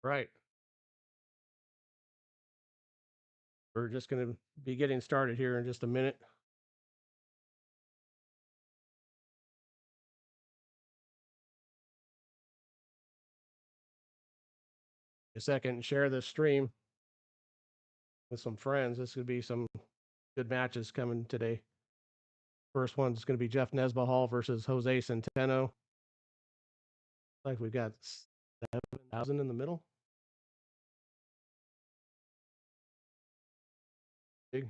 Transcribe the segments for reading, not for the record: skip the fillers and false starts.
Right. We're just going to be getting started here in just a minute. A second and share this stream with some friends. This could be some good matches coming today. First one's going to be Jeff Nesbihal versus Jose Centeno. Like we've got 7,000 in the middle. Big.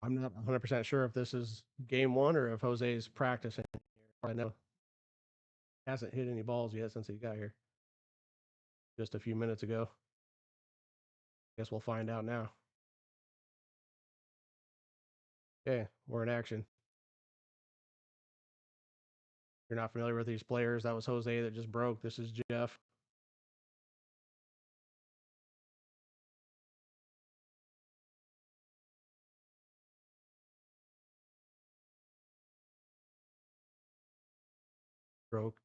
I'm not 100% sure if this is game one or if Jose's practicing. I know hasn't hit any balls yet since he got here just a few minutes ago. Guess we'll find out now. Okay, we're in action. If you're not familiar with these players, that was Jose that just broke. This is Jeff. Broke.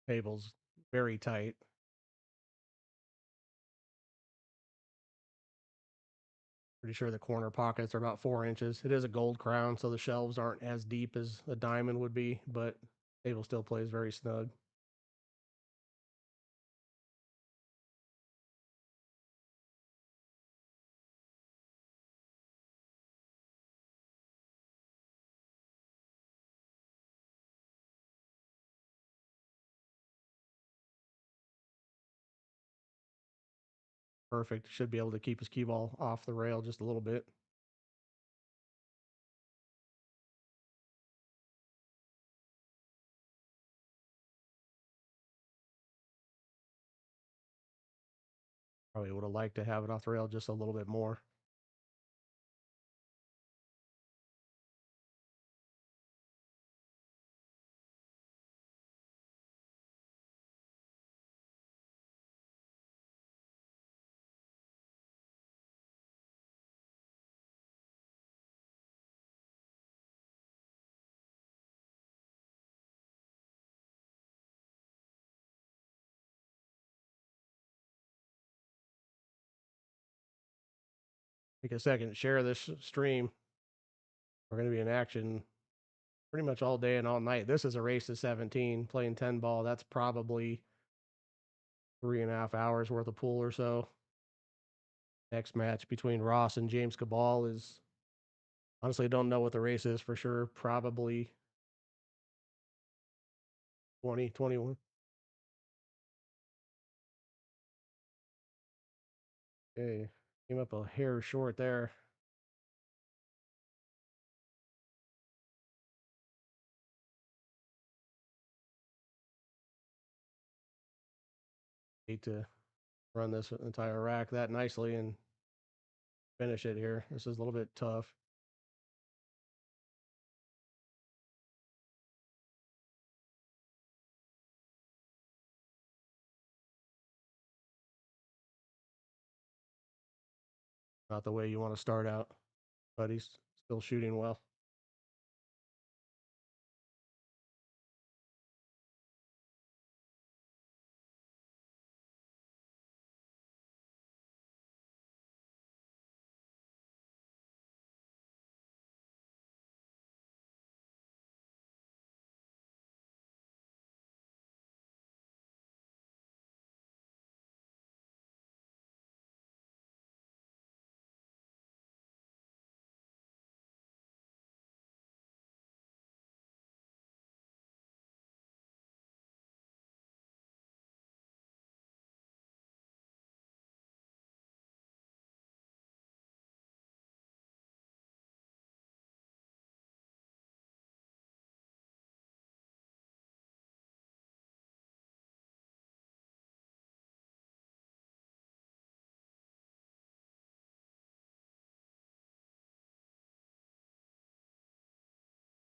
Tables very tight. Pretty sure the corner pockets are about 4 inches. It is a gold crown, so the shelves aren't as deep as a diamond would be, but table still plays very snug. Perfect. Should be able to keep his cue ball off the rail just a little bit. Probably would have liked to have it off the rail just a little bit more. Take a second, share this stream. We're going to be in action pretty much all day and all night. This is a race to 17, playing 10 ball. That's probably 3.5 hours worth of pool or so. Next match between Ross and James Cabal is honestly don't know what the race is for sure. Probably 20, 21. Okay, came up a hair short there. Need to run this entire rack that nicely and finish it here. This is a little bit tough. Not the way you want to start out, but he's still shooting well.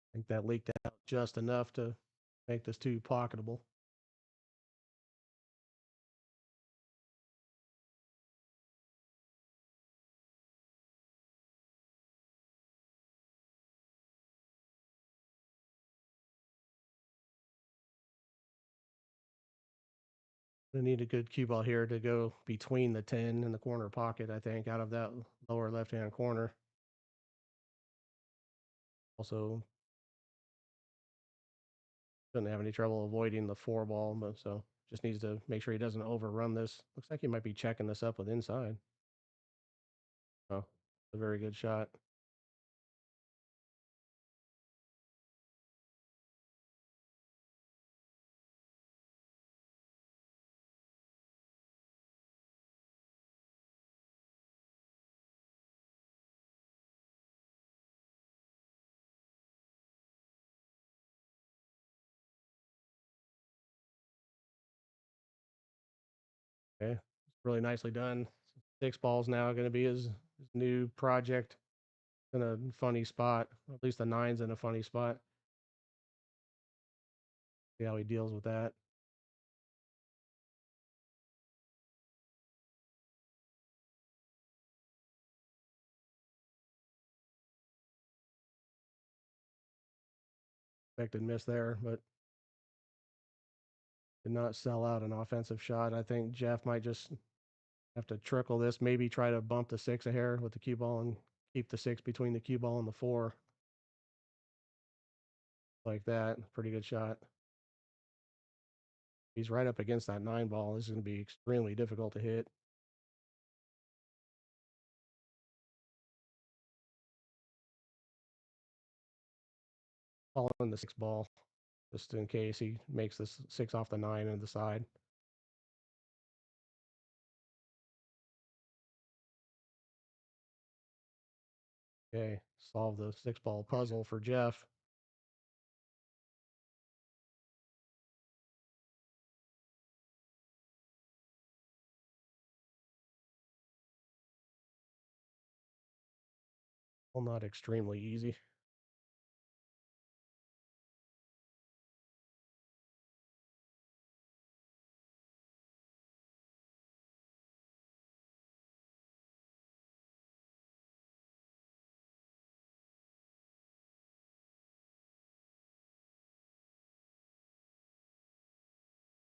I think that leaked out just enough to make this too pocketable. They need a good cue ball here to go between the 10 and the corner pocket, I think, out of that lower left-hand corner. Also, doesn't have any trouble avoiding the 4 ball, but so just needs to make sure he doesn't overrun this. Looks like he might be checking this up with inside. Oh, a very good shot. Okay, really nicely done. 6 ball's now going to be his new project in a funny spot. At least the 9's in a funny spot. See how he deals with that. Expected miss there, but did not sell out an offensive shot. I think Jeff might just have to trickle this, maybe try to bump the 6 a hair with the cue ball and keep the 6 between the cue ball and the 4. Like that. Pretty good shot. He's right up against that 9 ball. This is going to be extremely difficult to hit. Following the 6 ball, just in case he makes this 6 off the 9 and the side. Okay, solve the 6 ball puzzle for Jeff. Well, not extremely easy.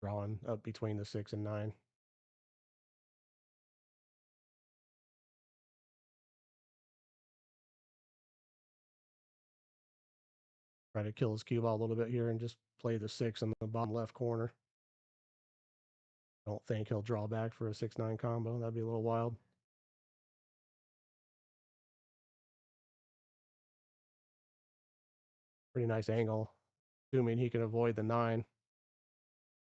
Drawing up between the 6 and 9. Try to kill his cue ball a little bit here and just play the 6 in the bottom left corner. Don't think he'll draw back for a 6-9 combo. That'd be a little wild. Pretty nice angle. Assuming he can avoid the 9.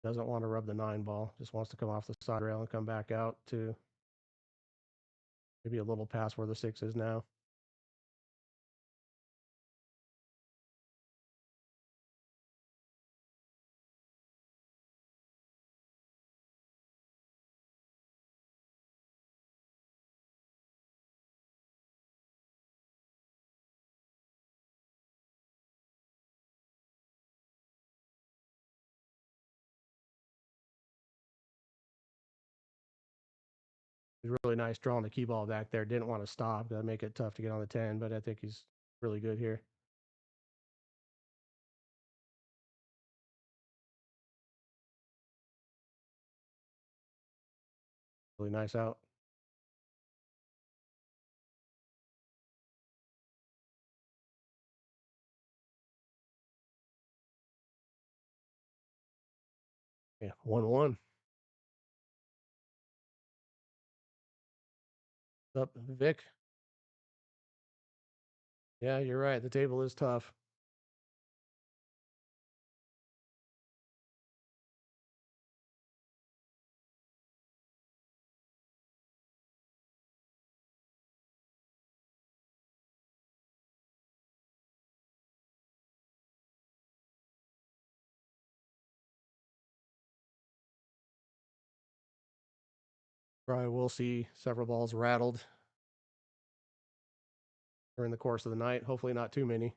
Doesn't want to rub the 9 ball. Just wants to come off the side rail and come back out to maybe a little past where the 6 is now. He's really nice drawing the cue ball back there. Didn't want to stop. That'd make it tough to get on the 10, but I think he's really good here. Really nice out. Yeah, 1-1. Up, Vic. Yeah, you're right. The table is tough. Probably will see several balls rattled during the course of the night. Hopefully, not too many.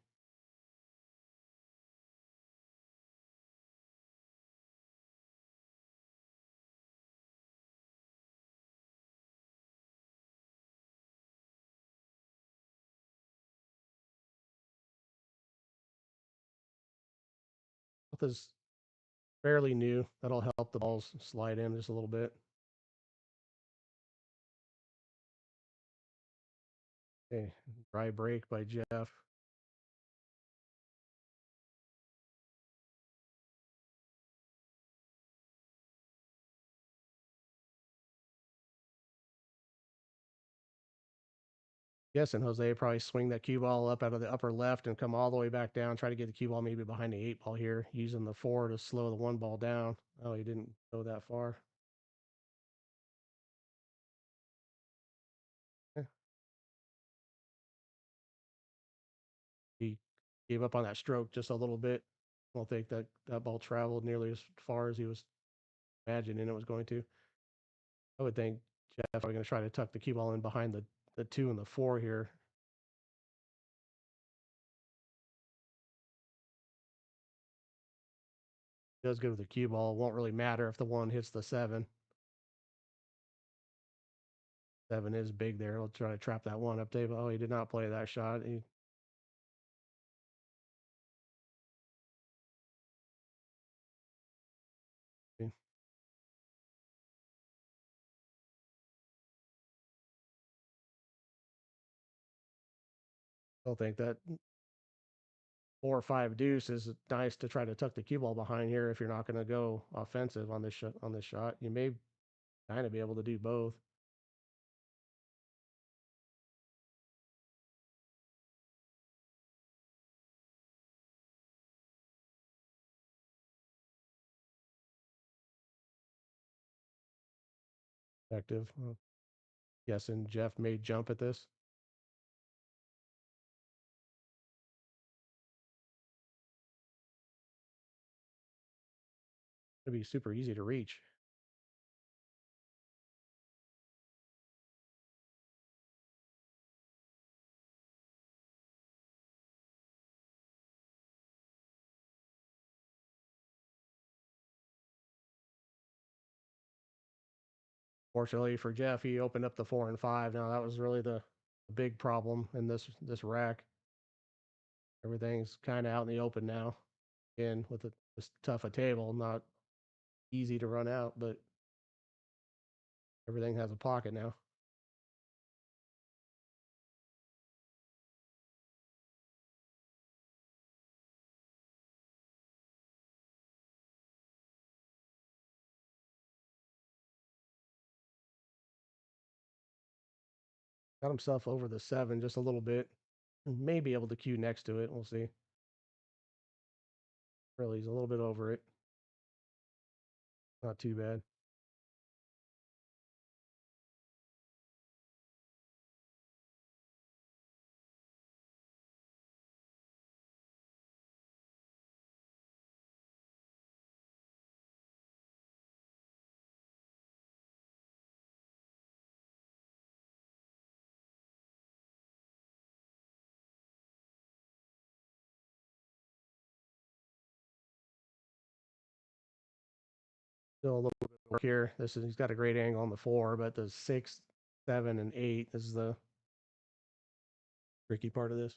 Both is fairly new. That'll help the balls slide in just a little bit. Okay, dry break by Jeff. Guessing Jose probably swing that cue ball up out of the upper left and come all the way back down. Try to get the cue ball maybe behind the 8 ball here, using the 4 to slow the 1 ball down. Oh, he didn't go that far. Eh, he gave up on that stroke just a little bit. I don't think that ball traveled nearly as far as he was imagining it was going to. I would think Jeff are going to try to tuck the cue ball in behind the 2 and the 4 here. He does good with the cue ball. Won't really matter if the 1 hits the 7. 7 is big there. He'll try to trap that 1 up table. Oh, he did not play that shot. He still think that 4 or 5 deuce is nice to try to tuck the cue ball behind here if you're not going to go offensive on this shot. You may kind of be able to do both. Effective. Guessing Jeff may jump at this. It'd be super easy to reach. Fortunately for Jeff, he opened up the 4 and 5. Now that was really the big problem in this rack. Everything's kind of out in the open now. Again, with this tough a table, not easy to run out, but everything has a pocket now. Got himself over the 7 just a little bit. May be able to cue next to it. We'll see. Really, he's a little bit over it. Not too bad. Still a little bit of work here. He's got a great angle on the 4, but the 6 7 and 8 is the tricky part of this.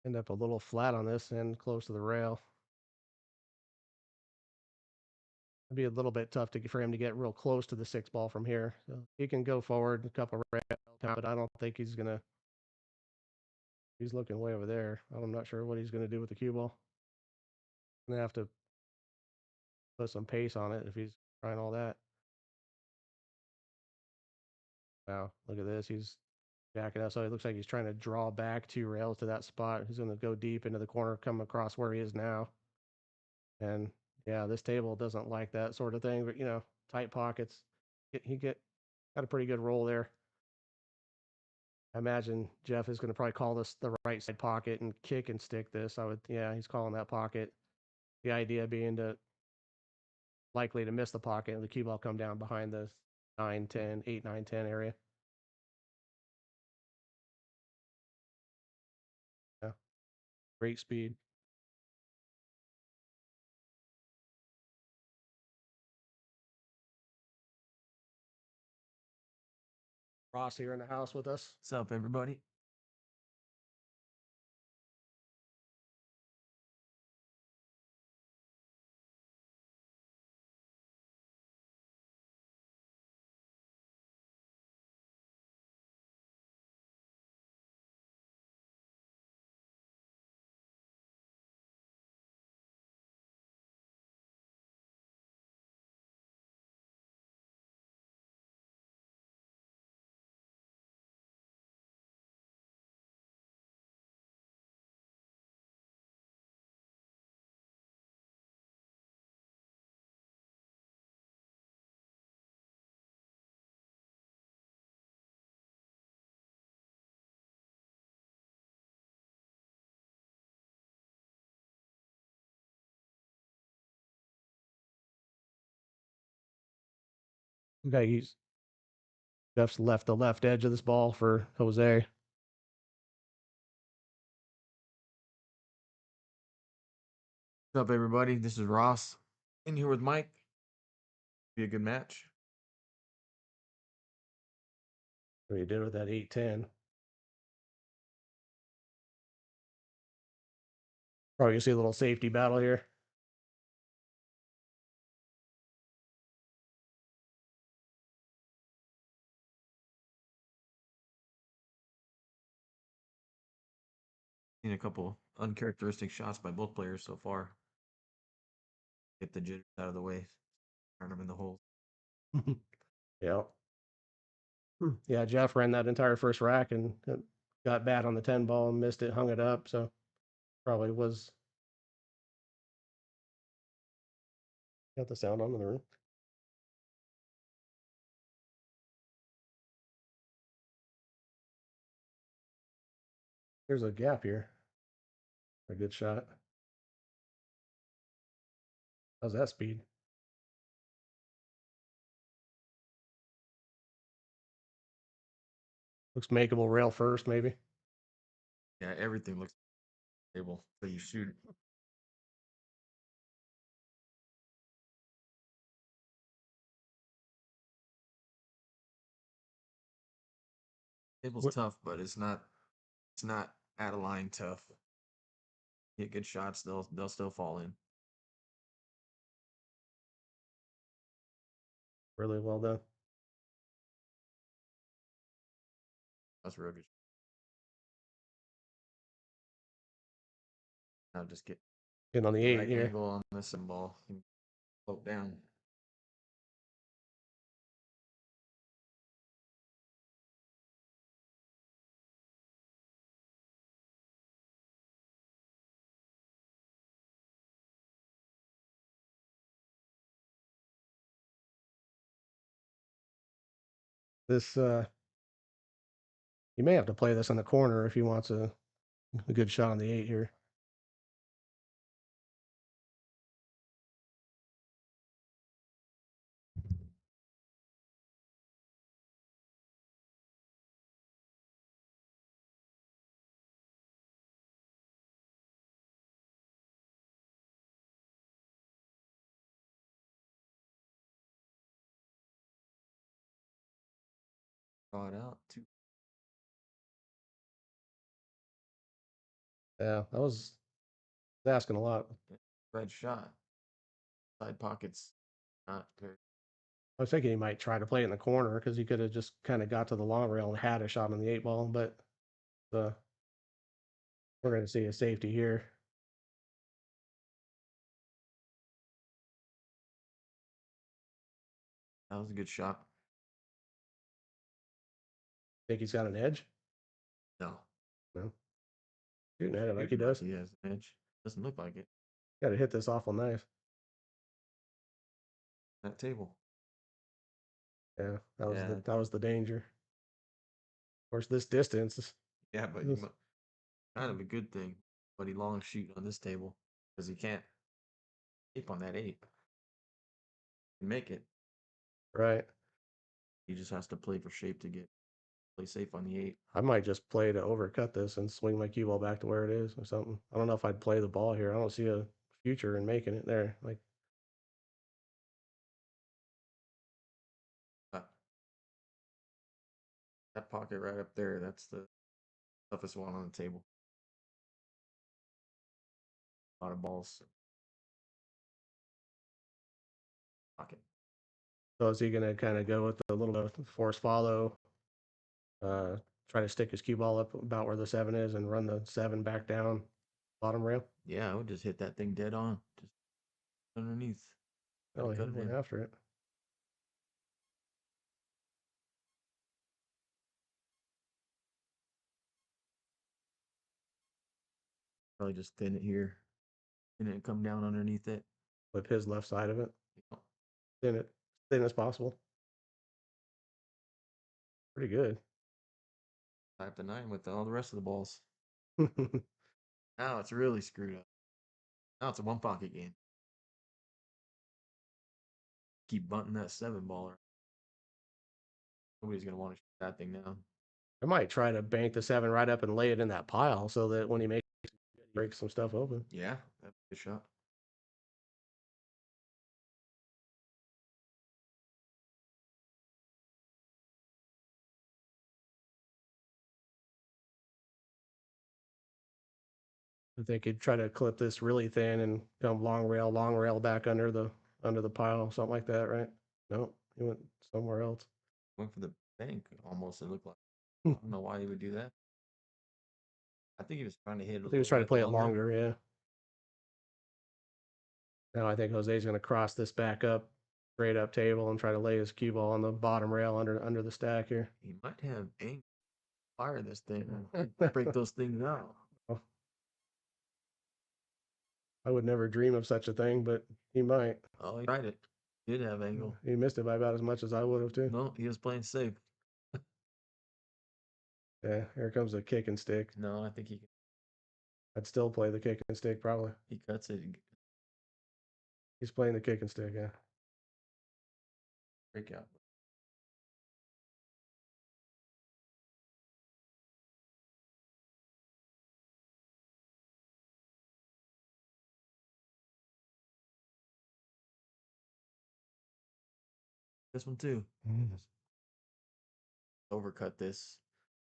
End up a little flat on this and close to the rail. It'd be a little bit tough for him to get real close to the 6 ball from here. So he can go forward a couple rails, but I don't think he's gonna. He's looking way over there. I'm not sure what he's gonna do with the cue ball. Gonna have to put some pace on it if he's trying all that. Wow, look at this. He's backing up. So it looks like he's trying to draw back 2 rails to that spot. He's going to go deep into the corner, come across where he is now. And yeah, this table doesn't like that sort of thing, but tight pockets. He got a pretty good roll there. I imagine Jeff is going to probably call this the right side pocket and kick and stick this. Yeah, he's calling that pocket. The idea being to likely to miss the pocket and the cue ball come down behind the 9, 10, 8, 9, 10 area. Yeah, great speed. Ross here in the house with us. What's up, everybody? Okay, Jeff's left the left edge of this ball for Jose. What's up, everybody? This is Ross in here with Mike. Be a good match. What he did with that 8-10. Probably gonna see a little safety battle here. Seen a couple uncharacteristic shots by both players so far. Get the jitters out of the way, turn them in the hole. Yeah. Yeah, Jeff ran that entire first rack and got bad on the 10 ball and missed it, hung it up. So probably was. Got the sound on in the room. There's a gap here. A good shot. How's that speed? Looks makeable rail first, maybe. Yeah, everything looks stable until you shoot. Table's tough, but it's not. It's not out of line tough. Get good shots, they'll still fall in. Really well done. That's real good. Now just get Getting on the the 8 right here. angle on this ball and float down. This you may have to play this in the corner if he wants a good shot on the 8 here. Draw it out. Two. Yeah, that was asking a lot. Red shot. Side pockets. Not very. I was thinking he might try to play it in the corner because he could have just kind of got to the long rail and had a shot on the 8 ball, but we're going to see a safety here. That was a good shot. Think he's got an edge? No. No. Shooting at it like he does. He has an edge. Doesn't look like it. Got to hit this awful nice. That table. Yeah, that was the danger. Of course, this distance is Yeah, but kind of a good thing. But he long shoot on this table because he can't keep on that 8. Make it. right. He just has to play for shape to play safe on the 8. I might just play to overcut this and swing my cue ball back to where it is or something. I don't know if I'd play the ball here. I don't see a future in making it there. Like, That pocket right up there, that's the toughest one on the table. A lot of balls. Pocket. so is he going to kind of go with the little bit of force follow, try to stick his cue ball up about where the 7 is and run the 7 back down bottom rail? Yeah, I would just hit that thing dead on. Just underneath. Oh, he cut it went in. after it. Probably just thin it here. And then come down underneath it. With his left side of it. Yeah. Thin as possible. Pretty good. 5-9 with all the rest of the balls. Now it's really screwed up. Now it's a one pocket game. Keep bunting that 7 baller. Nobody's gonna want to shoot that thing down. I might try to bank the 7 right up and lay it in that pile so that when he makes break some stuff open. Yeah, that's a good shot. I think he'd try to clip this really thin and come long rail back under the pile, something like that, right? No, he went somewhere else. Went for the bank almost, it looked like. I I don't know why he would do that. I think he was trying to hit it a think he little was trying to bit play it longer, yeah. Now I think Jose's going to cross this back up, straight up table, and try to lay his cue ball on the bottom rail under the stack here. He might have aim fire this thing and break those things out. I would never dream of such a thing, but he might. Oh, he tried it. Did have angle. He missed it by about as much as I would have too. No, he was playing safe. Yeah, here comes the kick and stick. No, I think he I'd still play the kick and stick probably. cuts it. He's playing the kick and stick, yeah. Break out. This one too. Overcut this.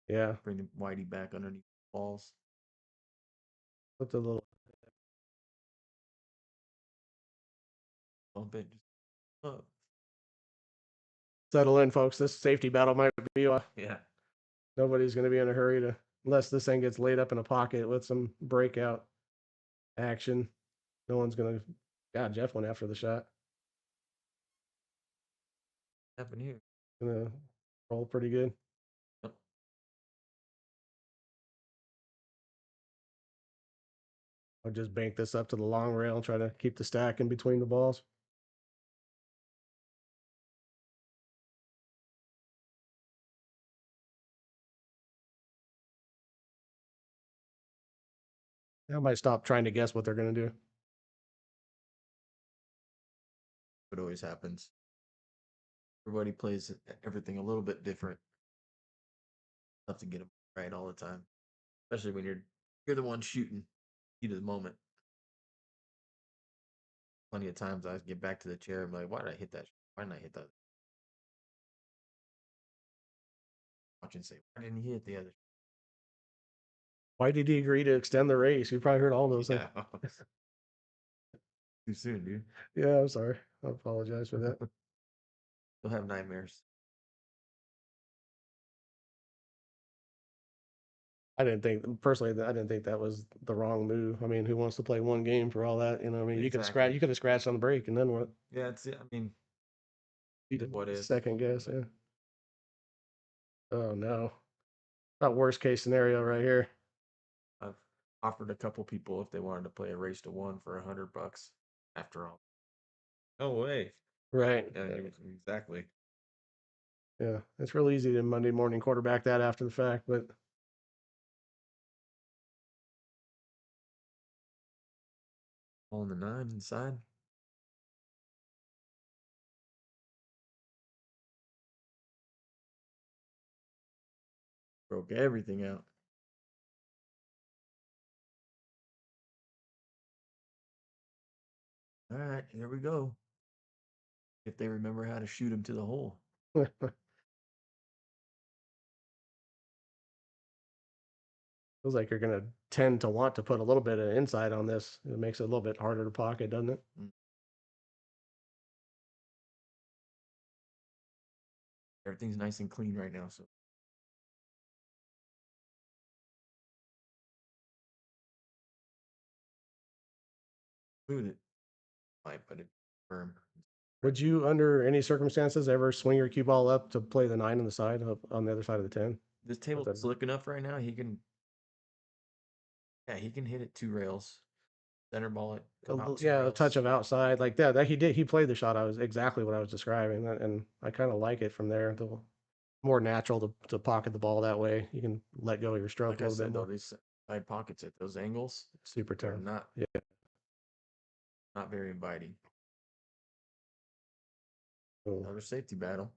Yeah. Bring the Whitey back underneath the balls. Put the little Bump it. Up. settle in, folks. This safety battle might be Yeah. nobody's going to be in a hurry to unless this thing gets laid up in a pocket with some breakout action. No one's going to. God, Jeff went after the shot. What happened here? Gonna roll pretty good. Yep. I'll just bank this up to the long rail and try to keep the stack in between the balls. I might stop trying to guess what they're going to do. It always happens. Everybody plays everything a little bit different. Tough to get them right all the time, especially when you're the one shooting heat of the moment. Plenty of times I get back to the chair and be like, why did I hit that? Why didn't I hit that? watch and say, "Why didn't he hit the other?" Why did he agree to extend the race? You probably heard all those things. Yeah. Too soon, dude. Yeah, I'm sorry. I apologize for that. You'll have nightmares. I didn't think personally that I didn't think that was the wrong move. I mean, who wants to play one game for all that? You know, I mean, Exactly. you could have scratched on the break, and then what? Yeah, it's. I mean, You it is what did is. second guess, yeah. Oh no, not worst case scenario right here. I've offered a couple people if they wanted to play a race to one for $100. After all, no way. Right. Yeah, exactly. Yeah, it's real easy to Monday morning quarterback that after the fact, but All in the 9 inside. Broke everything out. All right, here we go. If they remember how to shoot him to the hole. feels like you're gonna tend to want to put a little bit of inside on this. It makes it a little bit harder to pocket, doesn't it? Everything's nice and clean right now, so smooth it. Might, but it firm. Would you, under any circumstances, ever swing your cue ball up to play the 9 on the side on the other side of the 10? This table's that- slick enough right now. He can, yeah, he can hit it 2 rails, center ball it, come out 2 Yeah, a touch rails. of outside like that. That he did. He played the shot. I was exactly what I was describing, and I kind of like it from there. The more natural to pocket the ball that way. You can let go of your stroke Like a I little bit said, though, more. these side pockets at those angles Super are tough. not Yeah, not very inviting. cool. Another safety battle.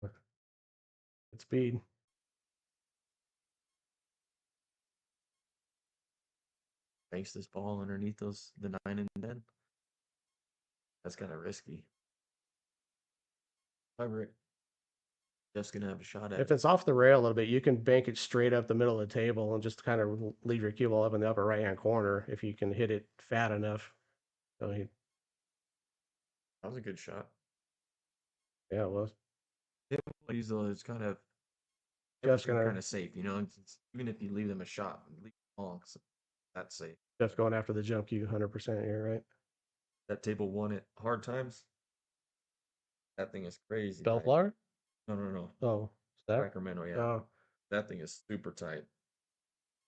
Good speed. Banks this ball underneath the 9 and 10. That's kind of risky. Cover it. Jeff's gonna have a shot at If it. it's off the rail a little bit, you can bank it straight up the middle of the table and just kind of leave your cue ball up in the upper right hand corner if you can hit it fat enough. So That was a good shot. yeah, it was. Table plays though, it's kind of Jeff's everything gonna kind of safe, you know. Even if you leave them a shot, leave it long, so that's safe. Jeff's going after the jump cue 100% here, right? That table won it hard times. That thing is crazy tight. Bellflower? No, no, no. Oh, stack. Sacramento, yeah. Oh, That thing is super tight.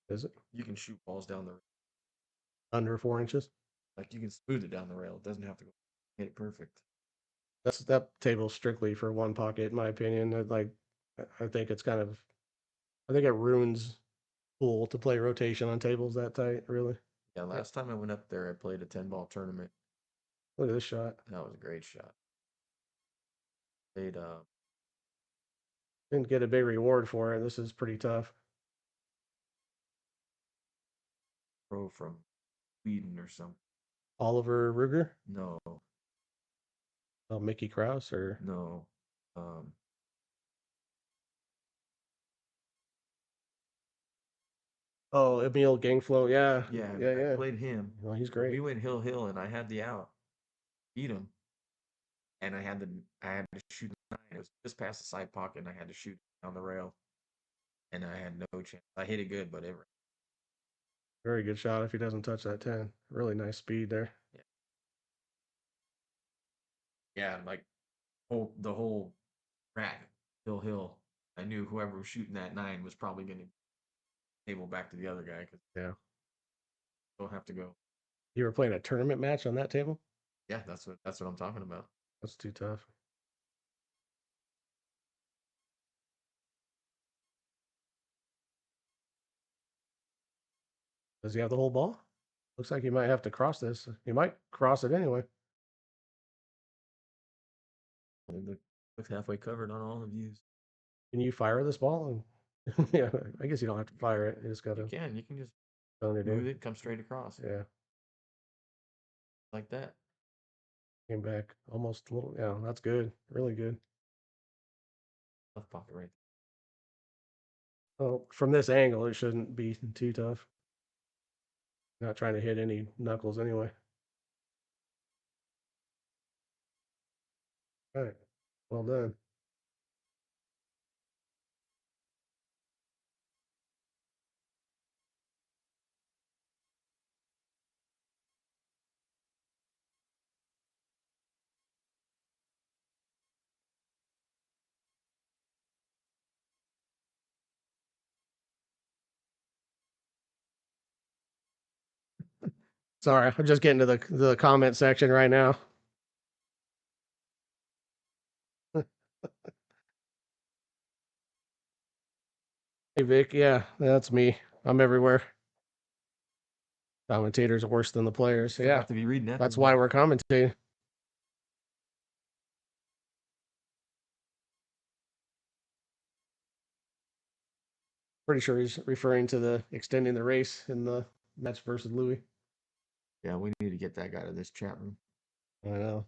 is it You can shoot balls down the under 4 inches? like you can smooth it down the rail. It doesn't have to go hit it perfect. That table's strictly for one pocket, in my opinion. I think it's kind of, I think it ruins pool to play rotation on tables that tight. Really, Yeah, last time I went up there, I played a 10-ball tournament. look at this shot. That was a great shot. Played Didn't get a big reward for it. This is pretty tough. pro from Sweden or something. Oliver Ruger? No, Oh, Mickey Krause or no. Um, oh, Emil Gangflow. Yeah, yeah, yeah, I yeah. played him. Well, he's We great. went hill, and I had the out, beat him, and I had to shoot a 9. It was just past the side pocket, and I had to shoot down the rail, and I had no chance. I hit it good, but it Very good shot if he doesn't touch that 10. Really nice speed there. yeah, yeah, like the whole track hill. I knew whoever was shooting that 9 was probably going to table back to the other guy because Yeah. don't have to go. You were playing a tournament match on that table? Yeah, that's what I'm talking about. That's too tough. Does he have the whole ball? Looks like he might have to cross this. He might cross it anyway. It looks halfway covered on all the views. Can you fire this ball? And yeah, I guess you don't have to fire it. You just gotta You can just phone it move in. it, come straight across Yeah, like that. came back almost a little. Yeah, that's good. Really good. Left pocket right Oh, from this angle, it shouldn't be too tough. Not trying to hit any knuckles anyway. All right. Well done. Sorry, I'm just getting to the comment section right now. Hey Vic, yeah, that's me. I'm everywhere. Commentators are worse than the players. You Yeah, have to be reading that. that's why we're commentating. Pretty sure he's referring to the extending the race in the Mets versus Louis. Yeah, we need to get that guy to this chat room. I know.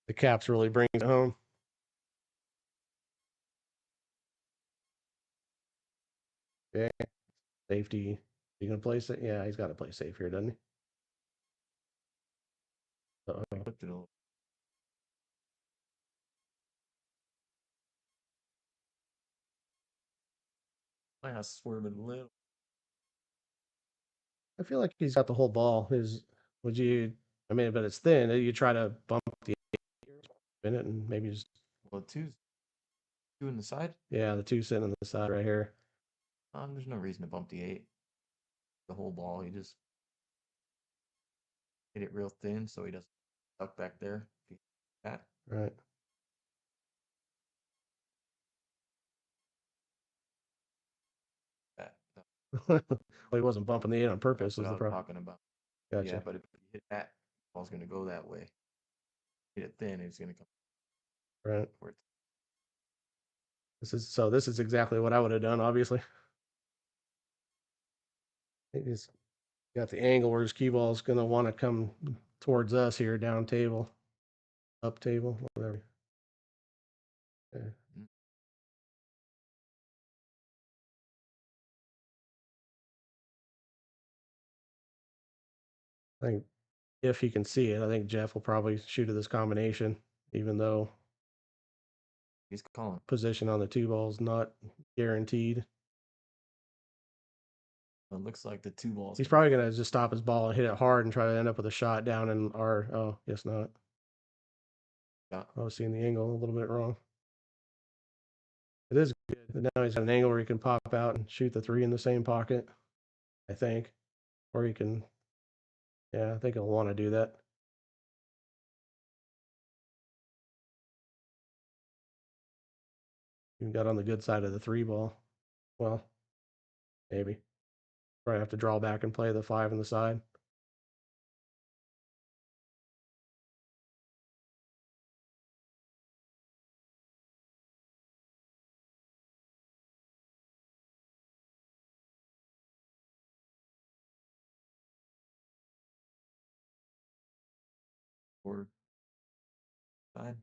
The caps really brings it home. Yeah, safety. You gonna play safe? Yeah, he's got to play safe here, doesn't he? Looked at a I have swerving a little. I feel like he's got the whole ball. Would you? I mean, but it's thin. You try to bump the in it and maybe just Well, two in the side. yeah, the two sitting on the side right here. There's no reason to bump the 8. The whole ball. He just hit it real thin so he doesn't stuck back there. That Right. that. Well, he wasn't bumping the 8 on purpose. That's what Was I the was problem? talking about. Gotcha. Yeah, but if you hit that, the ball's gonna go that way. Hit it thin, it's gonna come Right. towards. This is exactly what I would have done. Obviously, he's got the angle where his cue ball is gonna want to come towards us here, down table, up table, whatever. Yeah. Mm. I think if he can see it, I think Jeff will probably shoot at this combination, even though He's calling. position on the two balls not guaranteed. It looks like the two balls. He's probably gonna just stop his ball and hit it hard and try to end up with a shot down in our. Oh, guess not. Yeah. I was seeing the angle a little bit wrong. It is good. But now he's got an angle where he can pop out and shoot the 3 in the same pocket, I think. Or he can, yeah, I think he'll want to do that. He got on the good side of the 3 ball. Well, maybe. Probably have to draw back and play the 5 on the side. Or side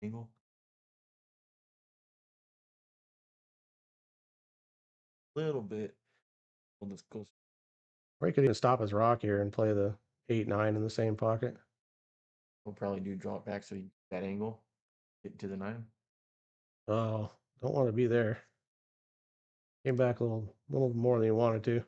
angle. Little bit. We'll just go. Or he could even stop his rock here and play the 8-9 in the same pocket. We'll probably do draw it back so you that angle. Get to the 9. Oh, don't want to be there. Came back a little more than he wanted to.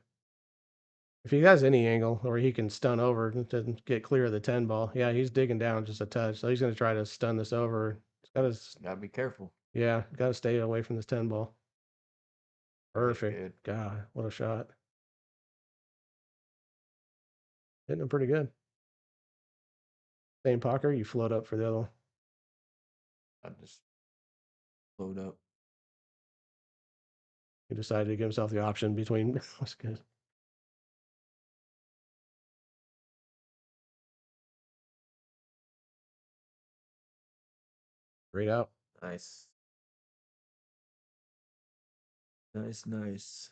If he has any angle or he can stun over to get clear of the 10 ball, yeah, he's digging down just a touch. So he's going to try to stun this over. He's got to, Gotta be careful. yeah, got to stay away from this 10 ball. Perfect. Good. God, what a shot. Hitting him pretty good. Same pocket, you float up for the other one. I just load up. He decided to give himself the option between. That's good. Great out. Nice. Nice.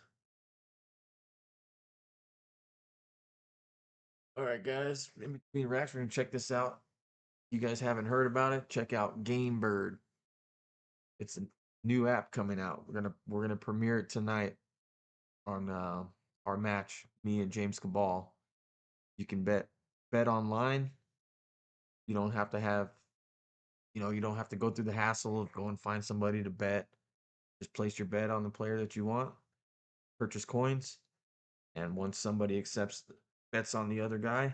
All right, guys. In between racks, we're gonna check this out. you guys haven't heard about it, check out Game Bird. It's a new app coming out. We're gonna premiere it tonight on our match, me and James Cabal. You can bet online. You don't have to have, you don't have to go through the hassle of go and find somebody to bet. Just place your bet on the player that you want, purchase coins, and once somebody bets on the other guy,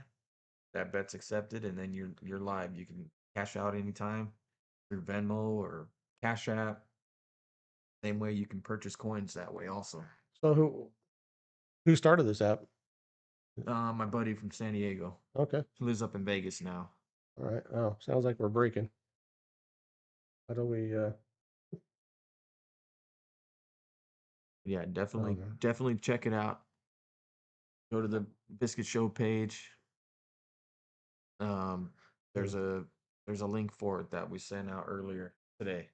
that bet's accepted, and then you're live. You can cash out anytime through Venmo or Cash App. Same way you can purchase coins that way also. So who started this app? My buddy from San Diego. Okay. He lives up in Vegas now. All right. Oh, sounds like we're breaking. How do we Yeah, oh, definitely check it out. Go to the Biscuit Show page. There's a link for it that we sent out earlier today.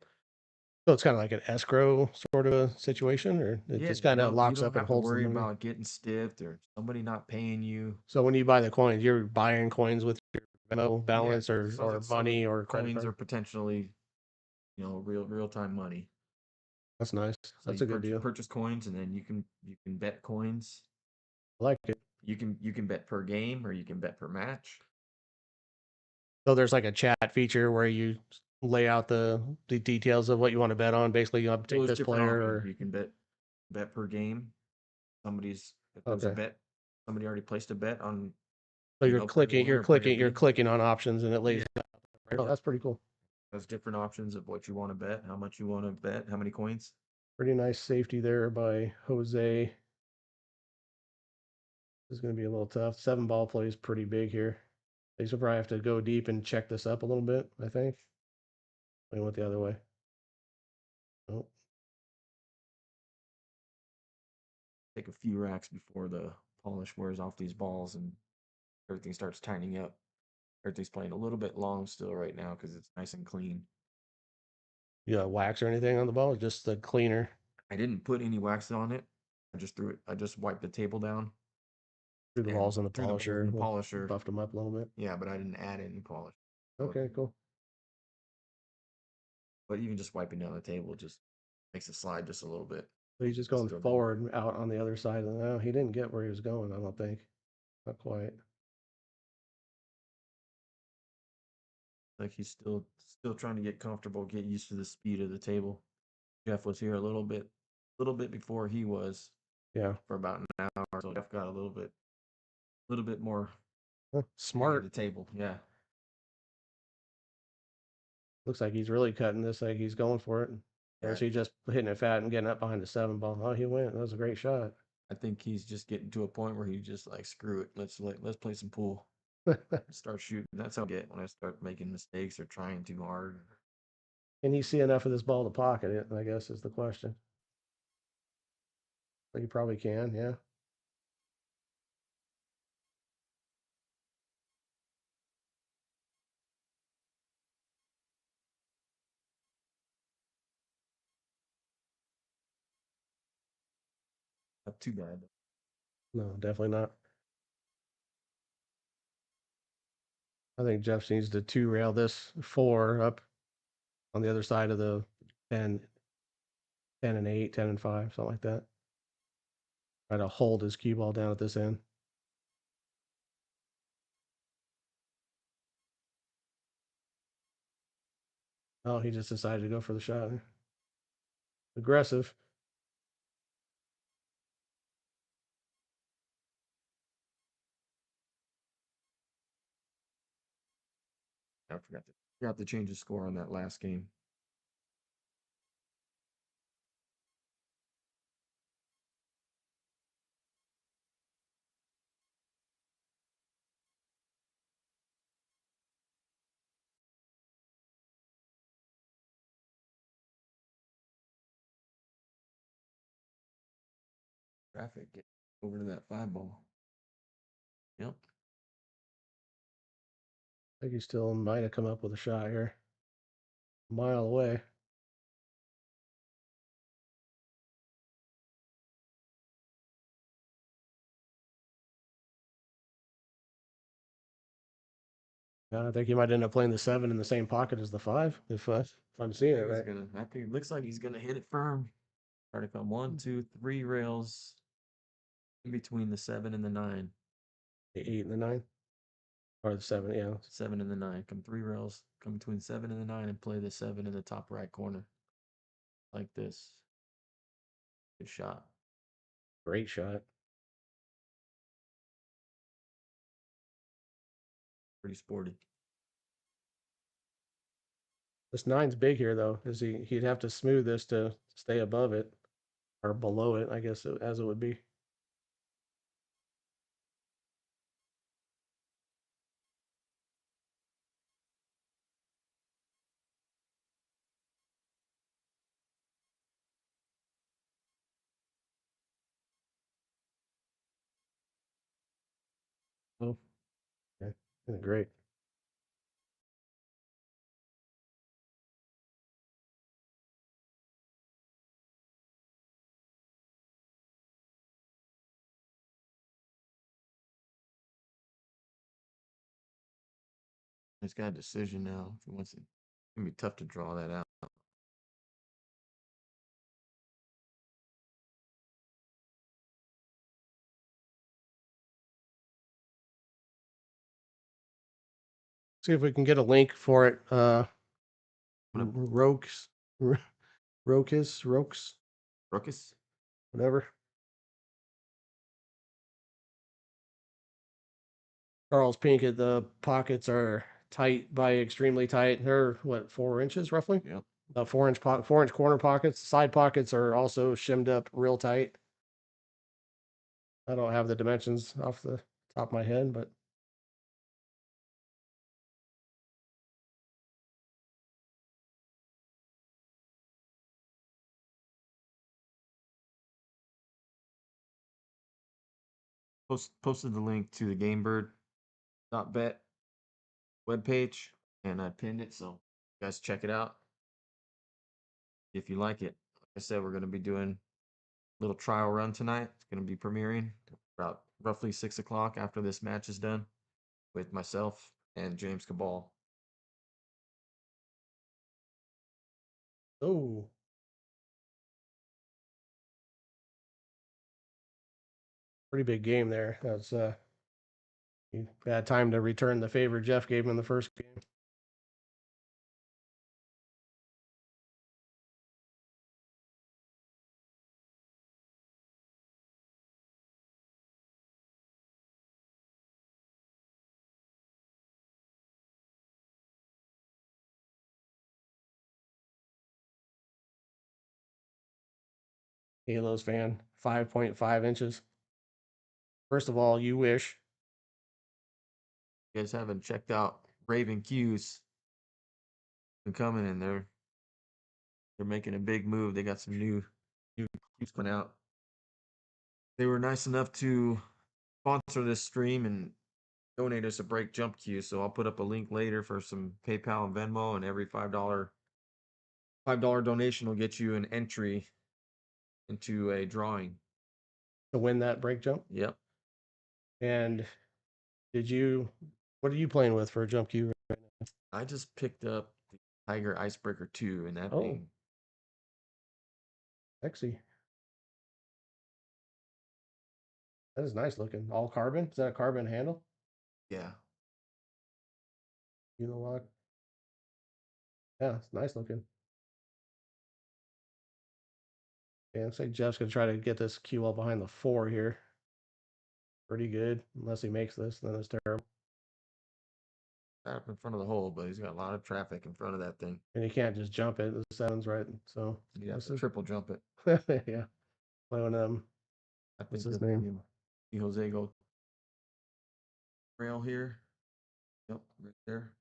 so it's kind of like an escrow sort of a situation, or it Yeah, just kind of you locks don't up and have to holds the worry money? about getting stiffed or somebody not paying you. So when you buy the coins, you're buying coins with your Venmo balance or money or credit coins card. are potentially, real time money. That's nice. So That's you a good deal. purchase coins, and then you can bet coins. I like it. You can bet per game, or you can bet per match. So there's like a chat feature where you lay out the details of what you want to bet on. Basically, you have to take There's this different player options. or You can bet per game. If there's a okay. bet, somebody already placed a bet on, So you're per clicking, game or per you're game. clicking on options, and it lays. Yeah. Oh, that's pretty cool. There's different options of what you want to bet, how much you want to bet, how many coins. Pretty nice safety there by Jose. This is going to be a little tough. 7-ball play is pretty big here. They should probably have to go deep and check this up a little bit, I think. I went the other way. Oh, Take a few racks before the polish wears off these balls and everything starts tightening up. Everything's playing a little bit long still right now because it's nice and clean. you got wax or anything on the ball? Just the cleaner I didn't put any wax on it. I just threw it. I just wiped the table down through the and balls in the threw the balls in polisher. the polisher. Buffed them up a little bit. Yeah, but I didn't add any polish. Okay, cool. But even just wiping down the table just makes it slide just a little bit. So he's just going forward out on the other side. No, he didn't get where he was going, I don't think. Not quite. Like he's still trying to get comfortable, get used to the speed of the table. Jeff was here a little bit before he was. Yeah. For about an hour, so Jeff got a little bit more Smart. the table. Yeah. Looks like he's really cutting this. Like he's going for it. Or is he just hitting it fat and getting up behind the 7-ball? Oh, he went. That was a great shot. I think he's just getting to a point where he's just like, screw it. Let's play some pool. Start shooting. That's how I get when I start making mistakes or trying too hard. Can he see enough of this ball to pocket it? I guess is the question. But he probably can, yeah. Not too bad. No, definitely not. I think Jeff needs to 2-rail this 4 up on the other side of the 10, 10 and 8, 10 and 5, something like that. Try to hold his cue ball down at this end. Oh, he just decided to go for the shot. Aggressive. I forgot to change the score on that last game. Traffic, get over to that 5-ball. Yep. I think he still might have come up with a shot here. A mile away. I think he might end up playing the 7 in the same pocket as the 5 if I'm seeing it He's right. gonna. I think it looks like he's gonna hit it firm. Try to come 1, 2, 3 rails in between the 7 and the 9. The 8 and the 9, or the 7. Yeah. 7 and the 9. Come 3 rails. Come between 7 and the 9 and play the 7 in the top right corner. Like this. Good shot. Great shot. Pretty sporty. This 9's big here though. He'd have to smooth this to stay above it or below it, I guess, as it would be. Oh, yeah, great. He's got a decision now. If he wants it, it's gonna be tough to draw that out. See if we can get a link for it. What Rokes, Rokes, Ruckus? whatever. Charles Pinkett, the pockets are tight by extremely tight. They're what, 4 inches roughly? Yep. The 4-inch corner pockets. Side pockets are also shimmed up real tight. I don't have the dimensions off the top of my head, but Posted the link to the GameBird.bet webpage and I pinned it, so you guys check it out if you like it. Like I said, we're gonna be doing a little trial run tonight. It's gonna be premiering about roughly 6 o'clock after this match is done with myself and James Cabal. oh, pretty big game there. That's bad time to return the favor Jeff gave him in the first game. Halos fan, 5.5 inches. First of all, you wish. You guys haven't checked out Raven Q's been coming and they're making a big move. They got some new Q's coming out. They were nice enough to sponsor this stream and donate us a break jump cue. So I'll put up a link later for some PayPal and Venmo, and every $5 donation will get you an entry into a drawing. To win that break jump. Yep. And what are you playing with for a jump cue right now? I just picked up the Tiger Icebreaker 2, and that Oh, thing, sexy. That is nice looking. All carbon. Is that a carbon handle? yeah. Unilock. Yeah, it's nice looking. Yeah, looks like Jeff's gonna try to get this cue all behind the 4 here. Pretty good, unless he makes this, then it's terrible. Up in front of the hole, but he's got a lot of traffic in front of that thing. And you can't just jump it. The 7's right, so You have this to is triple jump it. yeah. When I what's think his the name? Jose go rail here. Yep, right there.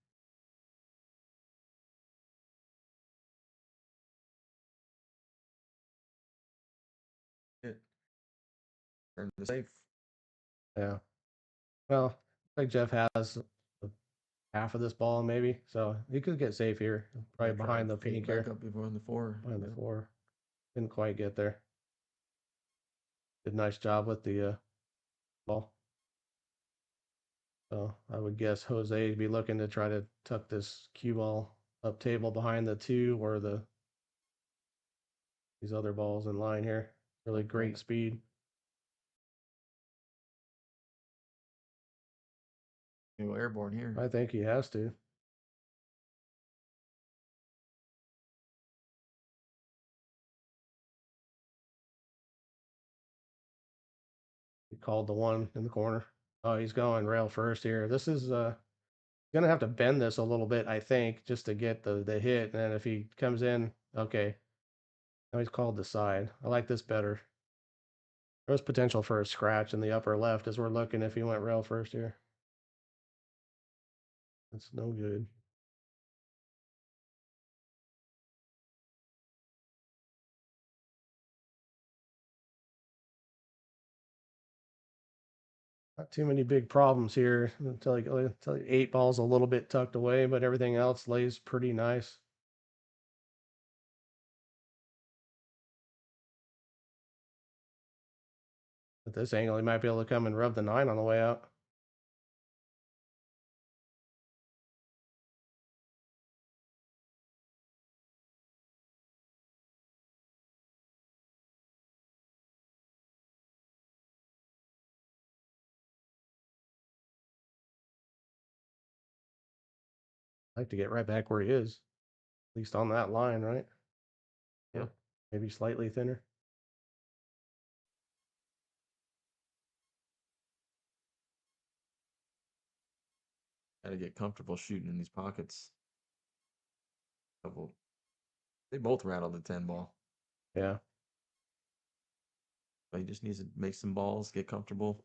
It. Turn the safe. Yeah. Well, I think Jeff has half of this ball maybe, so he could get safe here. Probably behind the pink back here. up before the 4. Behind the Yep. 4. Didn't quite get there. Did a nice job with the ball. So I would guess Jose would be looking to try to tuck this cue ball up table behind the 2 or these other balls in line here. Really great speed. Go airborne here. I think he has to. He called the one in the corner. Oh, he's going rail first here. This is gonna have to bend this a little bit, I think, just to get the hit. And then if he comes in, okay. Now he's called the side. I like this better. There's potential for a scratch in the upper left as we're looking if he went rail first here. That's no good. Not too many big problems here until you 8 balls a little bit tucked away, but everything else lays pretty nice. At this angle, he might be able to come and rub the 9 on the way out. I'd like to get right back where he is, at least on that line, right? Yeah. Maybe slightly thinner. Got to get comfortable shooting in these pockets. They both rattled the 10 ball. Yeah. But he just needs to make some balls, get comfortable.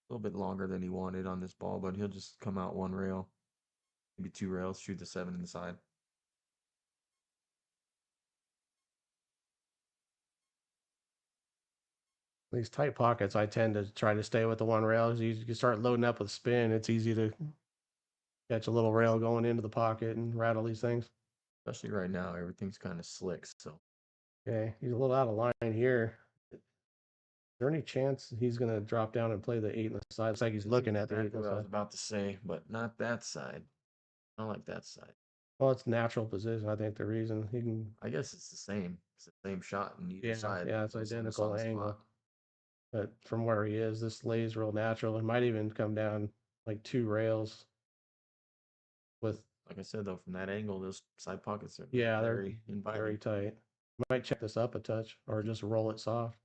A little bit longer than he wanted on this ball, but he'll just come out 1 rail, maybe 2 rails, shoot the 7 inside. These tight pockets, I tend to try to stay with the 1 rail. As you start loading up with spin, it's easy to catch a little rail going into the pocket and rattle these things. Especially right now, everything's kind of slick. So Okay, he's a little out of line here. Is there any chance he's going to drop down and play the 8 in the side? Looks like he's looking at the 8 in exactly the what I was side. about to say, but not that side. I don't like that side. Well, it's natural position. I think the reason he can. I guess it's the same. It's the same shot on either Yeah, side. yeah, it's It's on the identical angle. spot. But from where he is, this lays real natural. It might even come down like 2 rails with. Like I said, though, from that angle, those side pockets are Yeah, they're very inviting. very tight. Might check this up a touch or just roll it soft.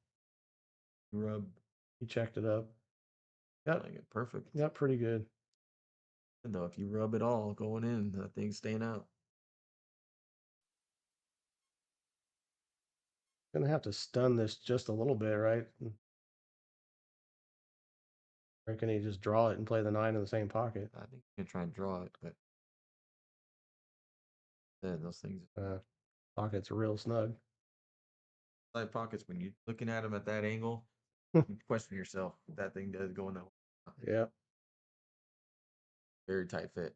Rub. He checked it up. Yep. Like it perfect. Yep, pretty good. And though, if you rub it all going in, that thing's staying out. Gonna have to stun this just a little bit, right? Or can he just draw it and play the 9 in the same pocket? I think you can try and draw it, but then those things. Pocket's real snug. Side pockets, when you're looking at them at that angle, you question yourself if that thing does go in that. Yeah. Very tight fit.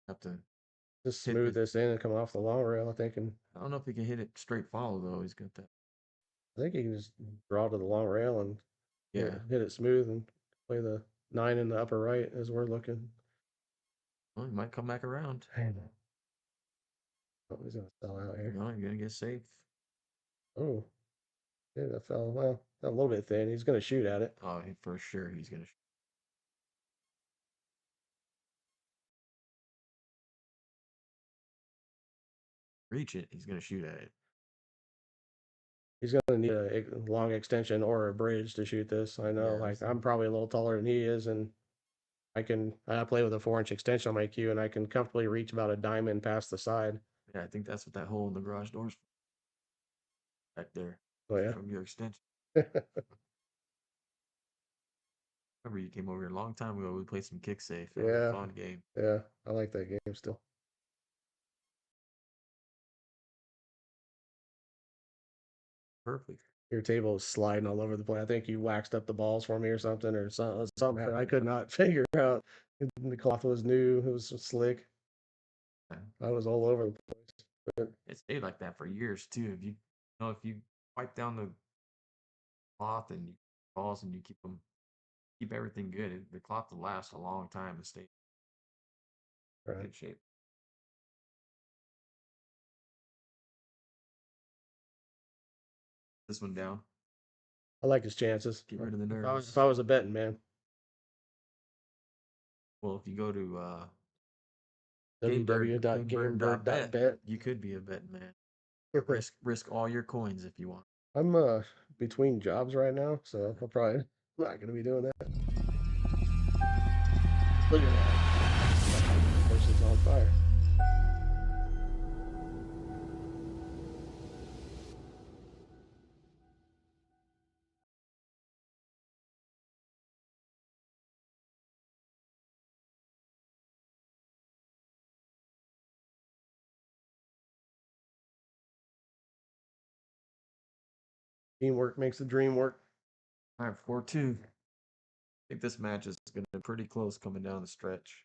Have to Just hit smooth the. this in and come off the long rail, I think, and I don't know if he can hit it straight follow though. He's got that. I think he can just draw to the long rail and Yeah. hit it smooth and play the 9 in the upper right as we're looking. Well, he might come back around. Oh, he's gonna sell out here. No, you're gonna get safe. Oh, yeah, that fell well, a little bit thin. He's gonna shoot at it. Oh, for sure he's gonna. Reach it. He's gonna shoot at it. He's gonna need a long extension or a bridge to shoot this. I know, Yeah, like so- I'm probably a little taller than he is, and I play with a 4-inch extension on my cue, and I can comfortably reach about a diamond past the side. Yeah, I think that's what that hole in the garage door's back there. Oh yeah. From your extension. Remember you came over here a long time ago. We played some kick safe. That was Yeah. a fun game. Yeah, I like that game still. Perfect. Your table is sliding all over the place. I think you waxed up the balls for me or something, or something I could not figure out. The cloth was new. It was slick. I was all over the place. But It stayed like that for years too. If you wipe down the cloth and you balls and you keep everything good, the cloth will last a long time and stay in right. good shape. This one down. I like his chances. Get rid of the If nerves. I was a betting man, Well, if you go to www.gamebird.bet. GameBird.bet, you could be a betting man. Risk all your coins if you want. I'm between jobs right now, so I'm probably not gonna be doing that. Look at that. Person's on fire. Teamwork makes the dream work. All right, 4-2. I think this match is going to be pretty close coming down the stretch.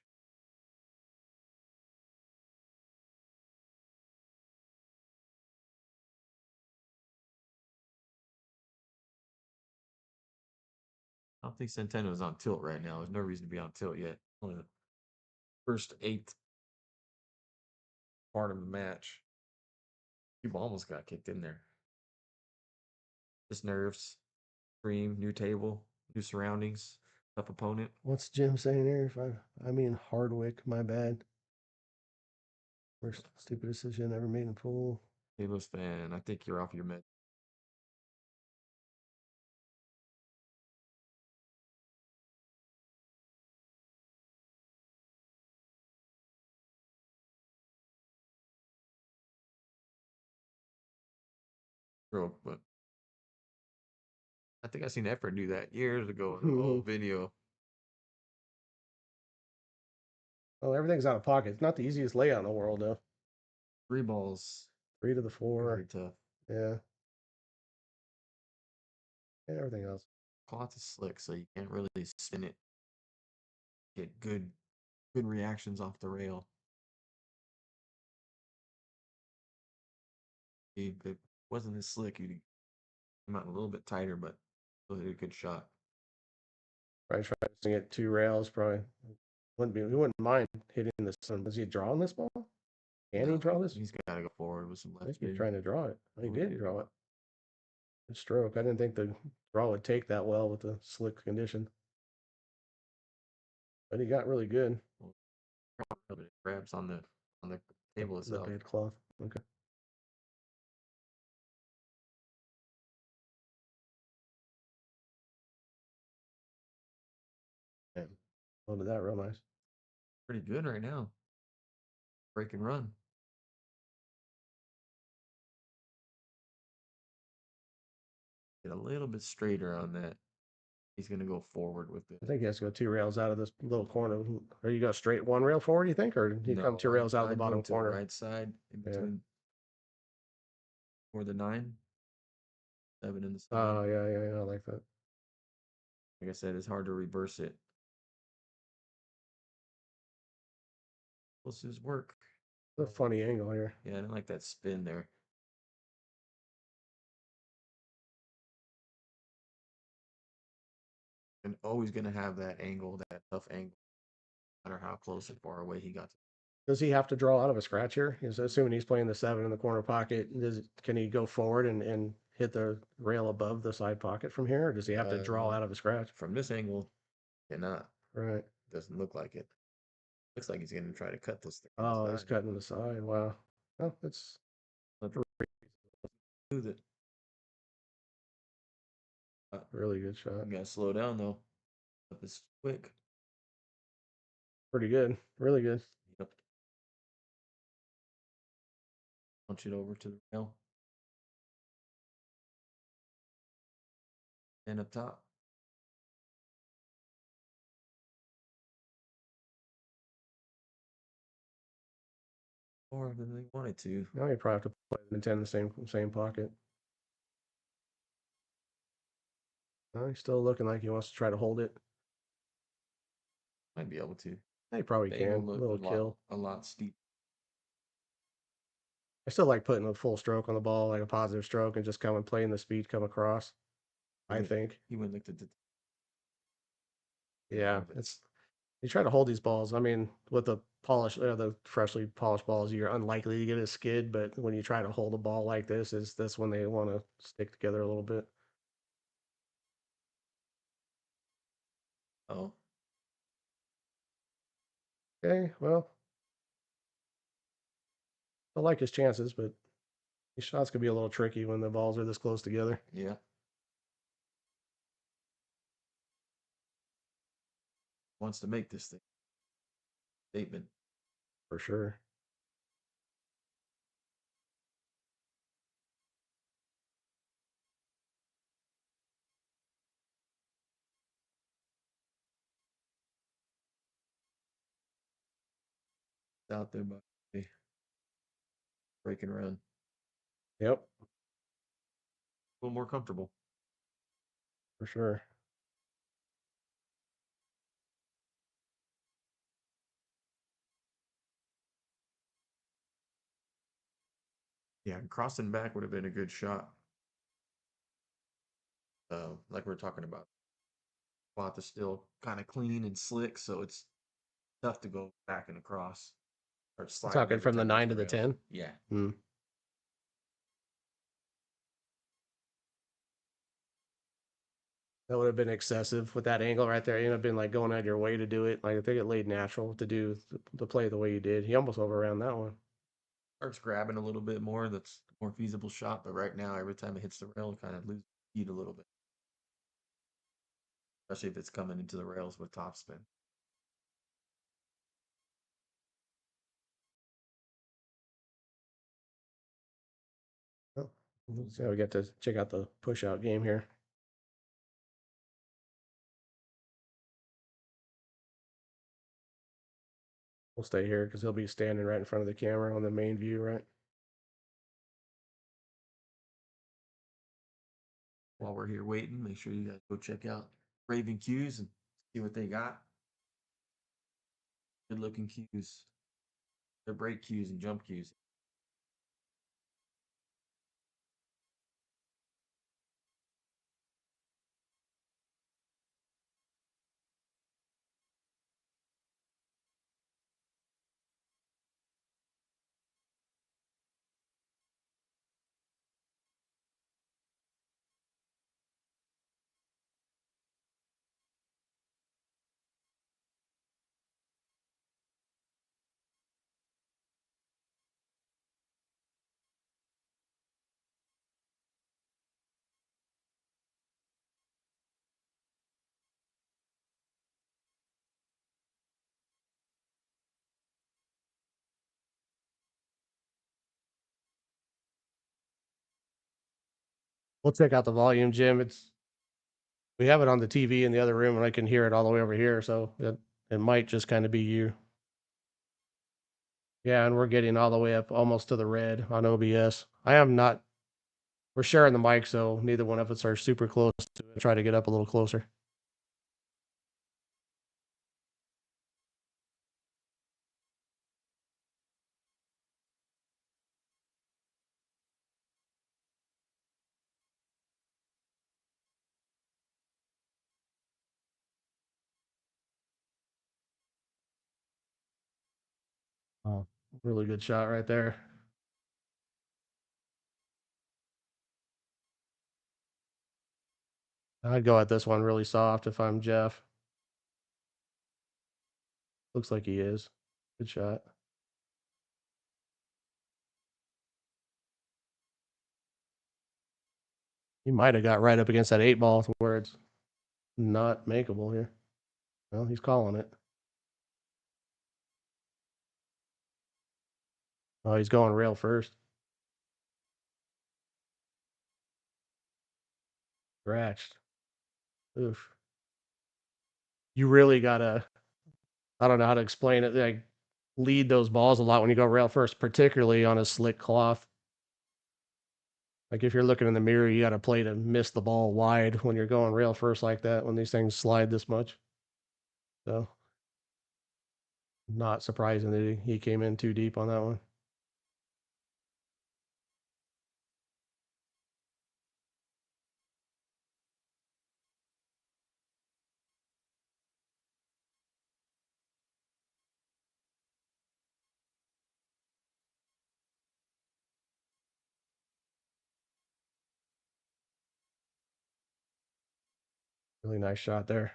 I don't think Centeno is on tilt right now. There's no reason to be on tilt yet. Only the first eighth part of the match. People almost got kicked in there. Just nerves, stream, new table, new surroundings, tough opponent. What's Jim saying here? If I mean Hardwick, my bad. Worst stupid decision ever made in pool. Taylor's fan, I think you're off your med. But I think I seen Effort do that years ago in an old video. Well, everything's out of pocket. It's not the easiest layout in the world, though. 3 balls. 3 to the 4. Very tough. Yeah. And everything else. Cloth is slick, so you can't really spin it. Get good reactions off the rail. If it wasn't as slick, you'd come out a little bit tighter, but still hit a good shot. Probably try to get 2 rails. Probably he wouldn't mind hitting this one. Was he drawing this ball? Can he draw this? He's got to go forward with some I left think he's spin. trying to draw it. He did draw it. Good stroke. I didn't think the draw would take that well with the slick condition. But he got really good. But it grabs on the table itself. The bed cloth. Okay. Yeah. Loaded that real nice. Pretty good right now. Break and run. Get a little bit straighter on that. He's going to go forward with it. I think he has to go 2 rails out of this little corner. Are you go straight 1 rail forward, you think? Or did he come 2 rails out of the bottom corner? Right side in between. Or the 9. 7 in the side. Oh, yeah. I like that. Like I said, it's hard to reverse it. Let's just work. It's a funny angle here. Yeah, I didn't like that spin there. And always going to have that angle, that tough angle, no matter how close and far away he got. Does he have to draw out of a scratch here? Is assuming he's playing the 7 in the corner pocket. Can he go forward and hit the rail above the side pocket from here? Or does he have to draw out of a scratch? From this angle, cannot. Right. Doesn't look like it. Looks like he's going to try to cut this thing. Oh, he's cutting the side. Wow. Oh, it's smooth it. Really good shot. You gotta slow down though. Up is quick. Pretty good. Really good. Yep. Punch it over to the rail. And up top. More than they wanted to. Now you probably have to play the 10 in the same pocket. He's still looking like he wants to try to hold it. Might be able to. They probably The can. angle A looked little kill. a lot steep. I still like putting a full stroke on the ball, like a positive stroke, and just come and playing the speed come across. I think. He went looked at the Yeah, it's you try to hold these balls. I mean, with the freshly polished balls, you're unlikely to get a skid, but when you try to hold a ball like this, is that's when they want to stick together a little bit. Oh, Okay, well, I like his chances, but these shots could be a little tricky when the balls are this close together. yeah. Wants to make this thing statement. For sure. It's out there, but breaking around. Yep, A little more comfortable. for sure. Yeah, crossing back would have been a good shot. Like we are talking about. Spot is still kind of clean and slick, so it's tough to go back and across or sliding Talking every from the time you hit 9 the to the rails. 10. Yeah. Hmm. That would have been excessive with that angle right there. You'd have been like going out of your way to do it. Like I think it laid natural to do the play the way you did. He almost overran that one. Starts grabbing a little bit more. That's a more feasible shot, but right now, every time it hits the rail, it kind of loses speed a little bit, especially if it's coming into the rails with topspin. Oh, so we get to check out the push out game here. We'll stay here because he'll be standing right in front of the camera on the main view, right? While we're here waiting, make sure you guys go check out Raven Cues and see what they got. Good looking cues. They're brake cues and jump cues. We'll check out the volume, Jim. We have it on the TV in the other room, and I can hear it all the way over here. So it might just kind of be you. Yeah, and we're getting all the way up almost to the red on OBS. I am not. We're sharing the mic, so neither one of us are super close to it. Try to get up a little closer. Oh, really good shot right there. I'd go at this one really soft if I'm Jeff. Looks like he is. Good shot. He might have got right up against that 8 ball where it's not makeable here. Well, he's calling it. Oh, he's going rail first. Scratched. Oof. You really gotta. I don't know how to explain it. Like lead those balls a lot when you go rail first, particularly on a slick cloth. Like if you're looking in the mirror, you got to play to miss the ball wide when you're going rail first like that. When these things slide this much. So Not surprising that he came in too deep on that one. Really nice shot there.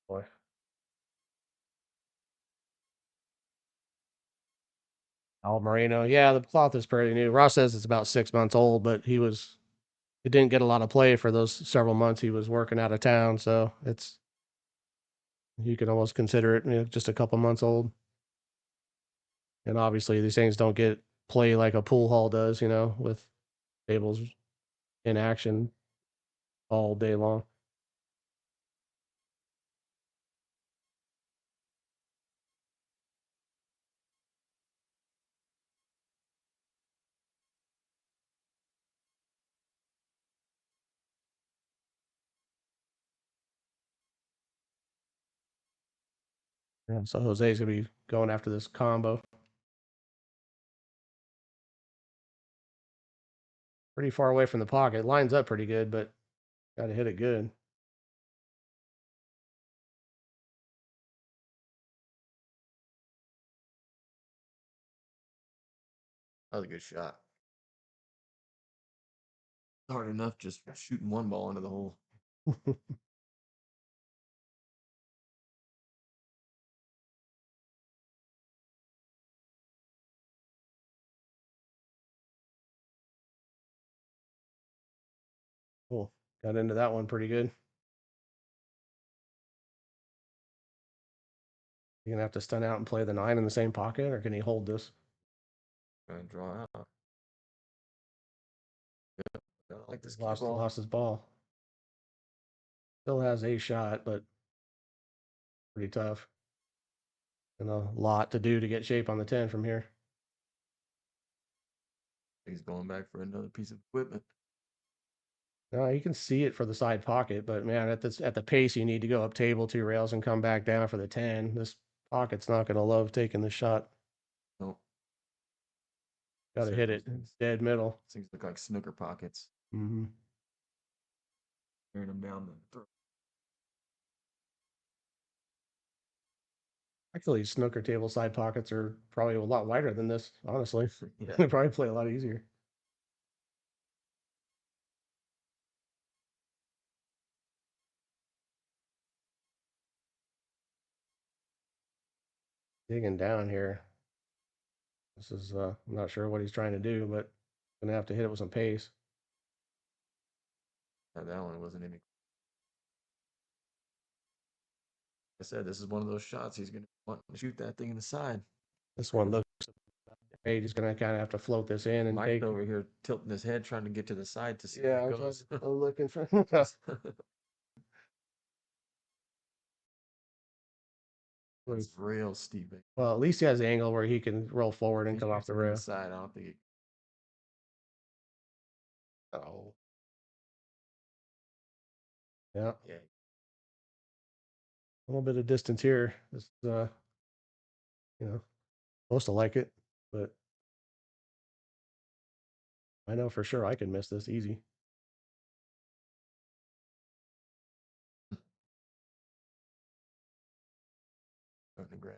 Boy. Al Moreno. Yeah, the cloth is pretty new. Ross says it's about 6 months old, but he didn't get a lot of play for those several months he was working out of town. So you could almost consider it, just a couple months old. And obviously these things don't get play like a pool hall does, with tables in action all day long. Yeah, so Jose's gonna be going after this combo. Pretty far away from the pocket. Lines up pretty good, but got to hit it good. That was a good shot. Hard enough just shooting one ball into the hole. Cool. Got into that one pretty good. You're gonna have to stun out and play the 9 in the same pocket, or can he hold this? Trying to draw out. Yeah, I like this Lost ball. lost his ball. Still has a shot, but pretty tough. And a lot to do to get shape on the 10 from here. He's going back for another piece of equipment. No, you can see it for the side pocket, but man, at the pace you need to go up table 2 rails and come back down for the 10. This pocket's not gonna love taking the shot. Nope. Got to hit it dead middle. Things look like snooker pockets. Mm-hmm. Tearing them down the throat. Actually, snooker table side pockets are probably a lot wider than this, honestly. Yeah. They probably play a lot easier. Digging down here. This is I'm not sure what he's trying to do, but gonna have to hit it with some pace. That one wasn't any. I said this is one of those shots he's gonna want to shoot that thing in the side. This one looks great. He's gonna kind of have to float this in and Mike's take. over here tilting his head, trying to get to the side to see Yeah, where I'm, it goes. I'm looking for. It's real steep. Well, at least he has the angle where he can roll forward and come off the rail. Side, I don't think. Oh, yeah, Yeah. a little bit of distance here. This, supposed to like it, but I know for sure I can miss this easy. Starting to grab.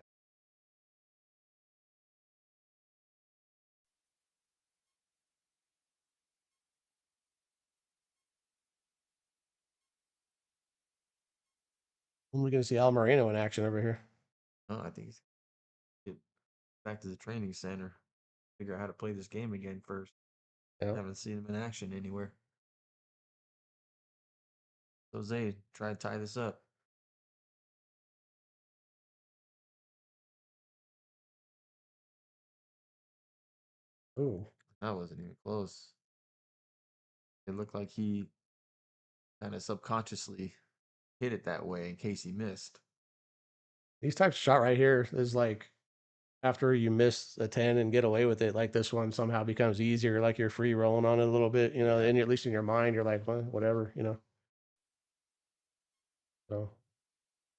When are we gonna see Al Moreno in action over here? No, I think he's get back to the training center, figure out how to play this game again first. Yeah. Haven't seen him in action anywhere. Jose, try to tie this up. Ooh, That wasn't even close. It looked like he kind of subconsciously hit it that way in case he missed. these types of shot right here is like after you miss a 10 and get away with it, like this one somehow becomes easier, like you're free rolling on it a little bit, Yeah. and at least in your mind, you're like, well, whatever. So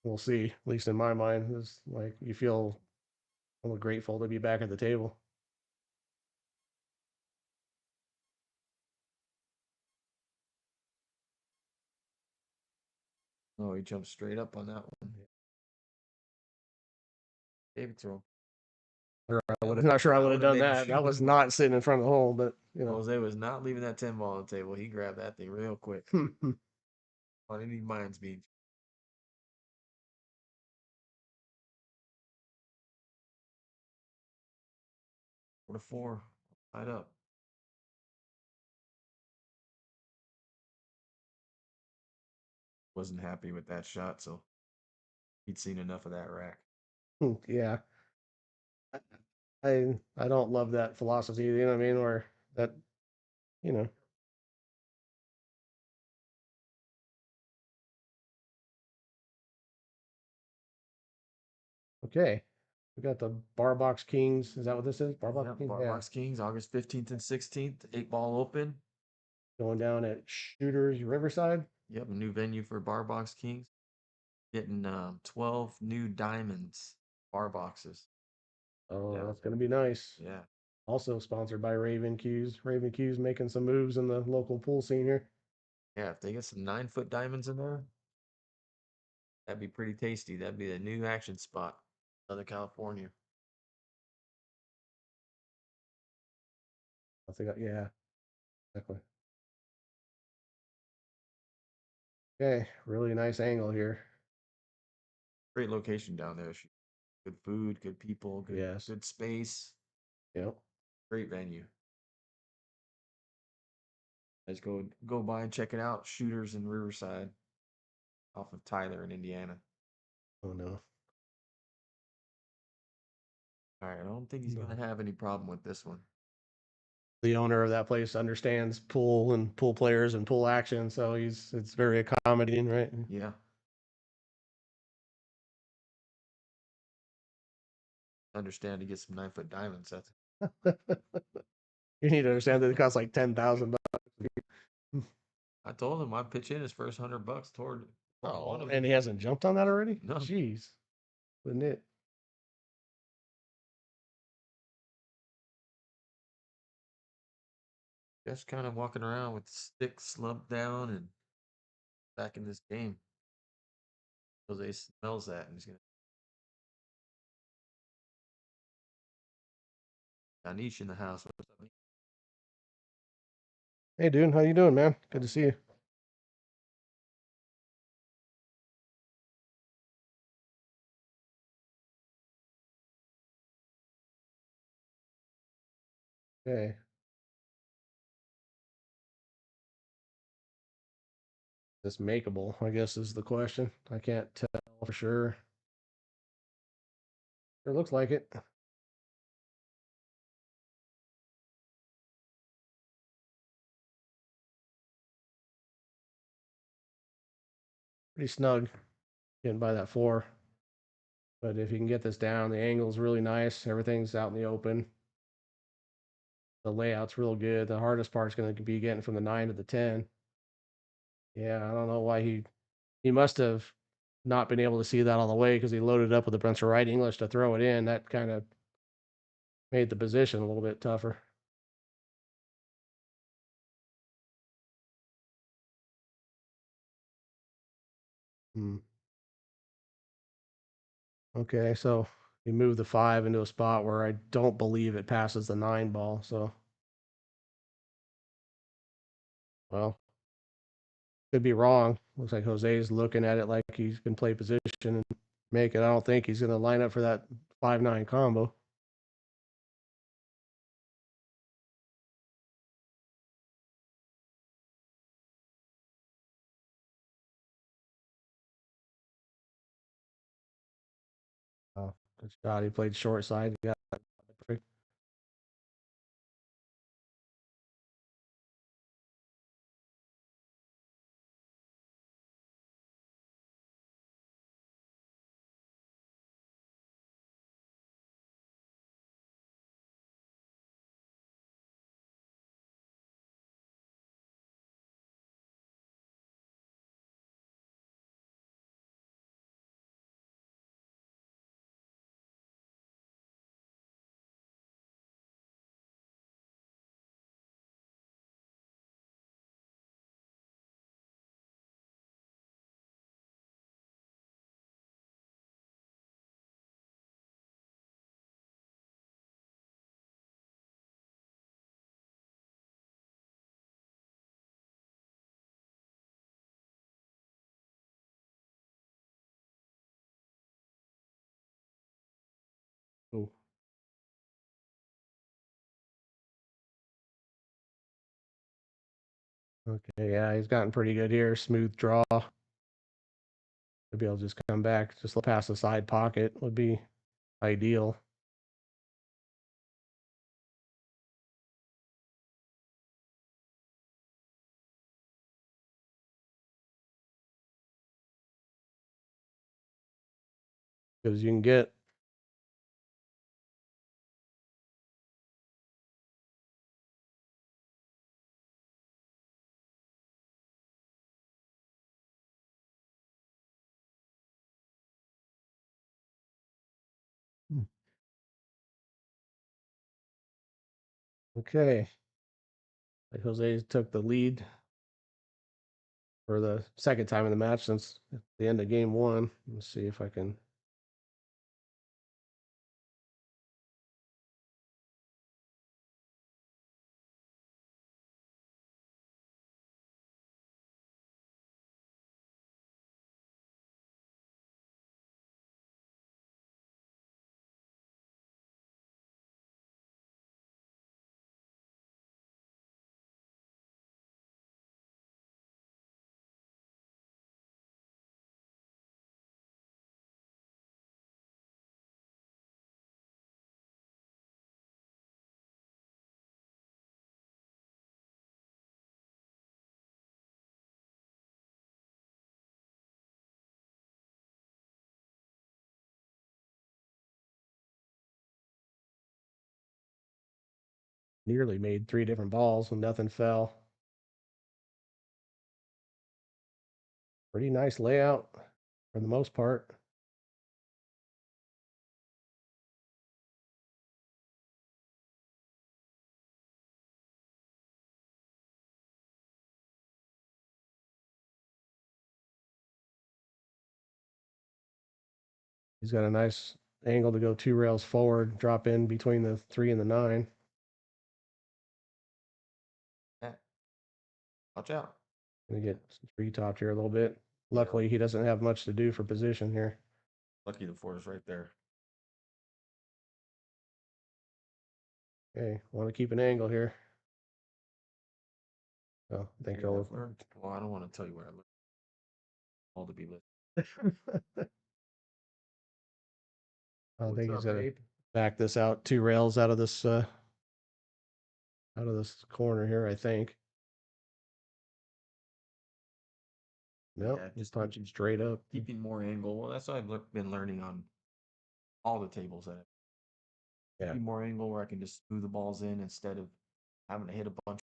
we'll see. At least in my mind, it's like you feel a little grateful to be back at the table. Oh, he jumped straight up on that one. Gave it to him. I'm not sure I That would would have have done made him that. shoot That was it. not sitting in front of the hole, but Jose was not leaving that 10 ball on the table. He grabbed that thing real quick. On any minds being. 4-4. Tied up. Wasn't happy with that shot, so he'd seen enough of that rack. yeah. I don't love that philosophy, you know what I mean? Or that, you know. Okay. We got the Bar Box Kings. Is that what this is? Bar Box Yep, Kings? Bar Yeah. Box Kings, August 15th and 16th. 8-ball open. Going down at Shooters Riverside. Yep, a new venue for Bar Box Kings. Getting 12 new diamonds bar boxes. Oh, Yeah, that's gonna be nice. yeah. Also sponsored by Raven Q's. Raven Q's making some moves in the local pool scene here. Yeah, if they get some 9-foot diamonds in there, that'd be pretty tasty. That'd be a new action spot. Southern California. I think, yeah, exactly. Okay, really nice angle here. Great location down there. Good food, good people, Yes. good space. Yep. Great venue. Let's go by and check it out. Shooters in Riverside, off of Tyler in Indiana. Oh no. All right, I don't think he's No. gonna have any problem with this one. The owner of that place understands pool and pool players and pool action, so it's very accommodating, right? Yeah, understand to get some 9-foot diamonds. That's You need to understand that it costs like 10,000 bucks. I told him I'd pitch in his first $100 toward one Oh, of and them. he hasn't jumped on that already? No, Jeez. Wouldn't it? just kind of walking around with sticks slumped down and back in this game. Jose smells that and he's gonna. Anish in the house. What's up? Hey, dude, how you doing, man? Good to see you. Okay. This makeable, I guess, is the question. I can't tell for sure. It looks like it. Pretty snug getting by that four. But if you can get this down, the angle's really nice. Everything's out in the open. The layout's real good. The hardest part's going to be getting from the 9 to the 10. Yeah, I don't know why he must have not been able to see that all the way because he loaded up with a bunch of right English to throw it in. That kind of made the position a little bit tougher. Hmm. Okay, so he moved the 5 into a spot where I don't believe it passes the 9 ball. So, well, could be wrong. Looks like Jose's looking at it like he's can play position and make it. I don't think he's going to line up for that 5-9 combo. Oh, good shot. He played short side. Yeah, perfect. Okay, yeah, he's gotten pretty good here. Smooth draw. To be able to just come back, just past the side pocket would be ideal. Good as you can get. Okay. Like Jose took the lead for the second time in the match since the end of game one. Let's see if I can. Nearly made 3 different balls and nothing fell. Pretty nice layout for the most part. He's got a nice angle to go 2 rails forward, drop in between the 3 and the 9. Yeah. Watch out. Gonna get 3 topped here a little bit. Luckily, he doesn't have much to do for position here. Lucky the 4 is right there. Okay, want to keep an angle here. Oh, I think Well, he'll. I don't want to tell you where I look. All to be listed. I What's think up, he's gonna babe? back this out 2 rails out of this corner here, I think. Nope, Yeah, just just punching straight up. keeping more angle. Well, that's what I've been learning on all the tables that Yeah. keeping more angle where I can just smooth the balls in instead of having to hit a bunch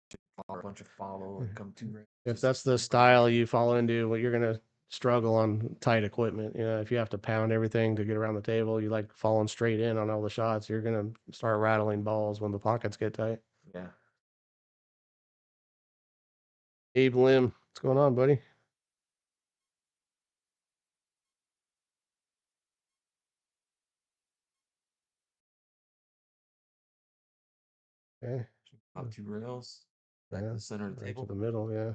of follow and come to. If that's the style you fall into, well, you're gonna struggle on tight equipment. You know, if you have to pound everything to get around the table, you like falling straight in on all the shots, you're gonna start rattling balls when the pockets get tight. Yeah. Abe Lim, what's going on, buddy? Okay. Up 2 rails. Back Yeah, to the center of the right table. to the middle, yeah.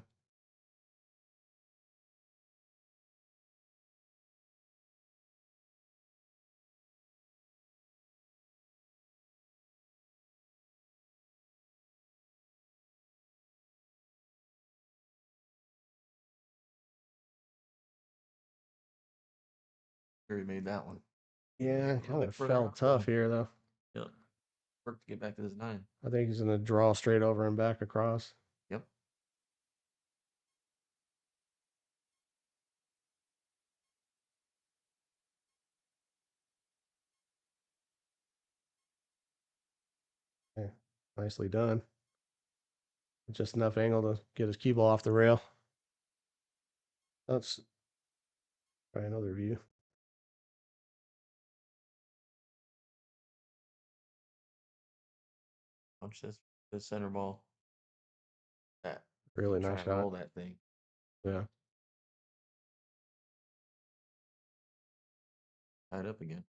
Here he made that one. Yeah, kind bit of further felt up, tough though. here though. Yep. Work to get back to this 9. I think he's gonna draw straight over and back across. Yep. Yeah, nicely done. Just enough angle to get his cue ball off the rail. Let's try another view. Punch this center ball. That. Really Try nice and shot. roll that thing. Yeah. Tied up again.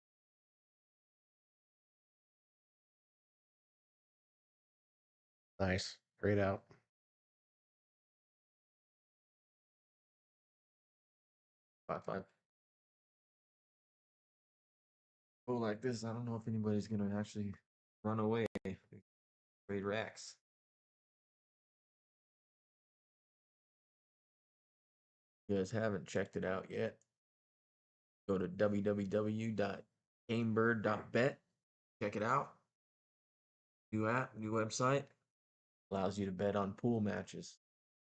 Nice. Great out. 5-5. Oh, like this, I don't know if anybody's gonna actually run away. Trade racks. you guys haven't checked it out yet, go to www.gamebird.bet. Check it out. New app, new website. Allows you to bet on pool matches.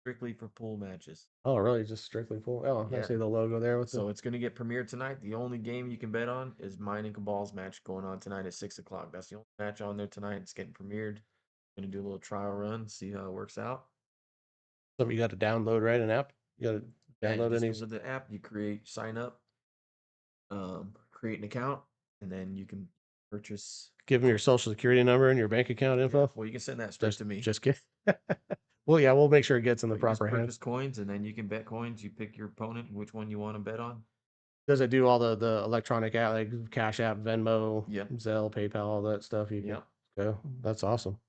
Strictly for pool matches. Oh, really? Just strictly pool? Oh, I Yeah. see the logo there with So it's going to get premiered tonight. The only game you can bet on is mine and Cabal's match going on tonight at 6 o'clock. That's the only match on there tonight. It's getting premiered. Going to do a little trial run, see how it works out. something you got to download, right? An app? You got to Yeah, you download just any? go to the app, you sign up, create an account, and then you can purchase. Give them your social security number and your bank account info. Yeah, well, you can send that straight to me. Just kidding. Well, yeah, we'll make sure it gets in the But you just proper hands. purchase coins, and then you can bet coins. You pick your opponent, which one you want to bet on. Does it do all the electronic app like Cash App, Venmo, Yep. Zelle, PayPal, all that stuff? You can Yep. go. That's awesome.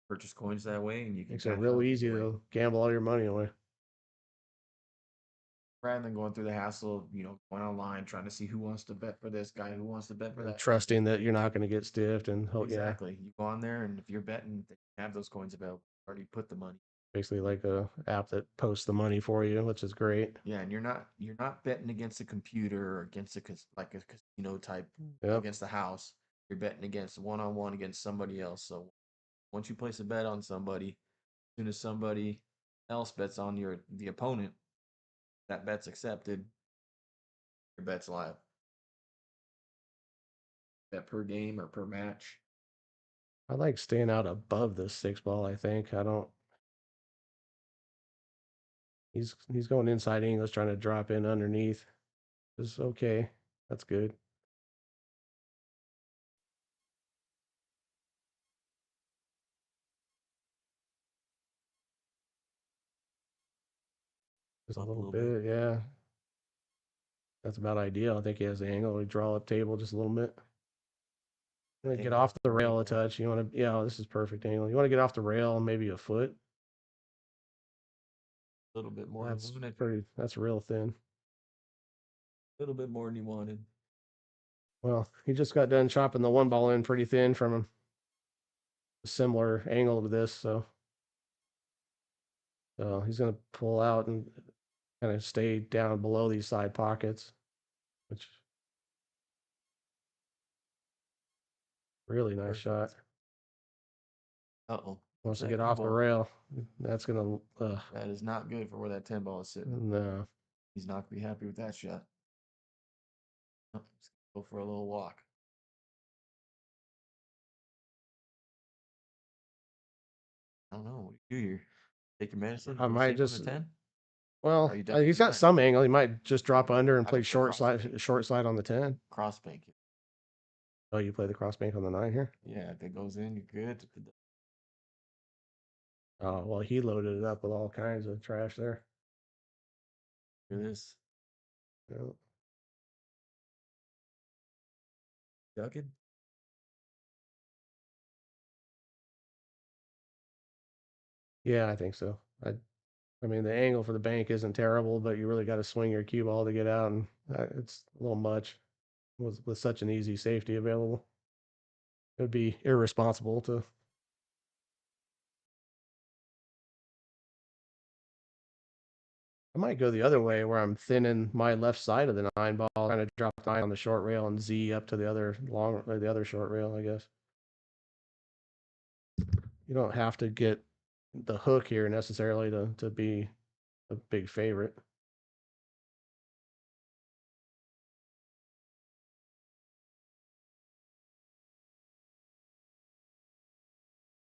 Purchase coins that way, and you can Makes it cash real out easy that way. to gamble all your money away. Rather than going through the hassle of, going online trying to see who wants to bet for this guy, who wants to bet for And that. trusting that you're not going to get stiffed and hope, yeah, Exactly. You go on there, and if you're betting, they have those coins available. Already put the money. basically like a app that posts the money for you, which is great. Yeah, and you're not betting against a computer or against like a casino type Yep. against the house. You're betting against one-on-one against somebody else. So once you place a bet on somebody, as soon as somebody else bets on the opponent, that bet's accepted. Your bet's live. Bet per game or per match. I like staying out above the 6 ball, I think. I don't. He's going inside English, trying to drop in underneath. It's okay. That's good. Just a Up a little little bit. bit, yeah. That's about ideal. I think he has the angle. We draw up table just a little bit. You want to get Angle, off the rail a angle. touch. You want to, yeah, this is perfect angle. You want to get off the rail maybe a foot. A little bit more That's than wanted. pretty. That's real thin. A little bit more than you wanted. Well, he just got done chopping the 1 ball in pretty thin from a similar angle to this, so he's gonna pull out and kind of stay down below these side pockets, which really nice shot. Perfect. Uh-oh. Wants to That get cue off the ball. rail. That's gonna. That is not good for where that 10 ball is sitting. No. He's not going to be happy with that shot. Oh, let's go for a little walk. I don't know. What do you do here? Take your medicine? I Go might safe on the just. 10? Well, Or you definitely he's got nine? some angle. He might just drop under and I play would play cross bank. short slide on the 10. Cross bank. Oh, you play the cross bank on the 9 here? Yeah, if it goes in, you're good. Oh, well, he loaded it up with all kinds of trash there. Look at this. Yeah. Ducking? Yeah, I think so. I mean, the angle for the bank isn't terrible, but you really got to swing your cue ball to get out, and it's a little much with such an easy safety available. It would be irresponsible to. I might go the other way where I'm thinning my left side of the 9 ball, trying to drop 9 on the short rail and Z up to the other short rail, I guess. You don't have to get the hook here necessarily to be a big favorite.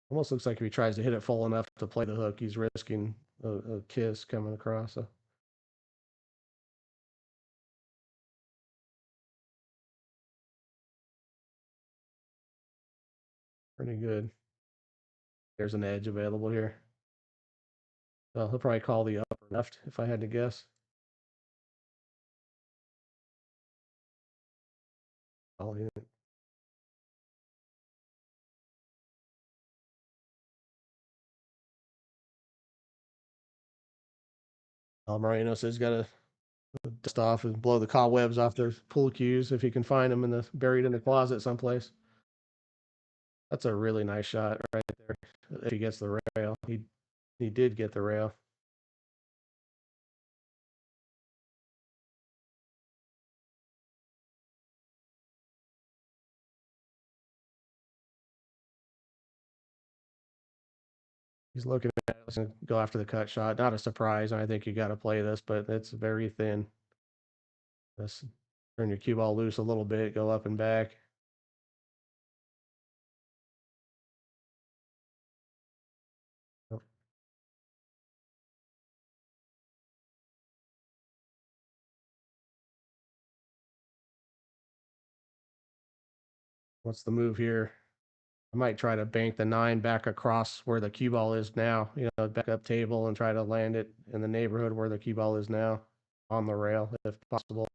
Almost looks like if he tries to hit it full enough to play the hook, he's risking a kiss coming across. So. Pretty good. There's an edge available here. Well, he'll probably call the upper left if I had to guess. Oh, yeah. Moreno says he's got to dust off and blow the cobwebs off those pool cues if he can find them buried in the closet someplace. That's a really nice shot right there. If he gets the rail, he did get the rail. He's looking at us and go after the cut shot. Not a surprise. I think you got to play this, but it's very thin. Just turn your cue ball loose a little bit, go up and back. Oh, what's the move here? I might try to bank the 9 back across where the cue ball is now, back up table and try to land it in the neighborhood where the cue ball is now on the rail if possible.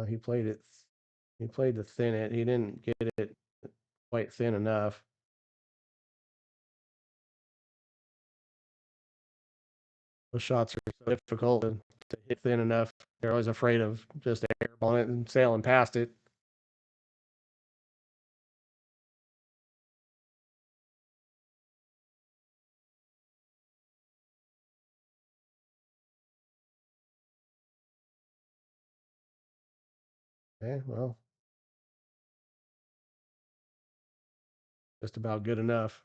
He played it. He played to thin it. He didn't get it quite thin enough. Those shots are so difficult to hit thin enough. They're always afraid of just airballing it and sailing past it. Okay, well, just about good enough.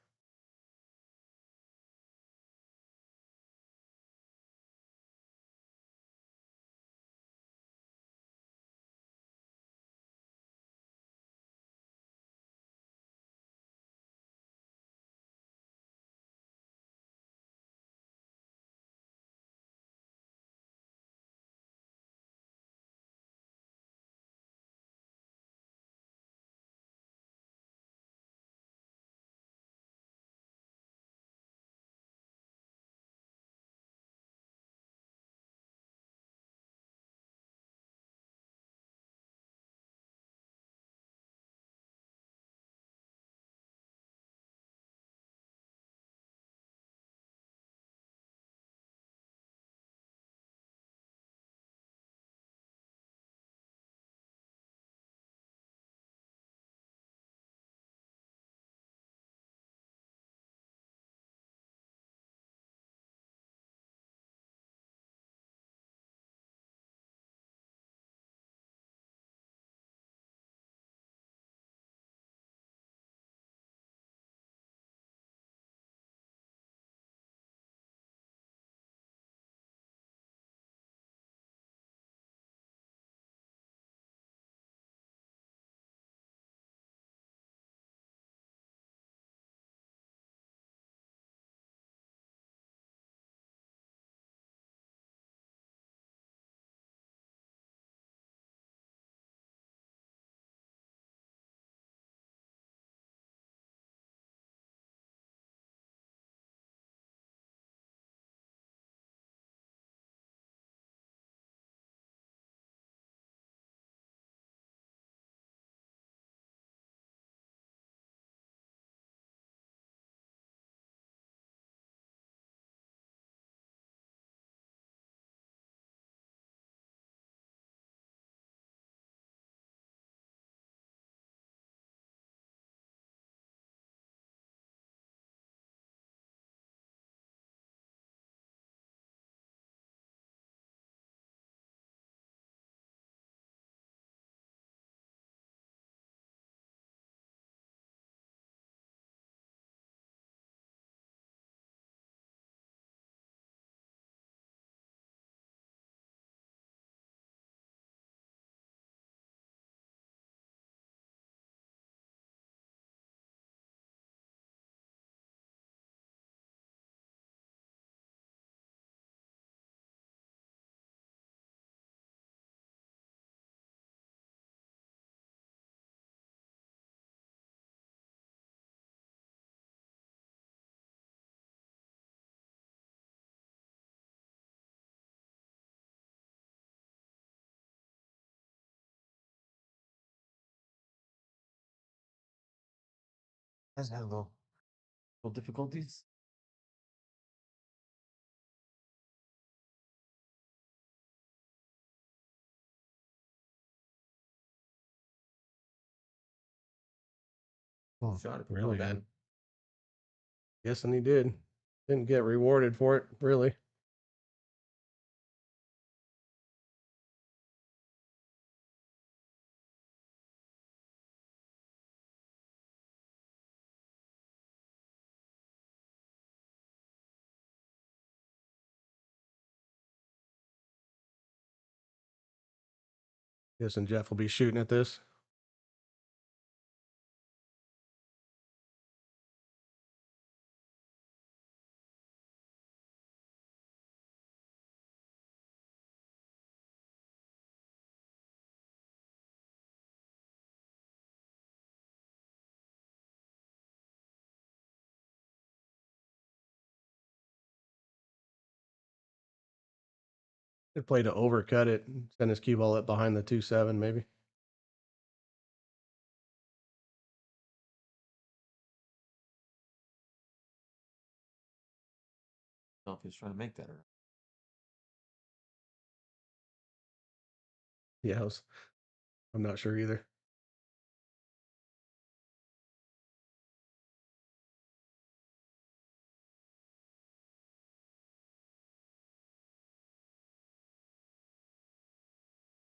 Has had a little difficulties. Oh, Shot it really? bad. Guessing he did. Didn't get rewarded for it, really. Guessing Jeff will be shooting at this. Could play to overcut it and send his cue ball up behind the 2-7 maybe. I don't know if he's trying to make that or not. Yeah, I'm not sure either.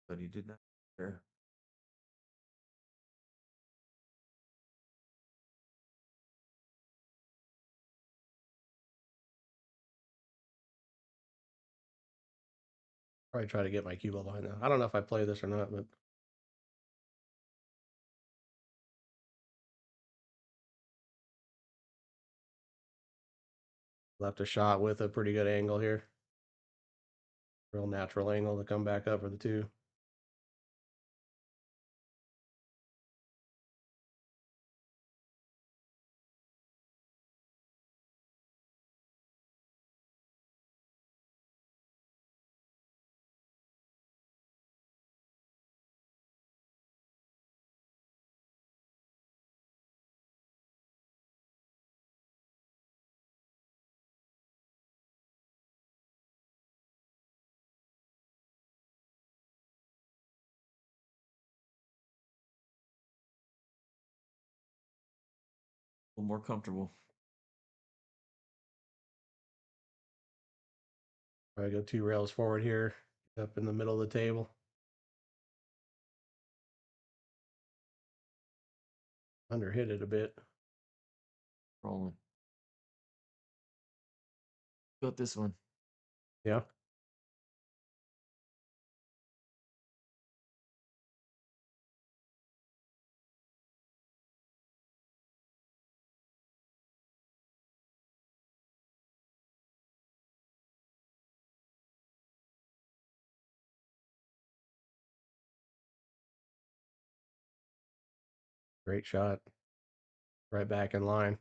But he did not. Sure. Probably try to get my cue ball behind that. I don't know if I play this or not, but left a shot with a pretty good angle here. Real natural angle to come back up for the 2. A little more comfortable. Probably go 2 rails forward here, up in the middle of the table. Underhit it a bit. Rolling. Got this one. Yeah. Great shot. Right back in line.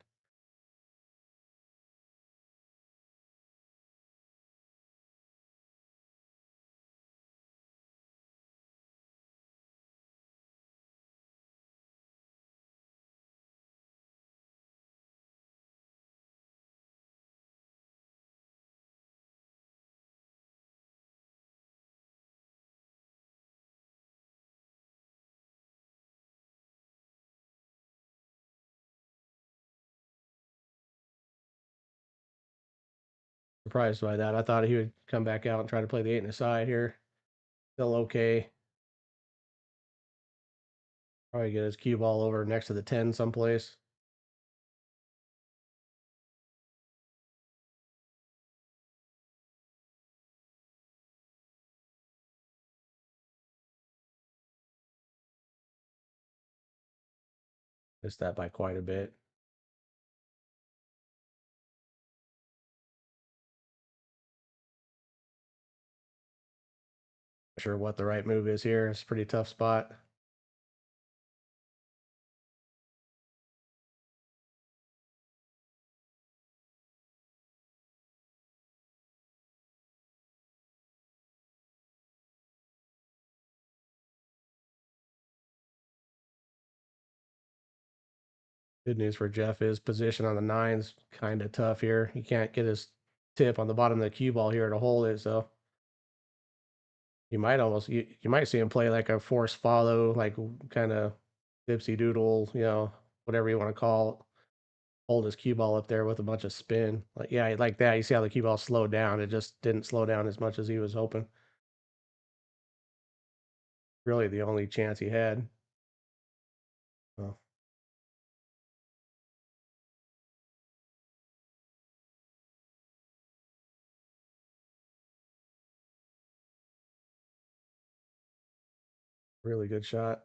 Surprised by that. I thought he would come back out and try to play the 8 and a side here. Still okay. Probably get his cue ball over next to the 10 someplace. Missed that by quite a bit. Not sure what the right move is here. It's a pretty tough spot. Good news for Jeff is position on the 9's kind of tough here. He can't get his tip on the bottom of the cue ball here to hold it, so you might almost you might see him play like a force follow, like kind of dipsy doodle, whatever you want to call it. Hold his cue ball up there with a bunch of spin. Like yeah, like that. You see how the cue ball slowed down. It just didn't slow down as much as he was hoping. Really the only chance he had. Well, Really good shot.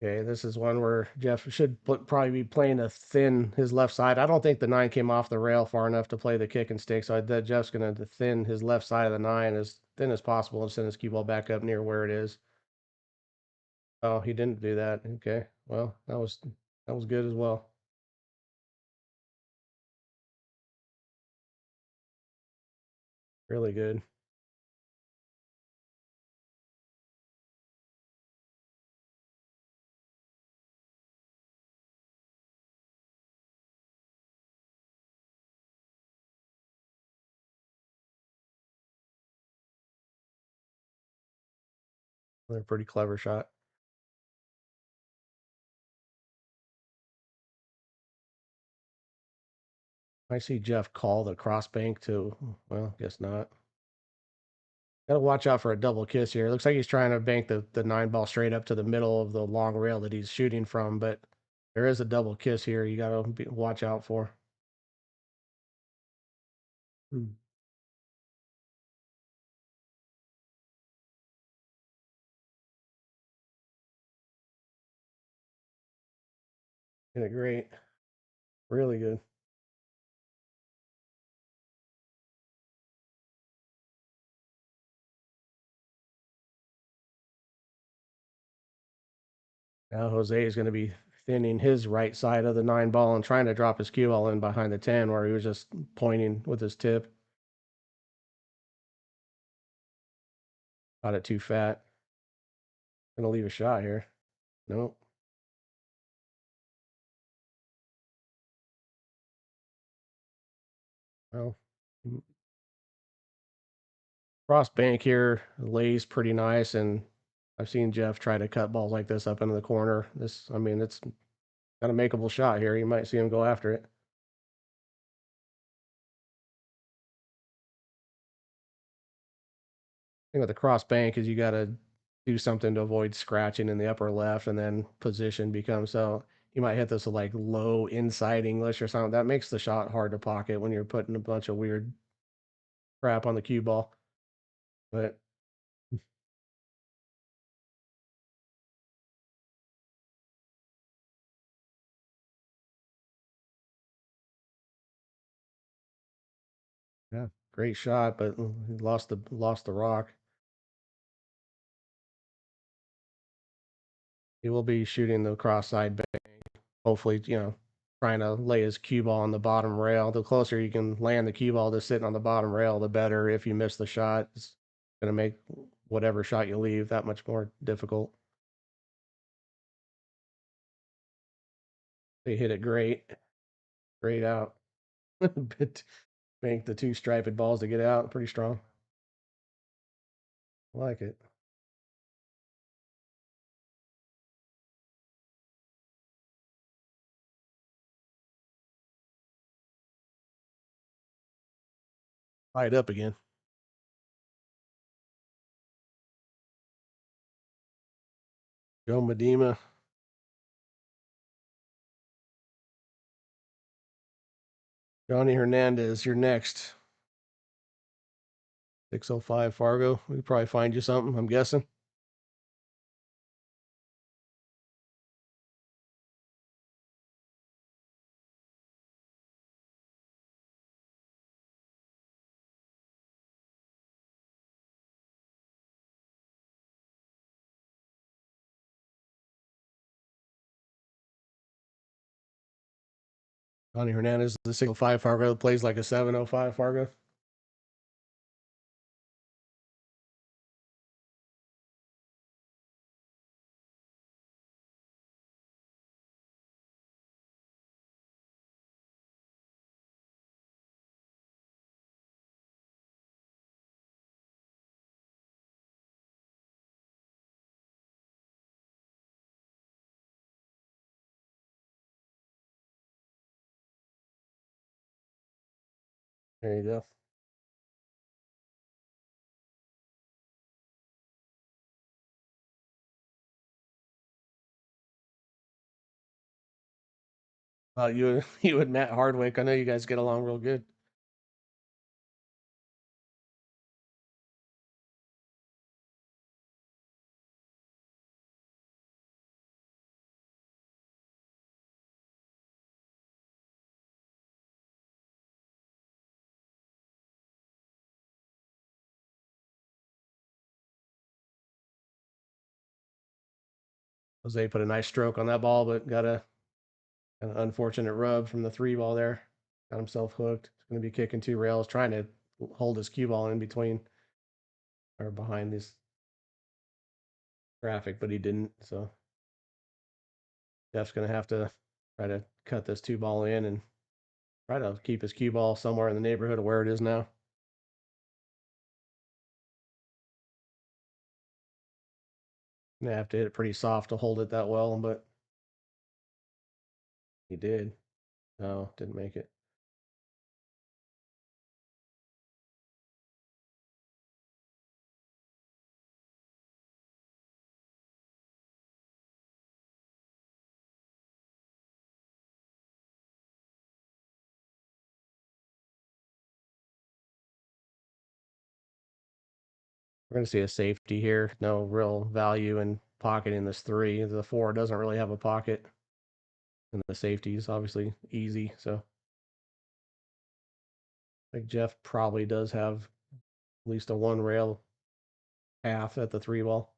Okay, this is one where Jeff should probably be playing a thin his left side. I don't think the 9 came off the rail far enough to play the kick and stick, so I bet Jeff's going to thin his left side of the 9 as thin as possible and send his cue ball back up near where it is. Oh, he didn't do that. Okay, well, that was good as well. Really good. Another pretty clever shot. I see Jeff call the cross bank too. Well, guess not. Gotta watch out for a double kiss here. It looks like he's trying to bank the 9 ball straight up to the middle of the long rail that he's shooting from, but there is a double kiss here. You gotta watch out for. Hmm. Hit it great. Really good. Now Jose is going to be thinning his right side of the 9 ball and trying to drop his cue ball in behind the 10 where he was just pointing with his tip. Got it too fat. Gonna leave a shot here. Nope. Well, cross bank here lays pretty nice, and I've seen Jeff try to cut balls like this up into the corner. I mean, it's got a makeable shot here. You might see him go after it. Thing with the cross bank is you got to do something to avoid scratching in the upper left, and then position becomes so. You might hit this with like low inside English or something. That makes the shot hard to pocket when you're putting a bunch of weird crap on the cue ball. But yeah, great shot, but he lost the rock. He will be shooting the cross side bank. Hopefully, trying to lay his cue ball on the bottom rail. The closer you can land the cue ball to sitting on the bottom rail, the better. If you miss the shot, it's going to make whatever shot you leave that much more difficult. They hit it great, great out. But bank the 2 striped balls to get out. Pretty strong. I like it. Tied up again. Joe Medina. Johnny Hernandez, you're next. 605 Fargo. We could probably find you something, I'm guessing. Johnny Hernandez, the 605 Fargo, plays like a 705 Fargo. There you go. You you and Matt Hardwick. I know you guys get along real good. Jose put a nice stroke on that ball, but got an unfortunate rub from the 3 ball there. Got himself hooked. He's going to be kicking 2 rails, trying to hold his cue ball in between or behind this traffic, but he didn't. So Jeff's going to have to try to cut this 2 ball in and try to keep his cue ball somewhere in the neighborhood of where it is now. Gonna have to hit it pretty soft to hold it that well, but he did. No, didn't make it. We're going to see a safety here. No real value in pocketing this 3. The 4 doesn't really have a pocket. And the safety is obviously easy. So I think Jeff probably does have at least a 1 rail half at the 3 ball.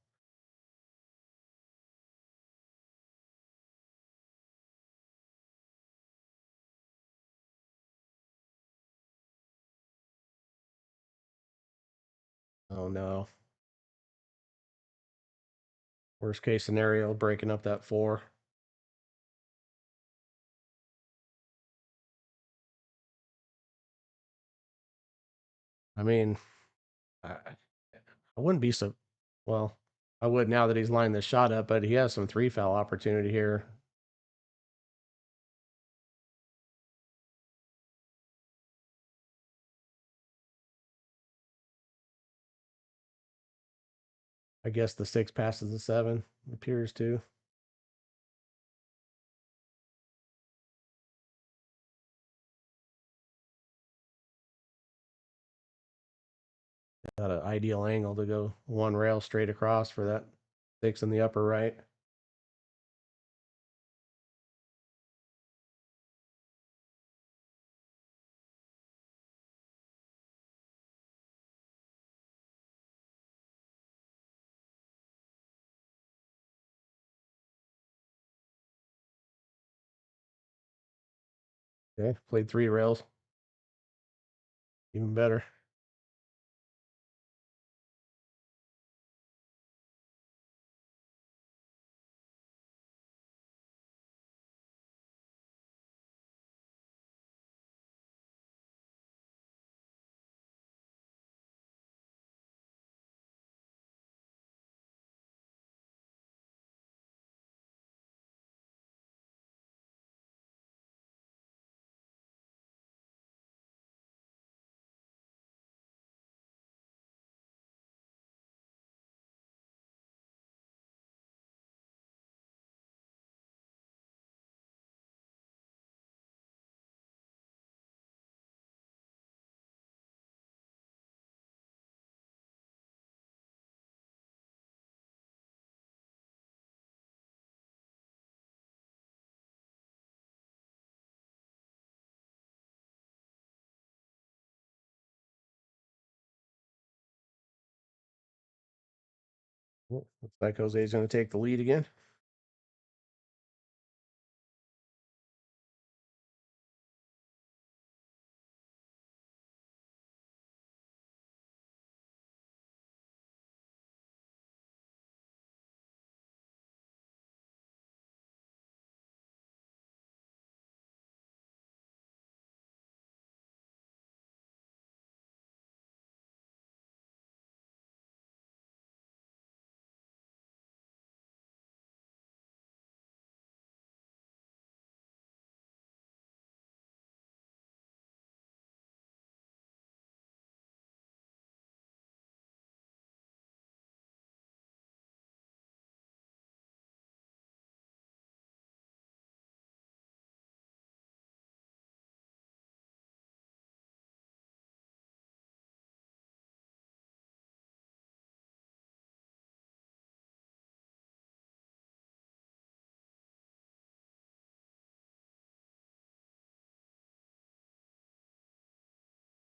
Oh no. Worst case scenario, breaking up that 4. I mean, I wouldn't be so well. I would now that he's lined this shot up, but he has some 3 foul opportunity here. I guess the 6 passes the 7. Appears to. Got an ideal angle to go 1 rail straight across for that 6 in the upper right. Okay, played 3 rails. Even better. Looks like Jose's going to take the lead again.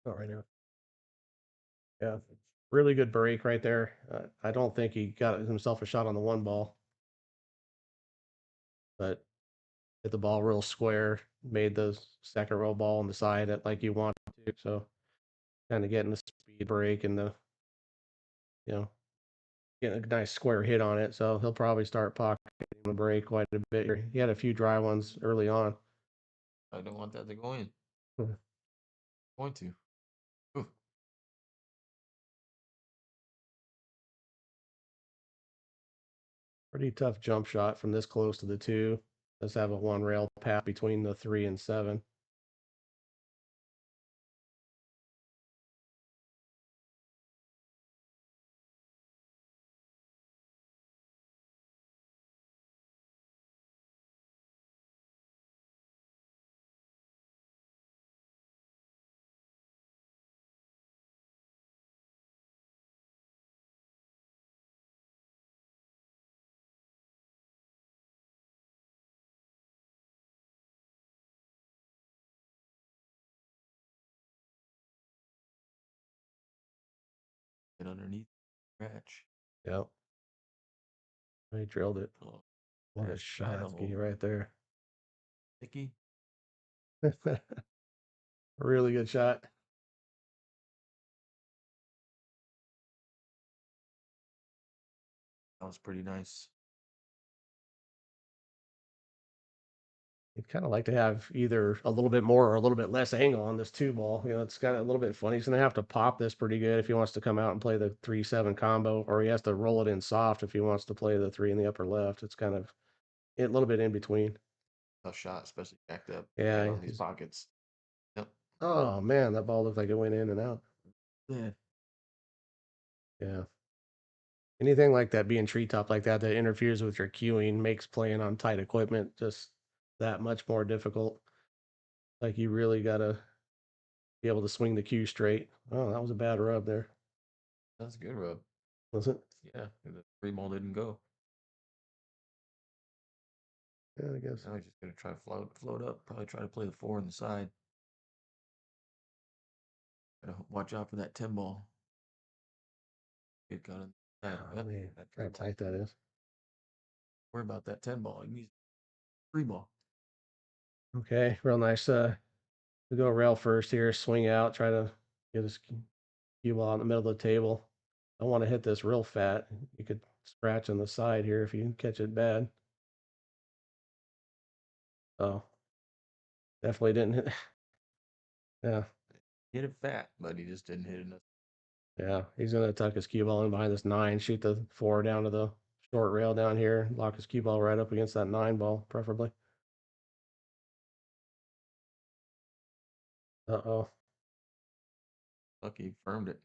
Not right now. Yeah, really good break right there. I don't think he got himself a shot on the 1 ball. but hit the ball real square, made the second row ball on the side at like you want to. So kind of getting the speed break and the, you know, getting a nice square hit on it. So he'll probably start pocketing the break quite a bit here. He had a few dry ones early on. I don't want that to go in. Hmm. Going to. Ooh, Pretty tough jump shot from this close to the two. Let's have a one rail path between the 3 and 7. get underneath. Scratch. Yep. He drilled it. Oh, What a that's shot battle. right there. Sticky. Really good shot. That was pretty nice. You'd kind of like to have either a little bit more or a little bit less angle on this two ball. You know, it's got a little bit funny. He's gonna have to pop this pretty good if he wants to come out and play the 3-7 combo, or he has to roll it in soft if he wants to play the 3 in the upper left. It's kind of a little bit in between. Tough shot, especially jacked up. And Yeah. on these pockets. Yep. Oh man, that ball looked like it went in and out. Yeah. Yeah. Anything like that being treetop like that that interferes with your cueing makes playing on tight equipment just that much more difficult. Like you really gotta be able to swing the cue straight. Oh, that was a bad rub there, That's a good rub. was it? Yeah. The three ball didn't go. Yeah, I guess. Now he's just gonna try to float up. Probably try to play the four on the side. Gotta watch out for that 10 ball. Get got in that. Oh, Yep. man, That how three ball. tight that is. Worry about that 10 ball. He needs three ball. Okay, real nice. We go rail first here, swing out, try to get his cue ball in the middle of the table. I want to hit this real fat. You could scratch on the side here if you catch it bad. Oh, definitely didn't hit. Yeah, Hit it fat, but he just didn't hit enough. yeah. He's gonna tuck his cue ball in behind this 9, shoot the 4 down to the short rail down here, lock his cue ball right up against that 9 ball, preferably. Uh-oh. Lucky he firmed it.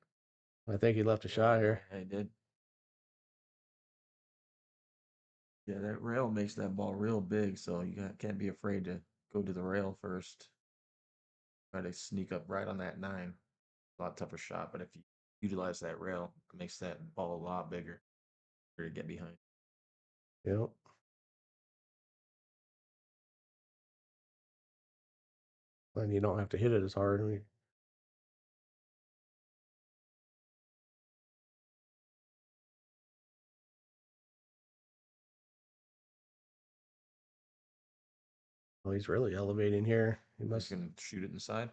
I think he left a shot here. Yeah, he did. Yeah, that rail makes that ball real big, so can't be afraid to go to the rail first. Try to sneak up right on that 9. A lot tougher shot, but if you utilize that rail, it makes that ball a lot bigger. To get behind. Yep. And you don't have to hit it as hard. I mean, oh, he's really elevating here. He He's must. gonna shoot it inside.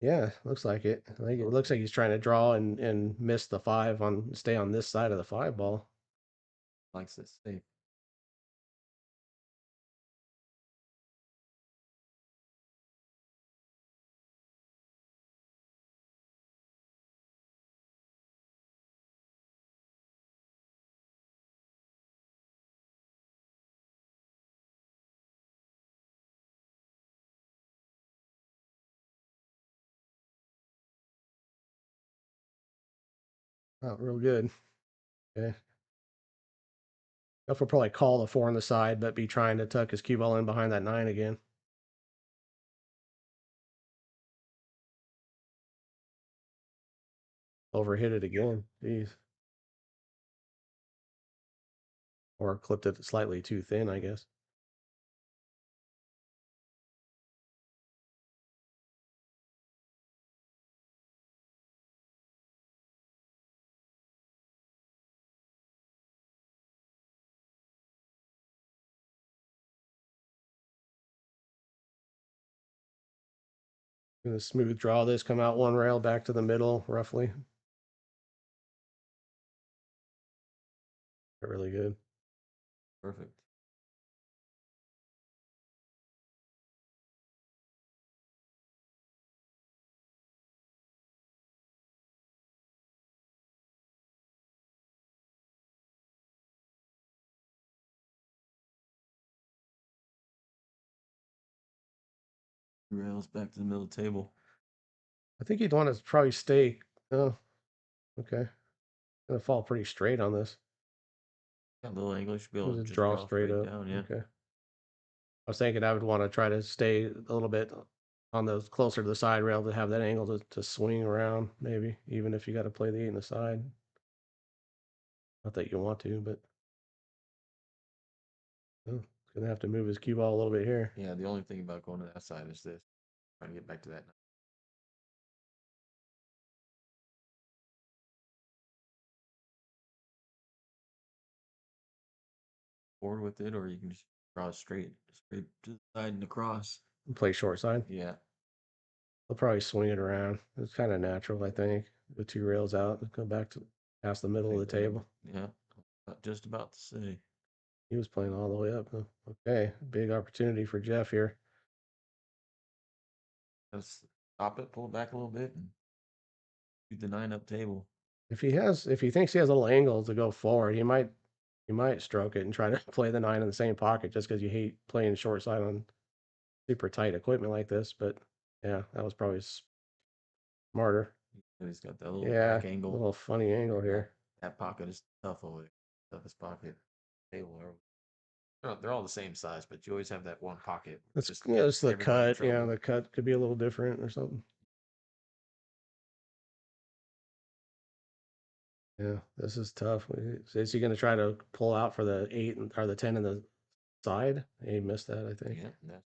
Yeah, looks like it. I think it looks like he's trying to draw and miss the 5 on stay on this side of the 5 ball. Likes it safe. Oh, real good. Okay. Jeff will probably call the 4 on the side, but be trying to tuck his cue ball in behind that 9 again. Overhit it again. Jeez. Or clipped it slightly too thin, I guess. Gonna smooth draw this, come out one rail back to the middle, roughly. Really good. Perfect. Rails back to the middle of the table. I think you'd want to probably stay. Oh, okay. Gonna fall pretty straight on this. Got a little angle. You should be able to Just just draw draw straight up. down. Yeah. Okay. I was thinking I would want to try to stay a little bit on the closer to the side rail to have that angle to swing around, maybe, even if you got to play the 8 in the side. Not that you want to, but oh, gonna have to move his cue ball a little bit here. Yeah. The only thing about going to that side is this. Trying to get back to that. Forward with it, or you can just draw straight to the side and across. Play short side. Yeah. They'll probably swing it around. It's kind of natural, I think. The 2 rails out and go back to past the middle of the table. Yeah. Just about to say. He was playing all the way up. Huh? Okay, big opportunity for Jeff here. Let's stop it, pull it back a little bit, and shoot the 9 up table. If he thinks he has a little angle to go forward, he might stroke it and try to play the 9 in the same pocket just because you hate playing short side on super tight equipment like this. But yeah, that was probably smarter. He's got that little Yeah, back angle. little funny angle here. That pocket is tough over there. Toughest pocket. Table. They're all the same size, but you always have that one pocket. It's Just it's the everybody in cut. Yeah, trouble. the cut could be a little different or something. Yeah, this is tough. Is he going to try to pull out for the 8 or the 10 in the side? He missed that, I think. Yeah,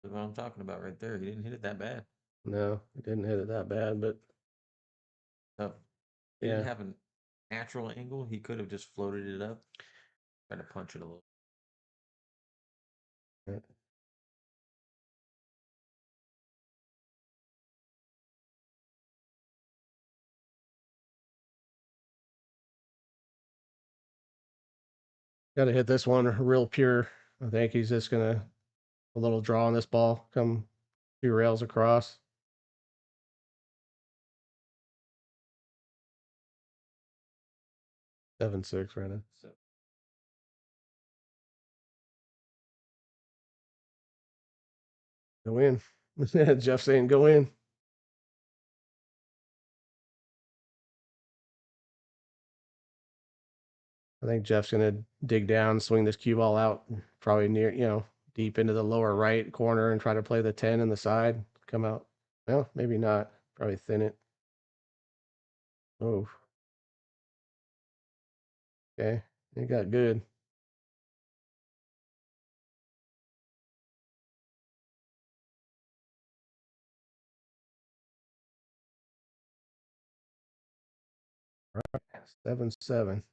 that's what I'm talking about right there. He didn't hit it that bad. No, he didn't hit it that bad, but No, he didn't yeah. have a natural angle. He could have just floated it up, tried to punch it a little. Yeah. Got to hit this one real pure. I think he's just going to a little draw on this ball, come 2 rails across. Seven six right now. So Go in. Jeff saying go in. I think Jeff's gonna dig down, swing this cue ball out, probably near, deep into the lower right corner and try to play the 10 in the side. Come out. Well, maybe not. Probably thin it. Oh. Okay. It got good. All right. 7-7.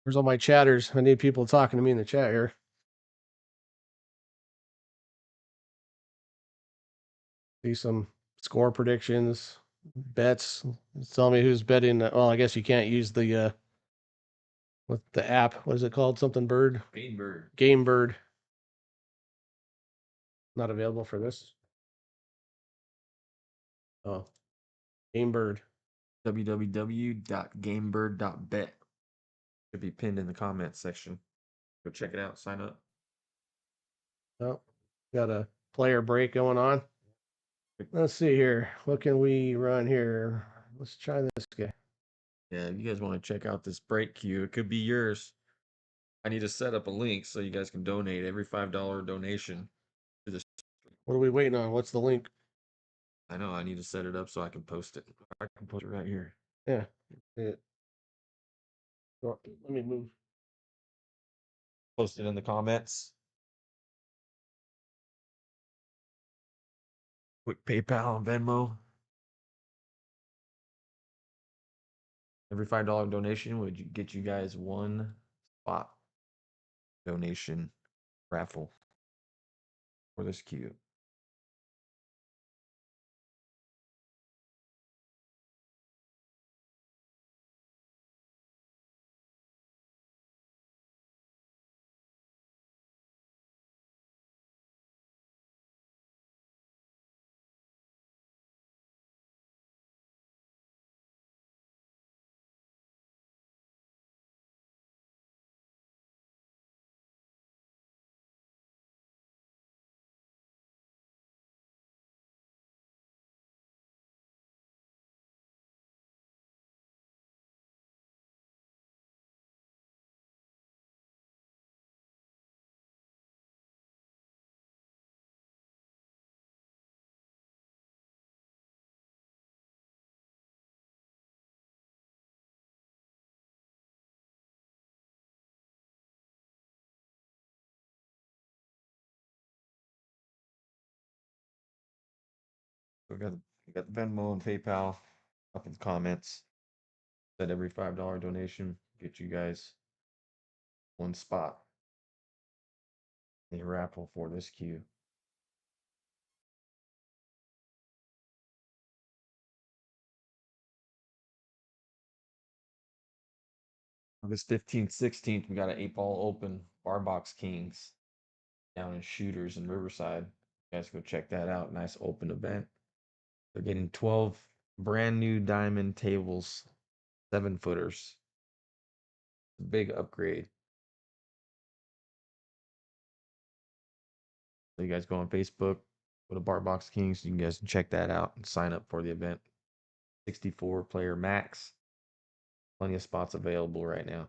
Where's all my chatters? I need people talking to me in the chat here. See some score predictions, bets. Tell me who's betting. Well, I guess you can't use the with the app. What is it called? Something bird. Greenberg. Game bird. Not available for this. Oh, game bird. www.gamebird.bet. Should be pinned in the comments section. Go check it out. Sign up. Oh, got a player break going on. Let's see here. What can we run here? Let's try this guy. Yeah, if you guys want to check out this break queue, it could be yours. I need to set up a link so you guys can donate every $5 donation to this. What are we waiting on? What's the link? I know I need to set it up so I can post it. I can post it right here. Yeah. Let me move. Post it in the comments. Quick PayPal and Venmo. Every $5 donation would get you guys one spot donation raffle for this cube. We got the Venmo and PayPal up in the comments. Said every $5 donation get you guys one spot in the raffle for this queue. August 15th, 16th, we got an 8-ball open Bar Box Kings down in Shooters in Riverside. You guys go check that out. Nice open event. They're getting 12 brand new diamond tables, 7-footers. Big upgrade. So you guys go on Facebook, go to Bar Box Kings. You guys can check that out and sign up for the event. 64 player max. Plenty of spots available right now.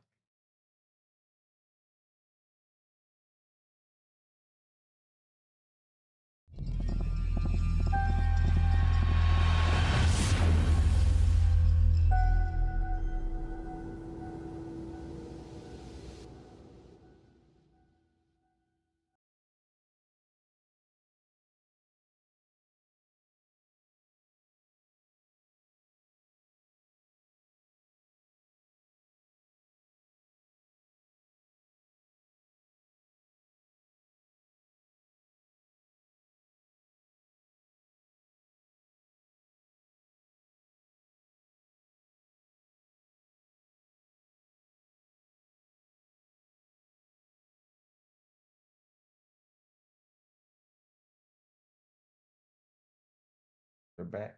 They're back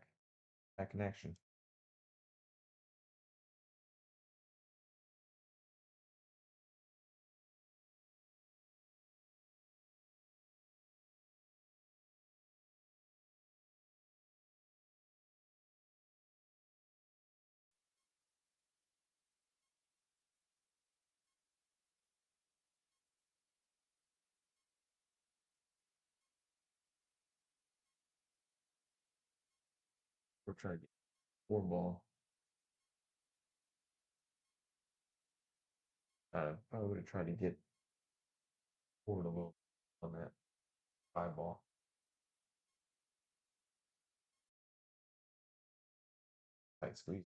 in action. We're trying to get 4-ball. Probably would have tried to get forward a little on that 5-ball. Tight squeeze.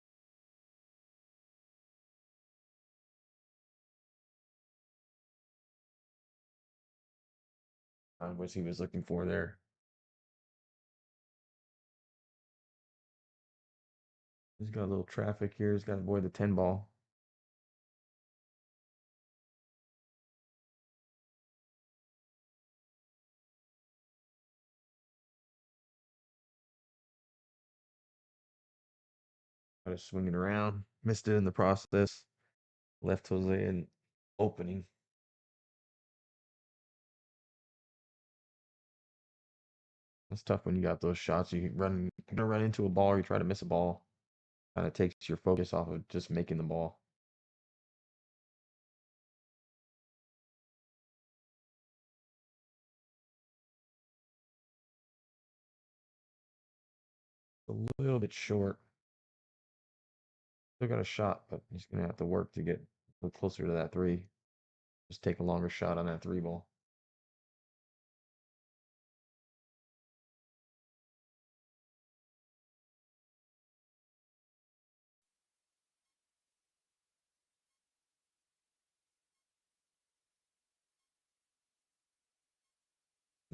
What he was looking for there. He's got a little traffic here. He's got to avoid the 10-ball. Try to swing it around. Missed it in the process. Left Jose in opening. It's tough when you got those shots. You're gonna run into a ball or you try to miss a ball. Kind of takes your focus off of just making the ball. A little bit short. Still got a shot, but he's gonna have to work to get a little closer to that 3. Just take a longer shot on that 3-ball.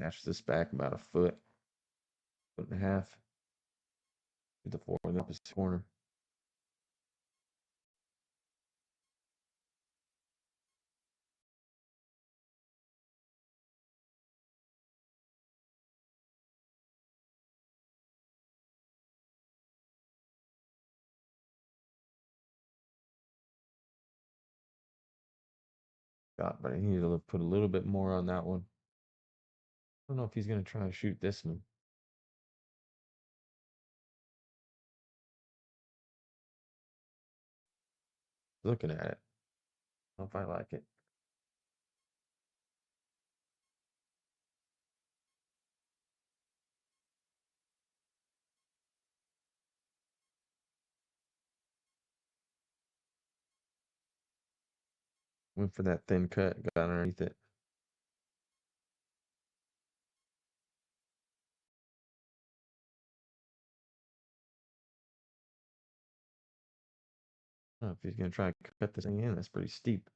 Snatch this back about a foot, foot and a half. Get the floor in the opposite corner. But I need to put a little bit more on that one. I don't know if he's going to try and shoot this one. Looking at it. I don't know if I like it. Went for that thin cut, got underneath it. I don't know if he's going to try and cut this thing in. That's pretty steep.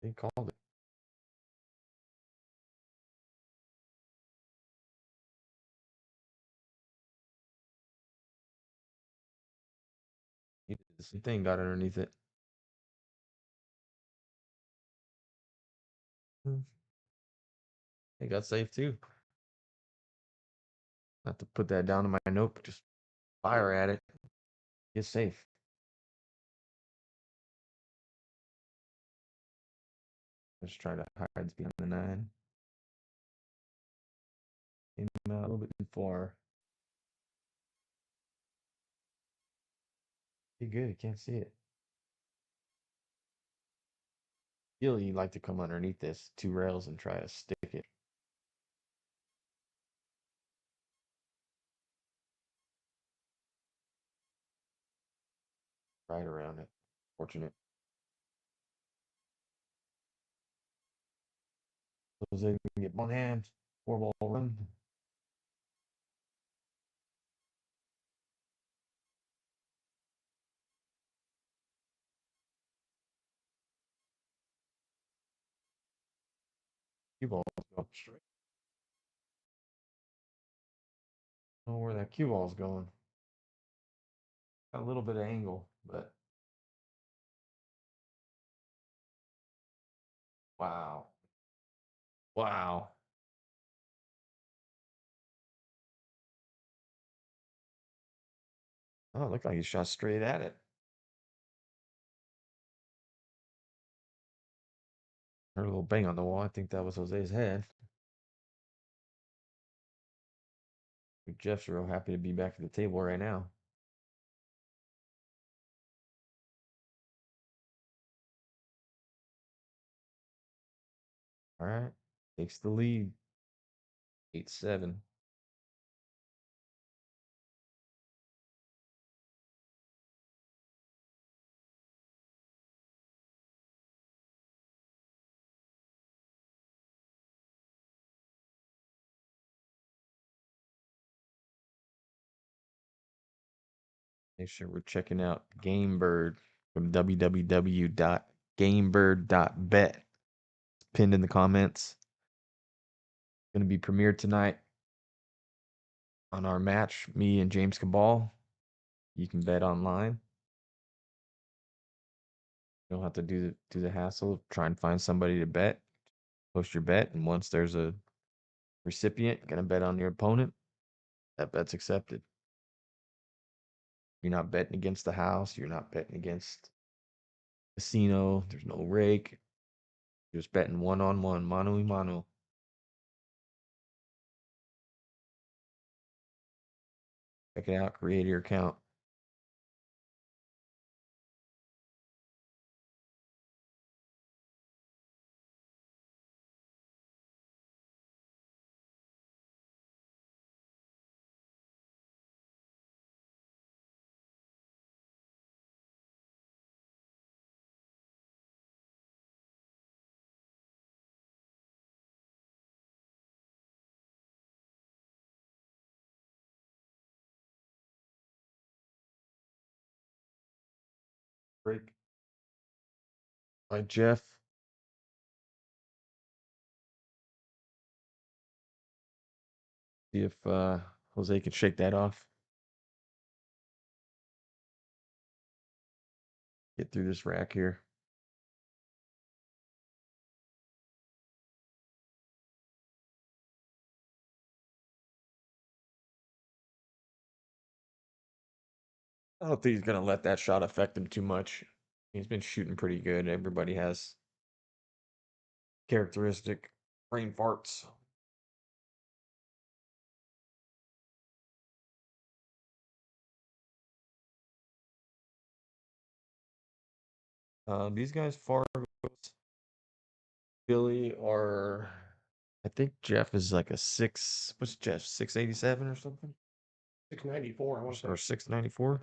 He called it. He did the same thing, got underneath it. He got safe too. Not to put that down in my note, just fire at it. Get safe. Let's try to hide behind the 9. Came out a little bit too far. Be good. You can't see it. Ideally, you'd like to come underneath this 2 rails and try to stick it. Right around it. Fortunate. Jose can get one hand. 4-ball run. Cue ball go straight. I don't know where that cue ball's going. Got a little bit of angle, but wow. Wow. Oh, it looked like he shot straight at it. Heard a little bang on the wall. I think that was Jose's head. Jeff's real happy to be back at the table right now. All right. Takes the lead. 8-7. Make sure we're checking out Gamebird from www.gamebird.bet. Pinned in the comments. Going to be premiered tonight on our match, me and James Cabal. You can bet online. You don't have to do the hassle of trying to find somebody to bet. Post your bet, and once there's a recipient going to bet on your opponent, that bet's accepted. You're not betting against the house. You're not betting against casino. There's no rake. You're just betting one-on-one, mano a mano. Check it out. Create your account. Break by Jeff. See if Jose can shake that off. Get through this rack here. I don't think he's gonna let that shot affect him too much. He's been shooting pretty good. Everybody has characteristic brain farts. These guys, Fargo's, Billy, are. I think Jeff is like a six. What's Jeff? 687 or something? 694, I want to Or say. 694?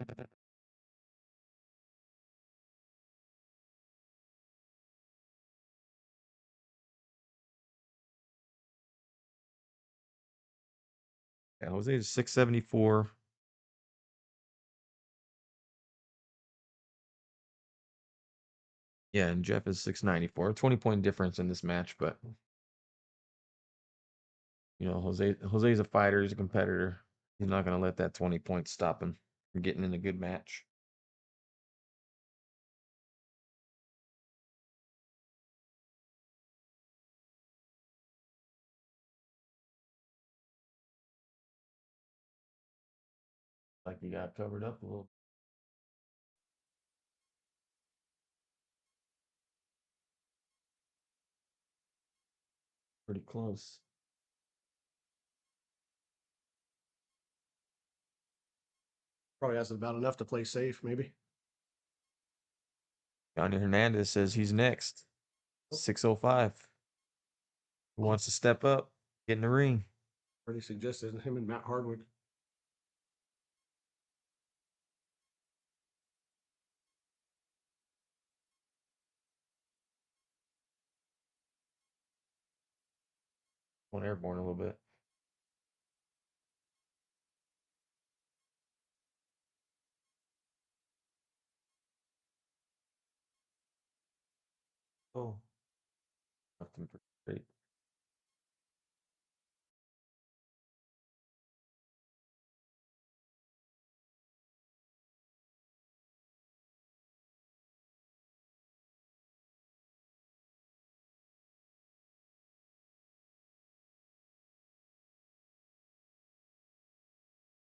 Yeah, Jose is 674. Yeah, and Jeff is 694. 20-point difference in this match, but Jose's a fighter, he's a competitor. He's not gonna let that 20 points stop him from getting in a good match. Like you got covered up a little. Pretty close. Probably has about enough to play safe, maybe. Johnny Hernandez says he's next. 605. Who wants to step up, get in the ring? Already suggested him and Matt Hardwood. On airborne a little bit. Oh. Nothing pretty straight.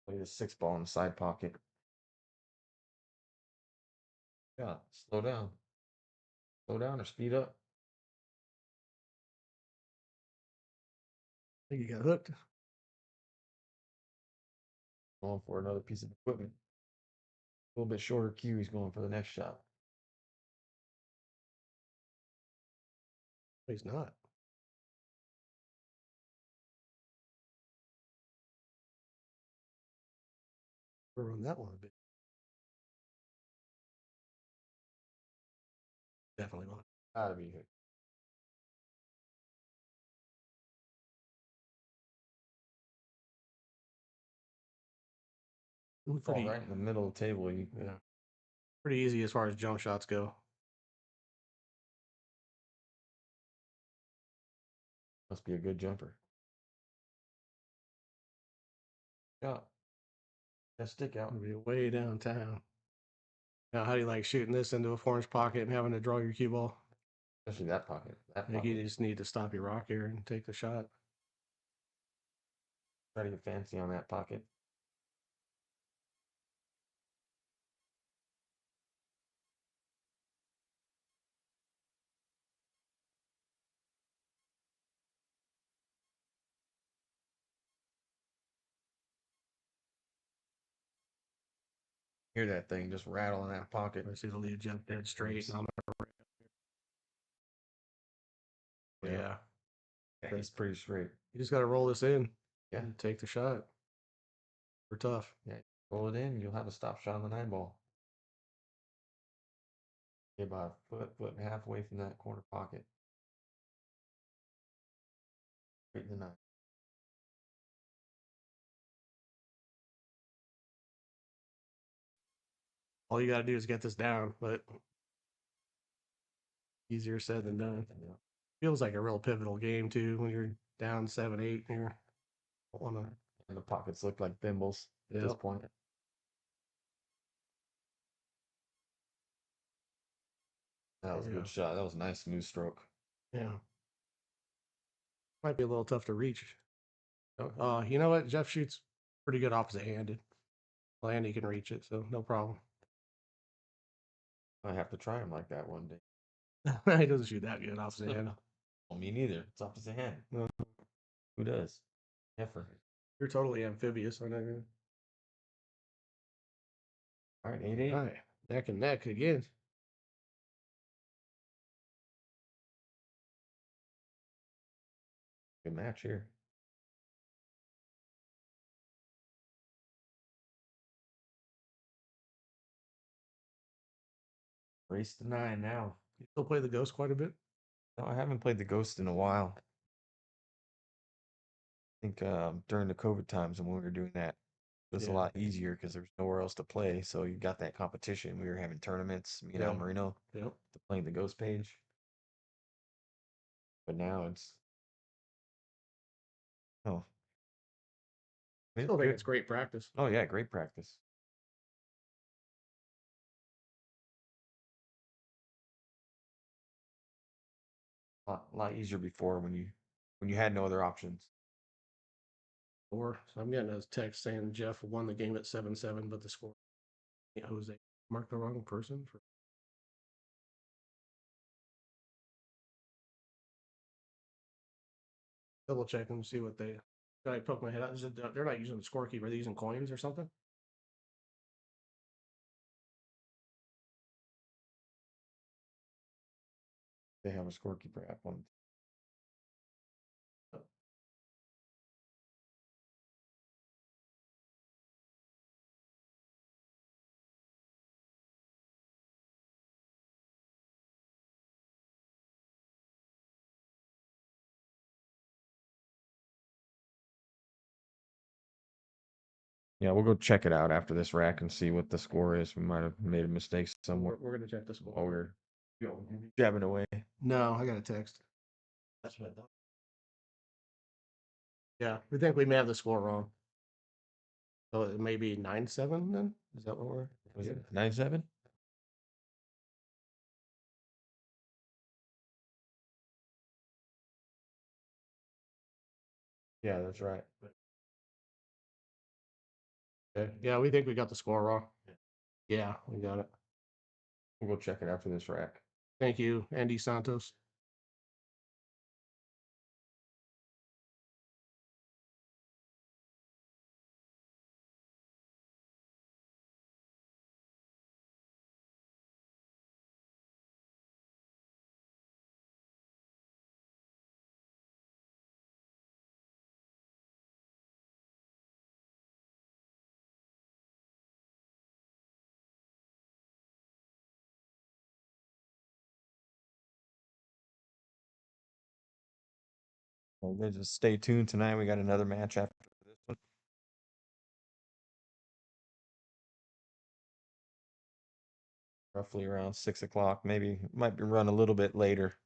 Look at the 6 ball in the side pocket. Yeah, slow down. Slow down or speed up. I think he got hooked. Going for another piece of equipment. A little bit shorter cue, he's going for the next shot. He's not. We'll run that one a bit. Definitely not. Gotta be hit. Pretty, right in the middle of the table. yeah, pretty easy as far as jump shots go. Must be a good jumper. Yeah. That stick out. It'll be way downtown. Now, how do you like shooting this into a orange pocket and having to draw your cue ball? Especially that pocket. I think you just need to stop your rock here and take the shot. Try to get fancy on that pocket. Hear that thing just rattle in that pocket. I see the lead jump dead straight. And I'm gonna, yeah. Yeah, he's pretty straight. You just got to roll this in. Yeah. And take the shot. We're tough. Yeah. Roll it in, you'll have a stop shot on the 9 ball. Get about a foot and a half away from that corner pocket. Right in the 9. All you got to do is get this down, but easier said than done. Feels like a real pivotal game too when you're down 7-8 and you want to And the pockets look like thimbles at this Yep. point. That was a Yeah. good shot. That was a nice smooth stroke. Yeah. Might be a little tough to reach. You know what? Jeff shoots pretty good opposite handed. Well, Andy can reach it, so no problem. I have to try him like that one day. He doesn't shoot that good opposite handed. Well, me neither. It's opposite hand. No, Who does? Heifer. you're totally amphibious. I know. All right, 8-8. All right, neck and neck again. Good match here. Race to 9 now. You still play the ghost quite a bit? No, I haven't played the Ghost in a while. I think during the COVID times when we were doing that, it was a Yeah. lot easier because there was nowhere else to play. So you got that competition. We were having tournaments, me and Al Yeah. Marino, Yep. playing the Ghost page. But now it's oh, it's Still think good. it's great practice. Oh yeah, great practice. A lot easier before when you had no other options. Or so I'm getting a text saying Jeff won the game at 7-7, but the score, Jose marked the wrong person for. Double check and see what they. I poke my head out. They're not using the scorekeeper. They're using coins or something. They have a scorekeeper app on. Yeah, we'll go check it out after this rack and see what the score is. We might have made a mistake somewhere We're gonna check the score. while we're jabbing away. No, I got a text. That's what I thought. Yeah, we think we may have the score wrong. So it may be 9-7 then? Is that what we're? Was it 9-7? Yeah, that's right. Okay. Yeah, we think we got the score wrong. Yeah, we got it. We'll go check it after this rack. Thank you, Andy Santos. Well, guys, just stay tuned tonight. We got another match after this one. Roughly around 6 o'clock. Maybe might be run a little bit later,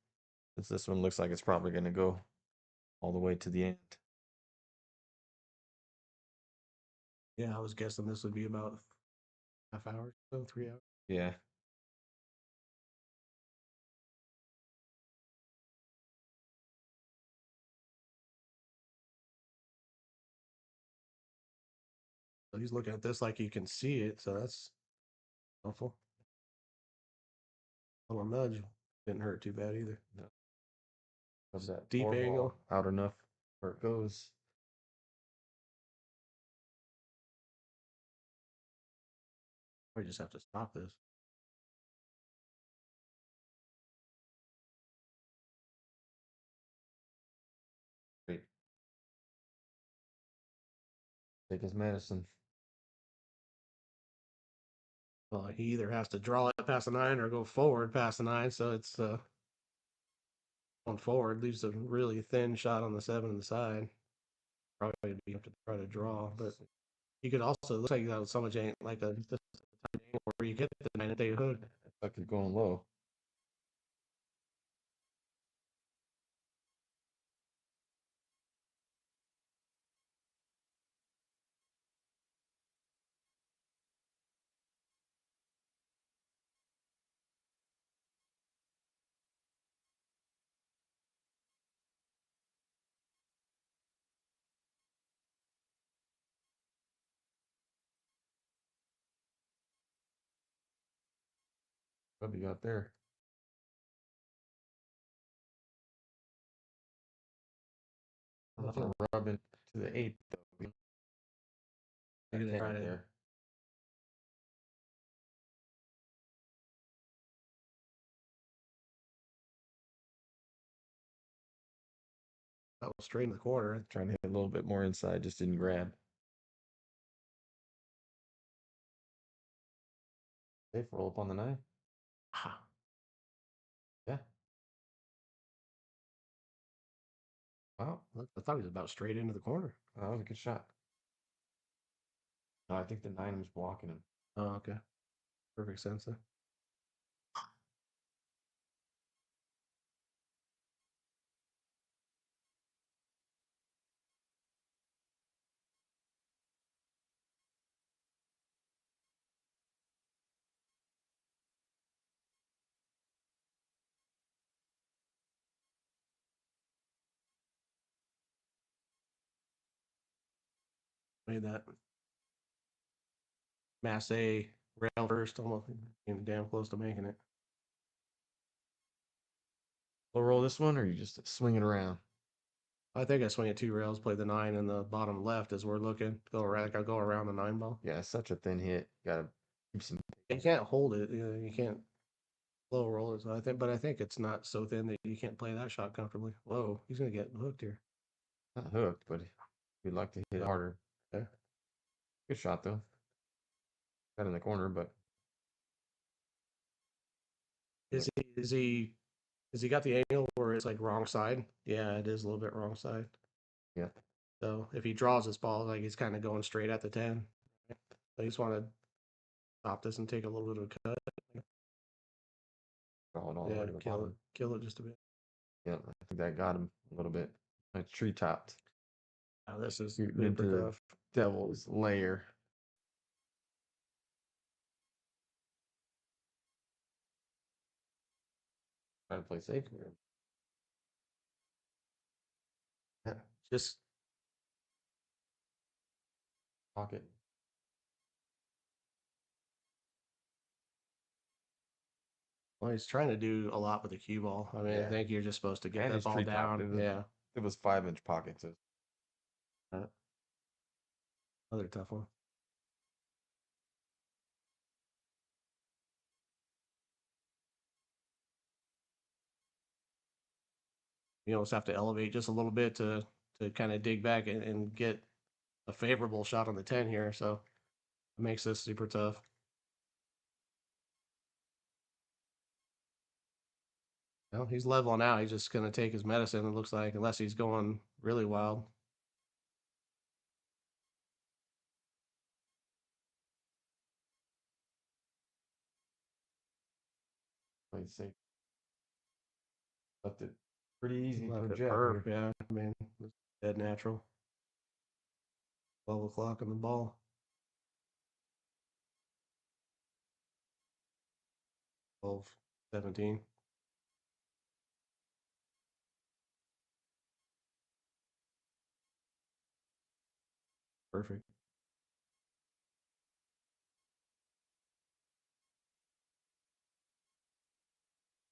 since this one looks like it's probably going to go all the way to the end. Yeah, I was guessing this would be about half hour, so 3 hours. Yeah. So he's looking at this like you can see it, so that's helpful. A little nudge didn't hurt too bad either. No. Was that Deep four ball angle. out enough where it goes? We just have to stop this. Great. Take his medicine. Well, he either has to draw it past the 9 or go forward past the 9, so it's going forward leaves a really thin shot on the 7 on the side. Probably be have to try to draw, but you could also looks like you got so much like a this angle where you get the 9 at the hood. Like you're going low. What do you got there? Nothing rubbing to the 8th, though. Look at that Right right there. That was straight in the corner. Trying to hit a little bit more inside, just didn't grab. Safe roll up on the 9. Ah, Yeah. Wow. look, I thought he was about straight into the corner. That was a good shot. No, I think the 9 was blocking him. Oh, okay. Perfect sense then. Made that Mass A rail first, almost came damn close to making it. We'll roll this one, or you just swing it around? I think I swing at 2 rails, play the 9 in the bottom left as we're looking. Go around, I go around the 9 ball. Yeah, it's such a thin hit. Gotta keep some. You can't hold it. You can't low roll it. So I think it's not so thin that you can't play that shot comfortably. Whoa, he's gonna get hooked here. Not hooked, but we'd like to hit it harder. Okay. Good shot, though. Got in the corner, but Is he got the angle where it's like wrong side? Yeah, it is a little bit wrong side. yeah. So if he draws his ball, like he's kind of going straight at the 10. I just want to stop this and take a little bit of a cut. Draw it all the Yeah, way to the bottom. kill it just a bit. Yeah, I think that got him a little bit. It's tree topped. Oh, this is Shooting super into the tough. devil's lair. Try to play safe here. Yeah, just Pocket. well, he's trying to do a lot with the cue ball. I mean, I Yeah. think you're just supposed to get And that it's ball tree topped. down. Yeah, It was 5-inch pocket, so another tough one. You almost have to elevate just a little bit to kind of dig back and get a favorable shot on the 10 here. So it makes this super tough. Well, he's leveling out. He's just going to take his medicine, it looks like, unless he's going really wild. play safe. Left it pretty easy Left for it Jeff perf, here. yeah. I mean, it's dead natural. 12 o'clock on the ball. 12, 17. Perfect.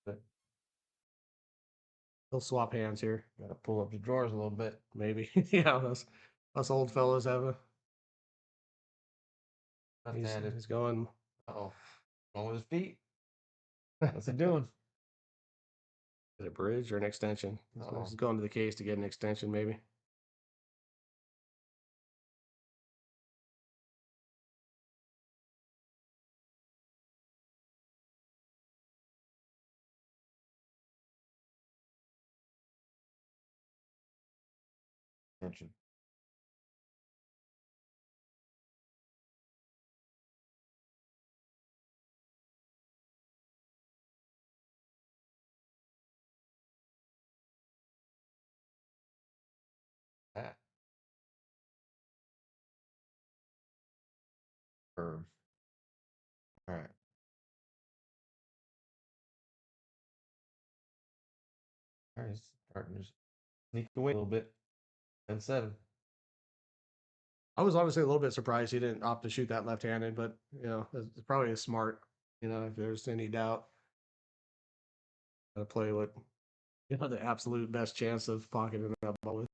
But he'll swap hands here. Got to pull up the drawers a little bit. Maybe. Yeah, us old fellows have a. Left-handed. He's going. Uh-oh. Going with his feet. What's he doing? Is it a bridge or an extension? Uh-oh. He's going to the case to get an extension, maybe. Attention. That. Firm. All right. All right. Starting to sneak away a little bit. 10-7. I was honestly a little bit surprised he didn't opt to shoot that left-handed, but it's probably a smart. If there's any doubt, Gotta play what the absolute best chance of pocketing that ball with.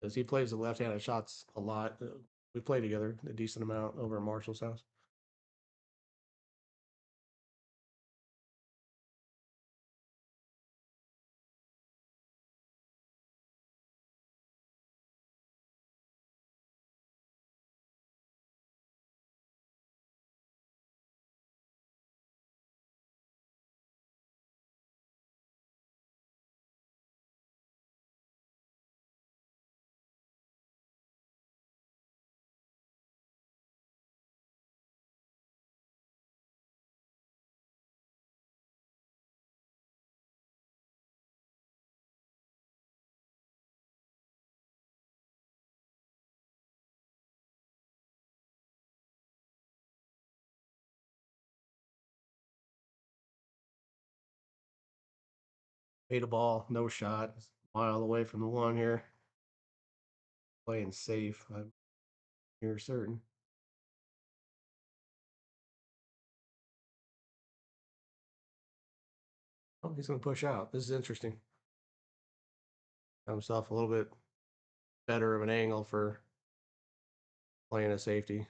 Because he plays the left-handed shots a lot. We play together a decent amount over at Marshall's house. Made a ball, no shot, a mile away from the one here. Playing safe, I'm here certain. Oh, he's going to push out. This is interesting. Got himself a little bit better of an angle for playing a safety.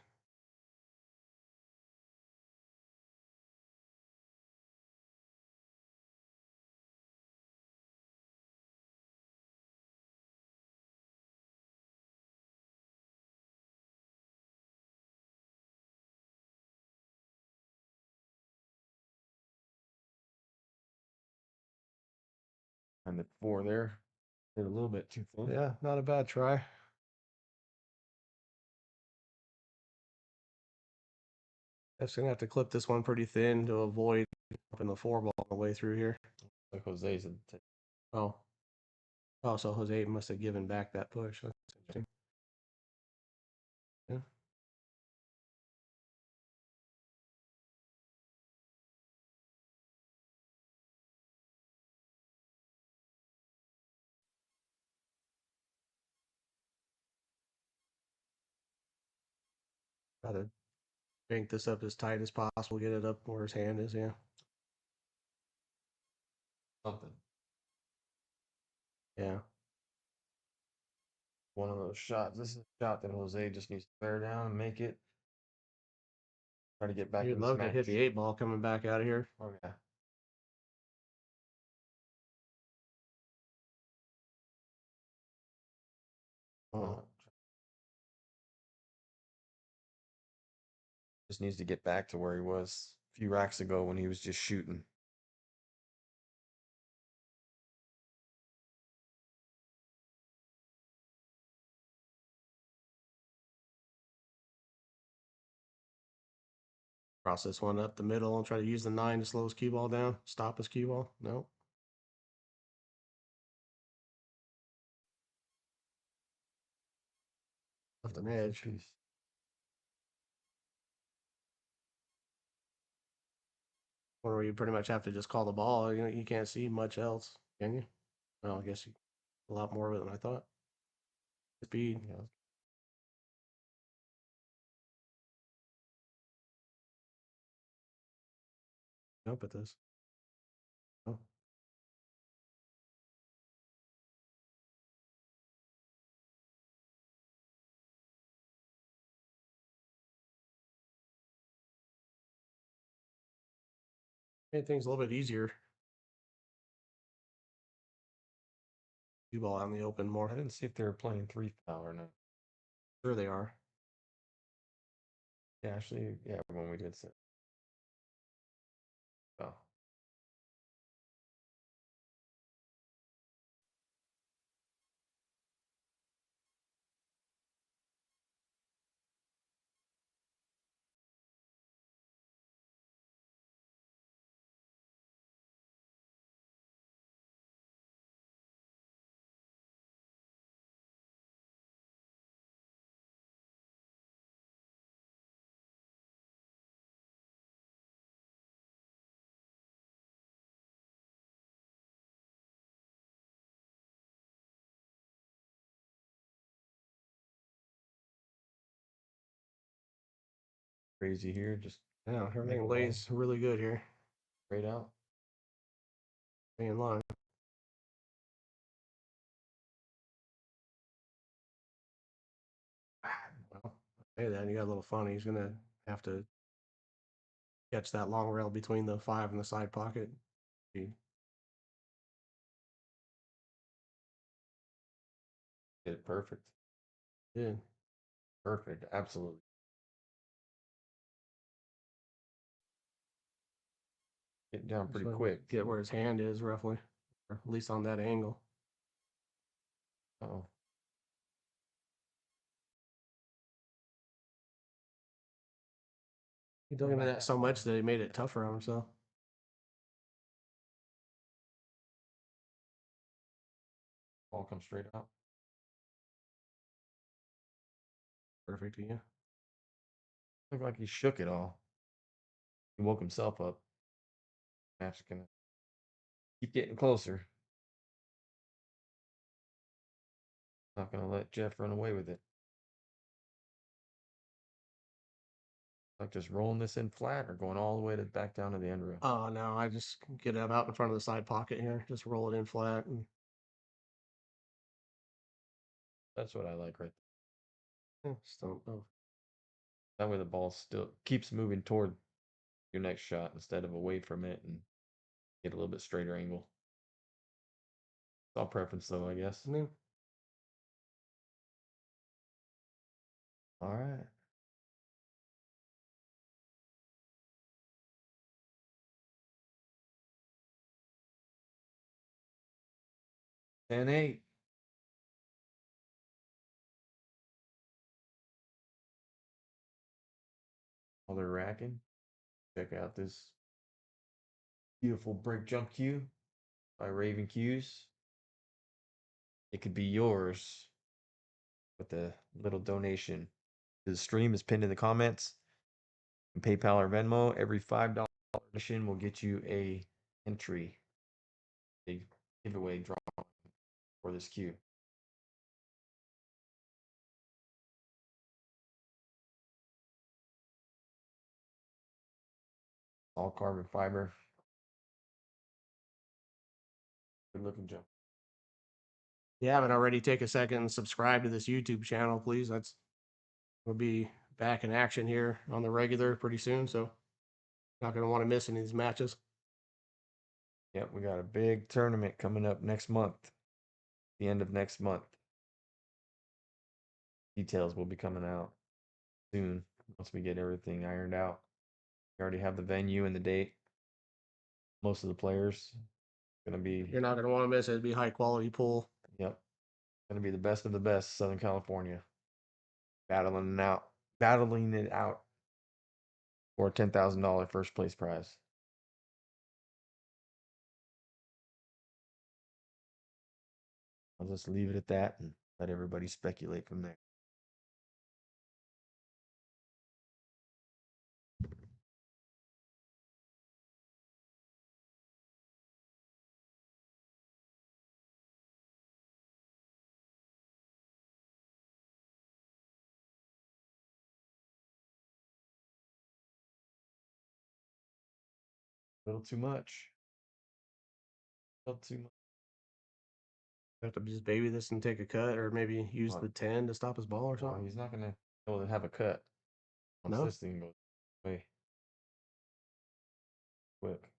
And the 4 there. Did a little bit too thin. Yeah, not a bad try. Just gonna have to clip this one pretty thin to avoid upping the 4 ball on the way through here. Like Jose's. Oh. Oh, so Jose must have given back that push. That's interesting. Yeah. Try to bank this up as tight as possible, get it up where his hand is, yeah. Something. Yeah. One of those shots. This is a shot that Jose just needs to bear down and make it. Try to get back You'd in this love to match. hit the 8 ball coming back out of here. Oh, yeah. Oh. Just needs to get back to where he was a few racks ago when he was just shooting. Cross this one up the middle and try to use the 9 to slow his cue ball down. Stop his cue ball. No. Left an edge. Where you pretty much have to just call the ball. You can't see much else, can you? Well, I guess you a lot more of it than I thought. Speed. Yeah. Jump at this. Oh. Made things a little bit easier. Cue ball out in the open more. I didn't see if they were playing 3 foul or not. Sure they are. Yeah, actually, yeah, when we did sit. Oh. Crazy here, just Yeah, make everything the lays really good here. straight out. Stay in line. Well, hey, then you got a little funny. He's gonna have to catch that long rail between the 5 and the side pocket. He Did it perfect. did. Perfect. Absolutely. Getting down pretty So quick. get where his hand is roughly, or at least on that angle. Oh. He dug into that so much that he made it tougher on himself. Ball comes straight out. Perfect, yeah. Looked like he shook it all. He woke himself up. Match gonna keep getting closer. Not gonna let Jeff run away with it. Like just rolling this in flat or going all the way to back down to the end rail. Oh no, I just get it out in front of the side pocket here. Just roll it in flat and That's what I like right stump. Oh, there. That way the ball still keeps moving toward your next shot instead of away from it and get a little bit straighter angle. It's all preference though, I guess. no. All right. And 8. While they're racking, check out this beautiful break jump cue by Raven Cues. It could be yours with a little donation. The stream is pinned in the comments. And PayPal or Venmo, every $5 donation will get you a entry, a giveaway draw for this cue. All carbon fiber. Good looking jump. If you haven't already, take a second and subscribe to this YouTube channel, please. We'll be back in action here on the regular pretty soon, so not gonna want to miss any of these matches. Yep, we got a big tournament coming up next month. The end of next month. Details will be coming out soon once we get everything ironed out. We already have the venue and the date. Most of the players gonna be. You're not gonna want to miss it. It'd be high quality pool. Yep, gonna be the best of the best. Southern California, battling it out for a $10,000 first place prize. I'll just leave it at that and let everybody speculate from there. A little too much. A little too much. Have to just baby this and take a cut, or maybe use What? the 10 to stop his ball or No, something. he's not gonna be able to have a cut once No? this thing goes away. Quick.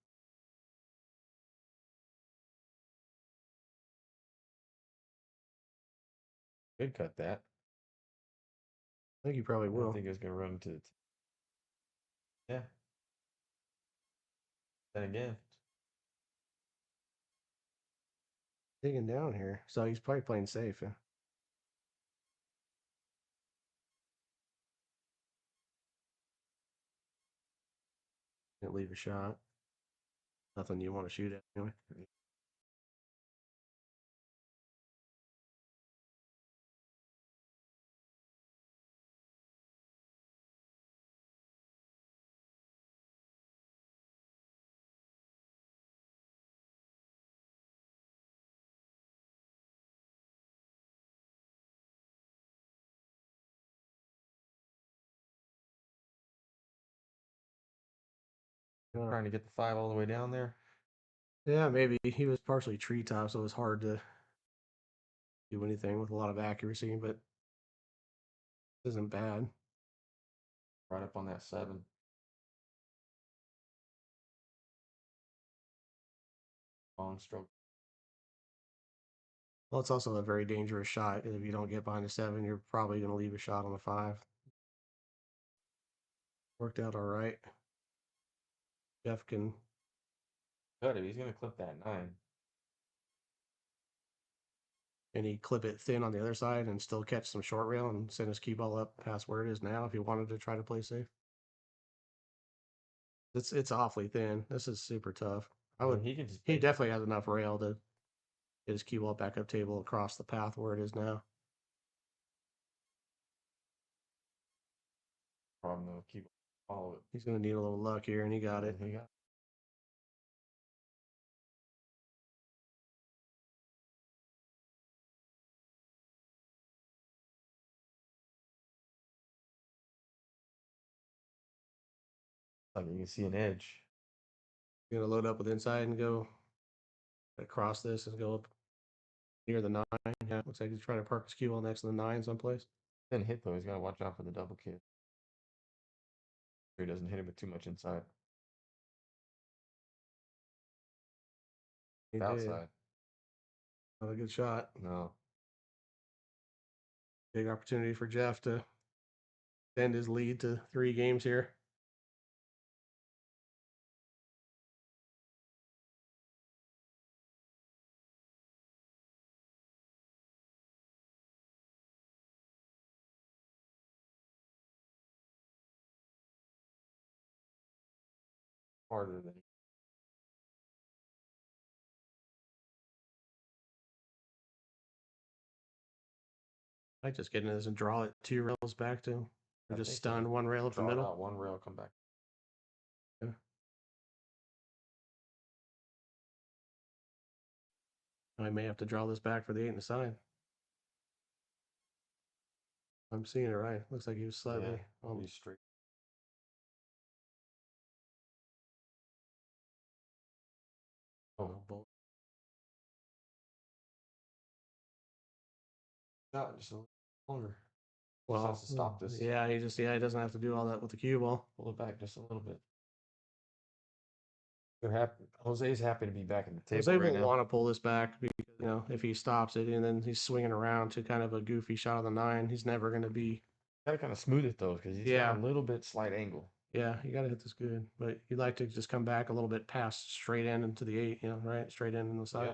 Could cut that. I think you probably I will. think it's gonna run into the. Yeah. Then again. Digging down here, so he's probably playing safe. Yeah. Can't leave a shot. Nothing you want to shoot at anyway. Trying to get the 5 all the way down there. Yeah, maybe he was partially treetop, so it was hard to do anything with a lot of accuracy, but it isn't bad. Right up on that 7. Long stroke. Well, it's also a very dangerous shot. If you don't get behind the 7, you're probably going to leave a shot on the 5. Worked out all right. Jeff can. Cut it. He's gonna clip that 9. And he clip it thin on the other side and still catch some short rail and send his cue ball up past where it is now if he wanted to try to play safe. It's awfully thin. This is super tough. I would. He can just. He definitely has enough rail to get his cue ball back up table across the path where it is now. Problem though. Keep follow it. He's going to need a little luck here, and he got it. He got. Like you can see an edge. He's going to load up with inside and go across this and go up near the 9. Yeah, looks like he's trying to park his cue ball next to the 9 someplace. Then hit though. He's got to watch out for the double kick. He doesn't hit him with too much inside. He Outside. Did. Not a good shot. No. Big opportunity for Jeff to extend his lead to 3 games here. Harder than. Might just get into this and draw it 2 rails back to him. Or just stun 1 rail up the middle. Out 1 rail, come back. Yeah. I may have to draw this back for the 8 and the side. I'm seeing it right. Looks like he was slightly on straight. Oh, bolt. Shot just a little longer. Well, has to stop this. Yeah, he doesn't have to do all that with the cue ball. Pull it back just a little bit. They're happy. Jose's happy to be back in the table Jose right won't now. want to pull this back because if he stops it and then he's swinging around to kind of a goofy shot of the 9, he's never going to be. Gotta kind of smooth it though, because he's got a little bit slight angle. Yeah, you got to hit this good, but you'd like to just come back a little bit past straight in into the 8, right? Straight in the side. Yeah.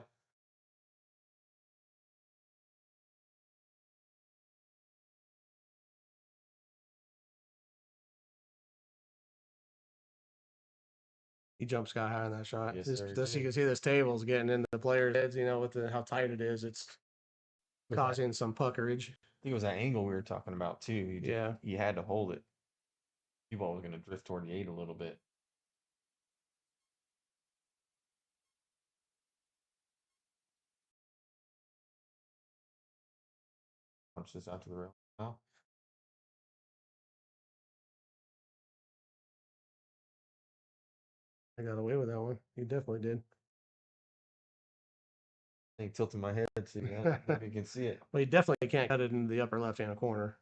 He jumped sky high on that shot. Yes, You sir, can did. see this table's getting into the players' heads, with how tight it is. It's causing some puckerage. I think it was that angle we were talking about too. You had to hold it. Cue ball was going to drift toward the 8 a little bit. Punch this out to the rail now. I got away with that one. You definitely did. I think tilting my head so maybe you can see it. Well, he definitely can't cut it into the upper left-hand corner.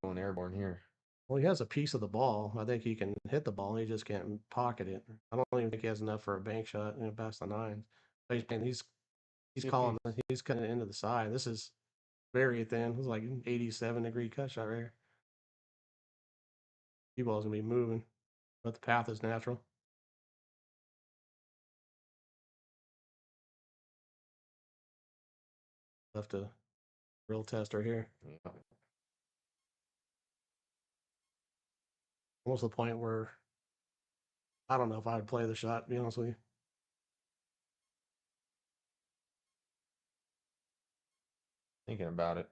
Going airborne here. Well, he has a piece of the ball. I think he can hit the ball. He just can't pocket it. I don't even think he has enough for a bank shot, past the 9s. And he's calling. He's cutting it into the side. This is very thin. It's like an 87-degree cut shot right here. Cue ball's gonna be moving, but the path is natural. Left a real tester here. Yeah. Almost the point where I don't know if I'd play the shot, to be honest with you. Thinking about it.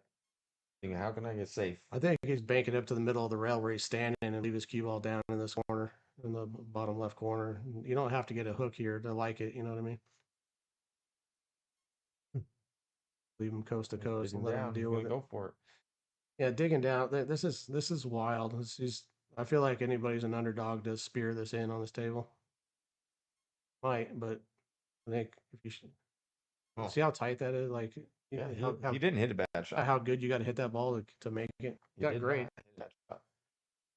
Thinking, how can I get safe? I think he's banking up to the middle of the rail where he's standing and leave his cue ball down in this corner, in the bottom left corner. You don't have to get a hook here to like it, you know what I mean? Leave him coast to coast and let him deal with it. Go for it. Yeah, digging down. This is wild. I feel like anybody's an underdog to spear this in on this table. Might, but I think if you should Oh, see how tight that is, like yeah, how, he didn't hit a bad shot. how good you got to hit that ball to make it. He Got did great. not hit that shot.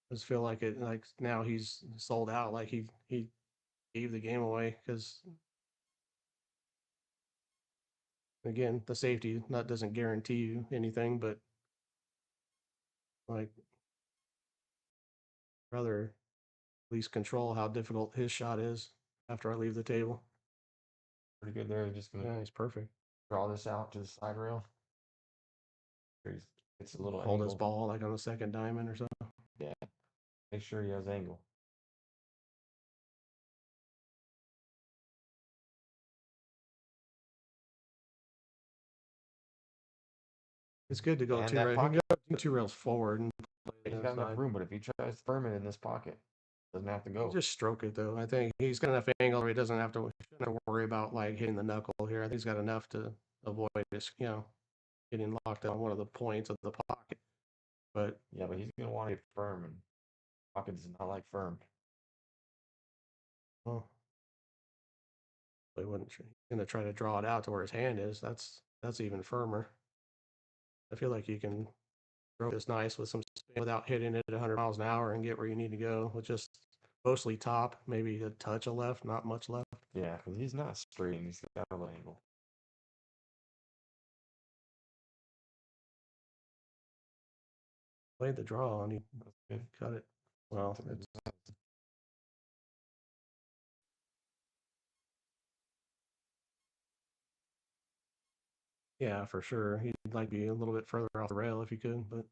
I just feel like it. Like now he's sold out. Like he gave the game away because again the safety that doesn't guarantee you anything, but like rather at least control how difficult his shot is after I leave the table. Pretty good there. Just gonna Yeah, he's perfect. draw this out to the side rail. It's a little Hold his angle. ball like on the second diamond or something. Yeah, make sure he has angle. It's good to go And two that rails. He can pocket, go 2 rails forward and play he's got enough inside. room. But if he tries to firm it in this pocket, doesn't have to go. Just stroke it though. I think he's got enough angle where he doesn't have to worry about like hitting the knuckle here. I think he's got enough to avoid this, getting locked on one of the points of the pocket. But Yeah, but he's gonna want it firm, and pocket does not like firm. well, he wouldn't. He's gonna try to draw it out to where his hand is. That's even firmer. I feel like you can throw this nice with some spin without hitting it at 100 miles an hour and get where you need to go with just mostly top, maybe a touch of left, not much left. Yeah, because he's not straight and he's got a little angle. Played the draw and he That's good. cut it. Well, That's it's yeah, for sure. He'd like to be a little bit further off the rail if he could, but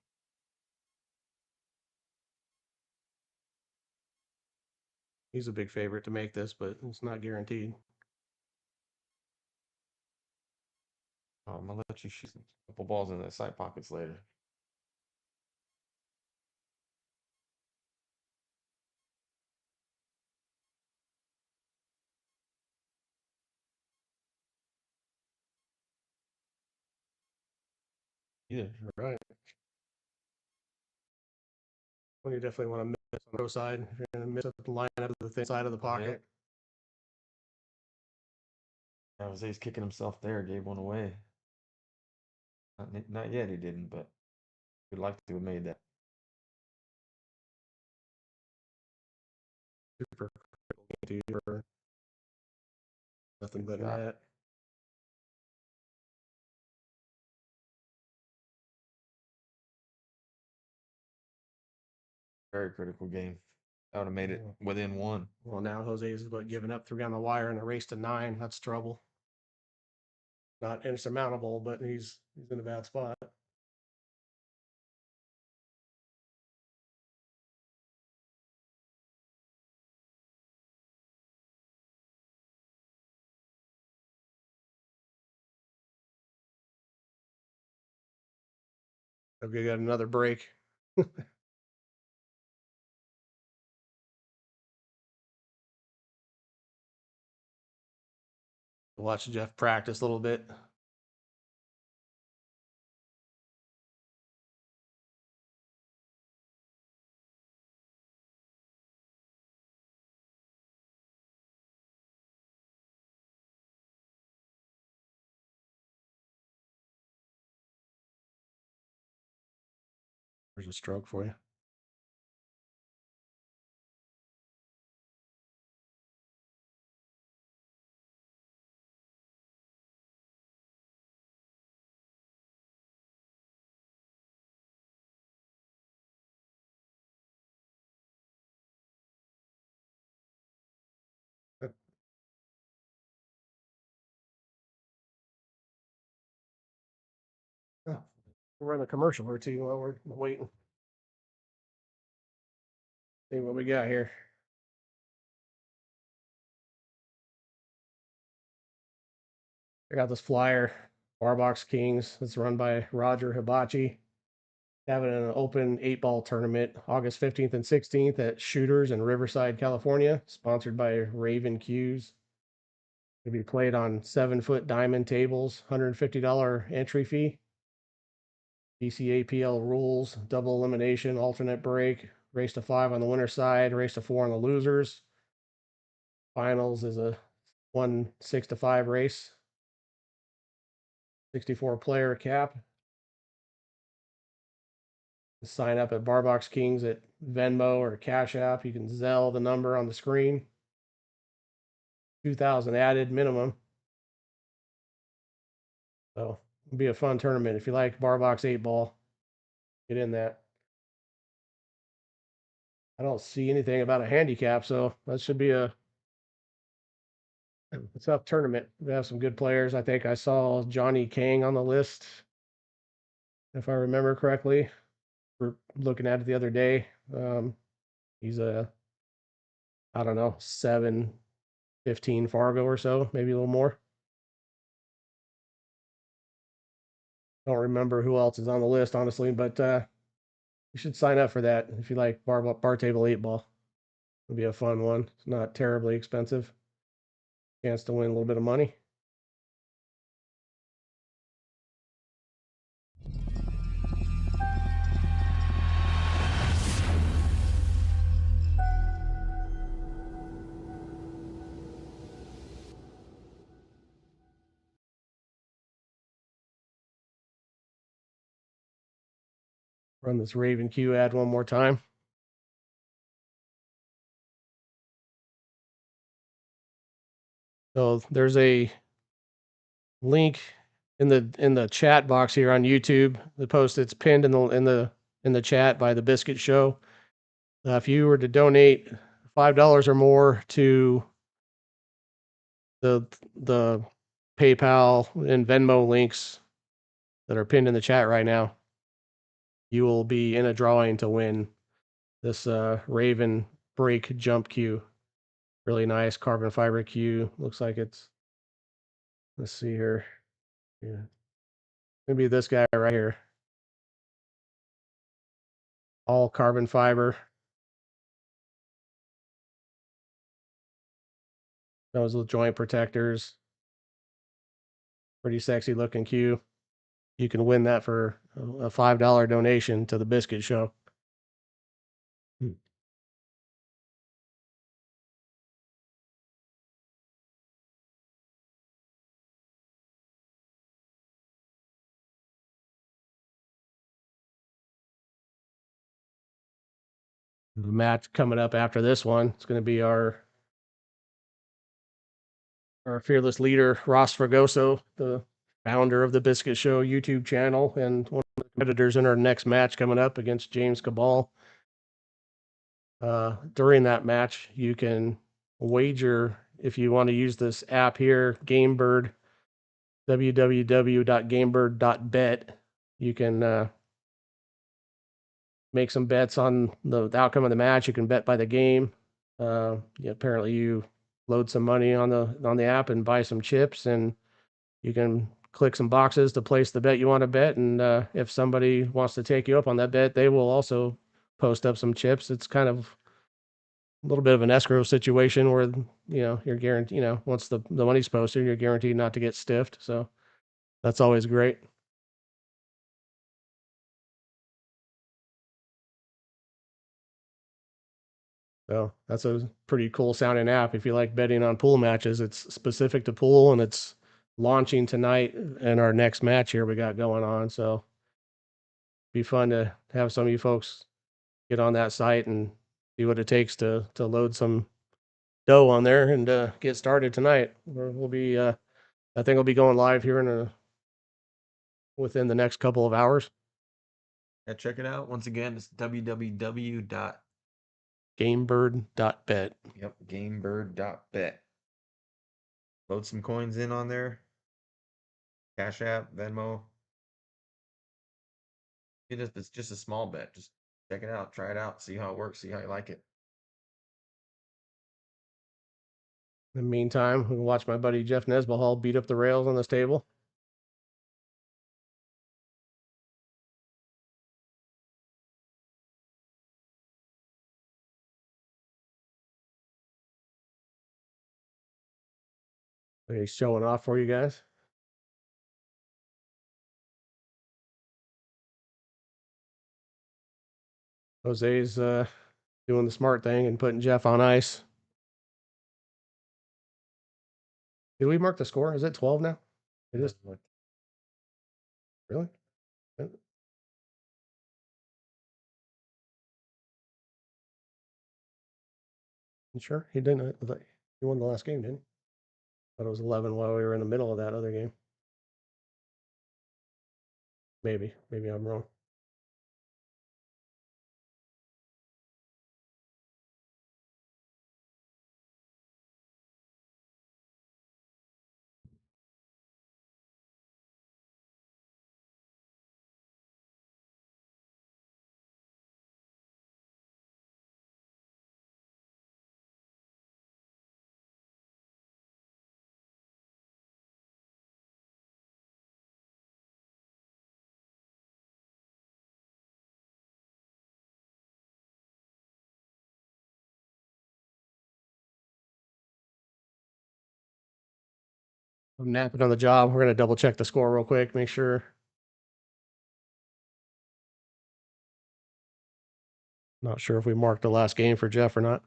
he's a big favorite to make this, but it's not guaranteed. I'm gonna let you shoot a couple balls in the side pockets later. Either. Right. Well, you definitely want to miss on the low side if you're going to miss up the line up to the thin side of the pocket. Yeah, Jose's kicking himself there, gave one away. Not yet, he didn't, but would like to have made that. Super critical game for nothing but Shot. net. Very critical game. I would have made it within one. Well, now Jose's giving up 3 on the wire in a race to 9. That's trouble. Not insurmountable, but he's in a bad spot. I've got another break. Watch Jeff practice a little bit. There's a stroke for you. Oh, we're in a commercial or two while we're waiting. See what we got here. I got this flyer, Barbox Kings. It's run by Roger Hibachi. Having an open 8-ball tournament August 15th and 16th at Shooters in Riverside, California, sponsored by Raven Q's. It'll be played on 7-foot diamond tables, $150 entry fee. BCAPL rules, double elimination, alternate break, race to 5 on the winner side, race to 4 on the losers. Finals is a one 6-5 race, 64 player cap. Sign up at Barbox Kings at Venmo or Cash App. You can Zelle the number on the screen. 2,000 added minimum. So it'll be a fun tournament. If you like Barbox 8-ball, get in that. I don't see anything about a handicap, so that should be a tough tournament. We have some good players. I think I saw Johnny Kang on the list, if I remember correctly. We're looking at it the other day. He's a, I don't know, 7-15 Fargo or so, maybe a little more. Don't remember who else is on the list, honestly, but you should sign up for that if you like bar table 8-ball. It'll be a fun one. It's not terribly expensive. Chance to win a little bit of money. Run this Raven Q ad one more time. So there's a link in the chat box here on YouTube. The post it's pinned in the chat by the Biscuit Show. If you were to donate $5 or more to the PayPal and Venmo links that are pinned in the chat right now, you will be in a drawing to win this Raven Break Jump Q. Really nice carbon fiber Q. Looks like it's, let's see here. Yeah. Maybe this guy right here. All carbon fiber. Those with joint protectors. Pretty sexy looking Q. You can win that for a $5 donation to the Biscuit Show. The match coming up after this one, it's going to be our fearless leader, Ross Fragoso, the founder of the Biscuit Show YouTube channel, and one of the competitors in our next match coming up against James Cabal. During that match, you can wager if you want to use this app here, GameBird, www.gamebird.bet. You can make some bets on the outcome of the match. You can bet by the game. Apparently, you load some money on the app and buy some chips, and you can click some boxes to place the bet you want to bet. And if somebody wants to take you up on that bet, they will also post up some chips. It's kind of a little bit of an escrow situation where you're guaranteed. Once the money's posted, you're guaranteed not to get stiffed. So that's always great. So that's a pretty cool sounding app. If you like betting on pool matches, it's specific to pool, and it's launching tonight in our next match here we got going on. So be fun to have some of you folks get on that site and see what it takes to load some dough on there and get started tonight. We'll be I think we'll be going live here within the next couple of hours. Yeah, check it out. Once again, it's www. Gamebird.bet. Yep, gamebird.bet. Load some coins in on there. Cash App, Venmo. It's just a small bet. Just check it out, try it out, see how it works, see how you like it. In the meantime, we can watch my buddy Jeff Nesbihal beat up the rails on this table. He's showing off for you guys. Jose's doing the smart thing and putting Jeff on ice. Did we mark the score? Is it 12 now? It is. Like, Really? You sure? He didn't. He won the last game, didn't he? Thought it was 11 while we were in the middle of that other game. Maybe. Maybe I'm wrong. I'm napping on the job. We're going to double check the score real quick, make sure. Not sure if we marked the last game for Jeff or not.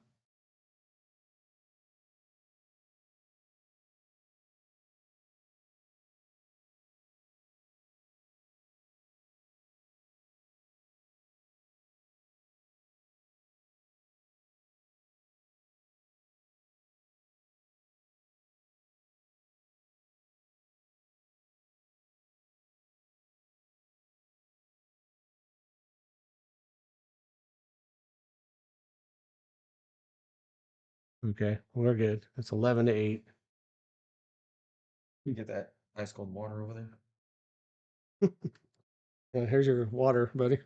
Okay, we're good. It's 11-8. you get that ice cold water over there. Here's your water, buddy.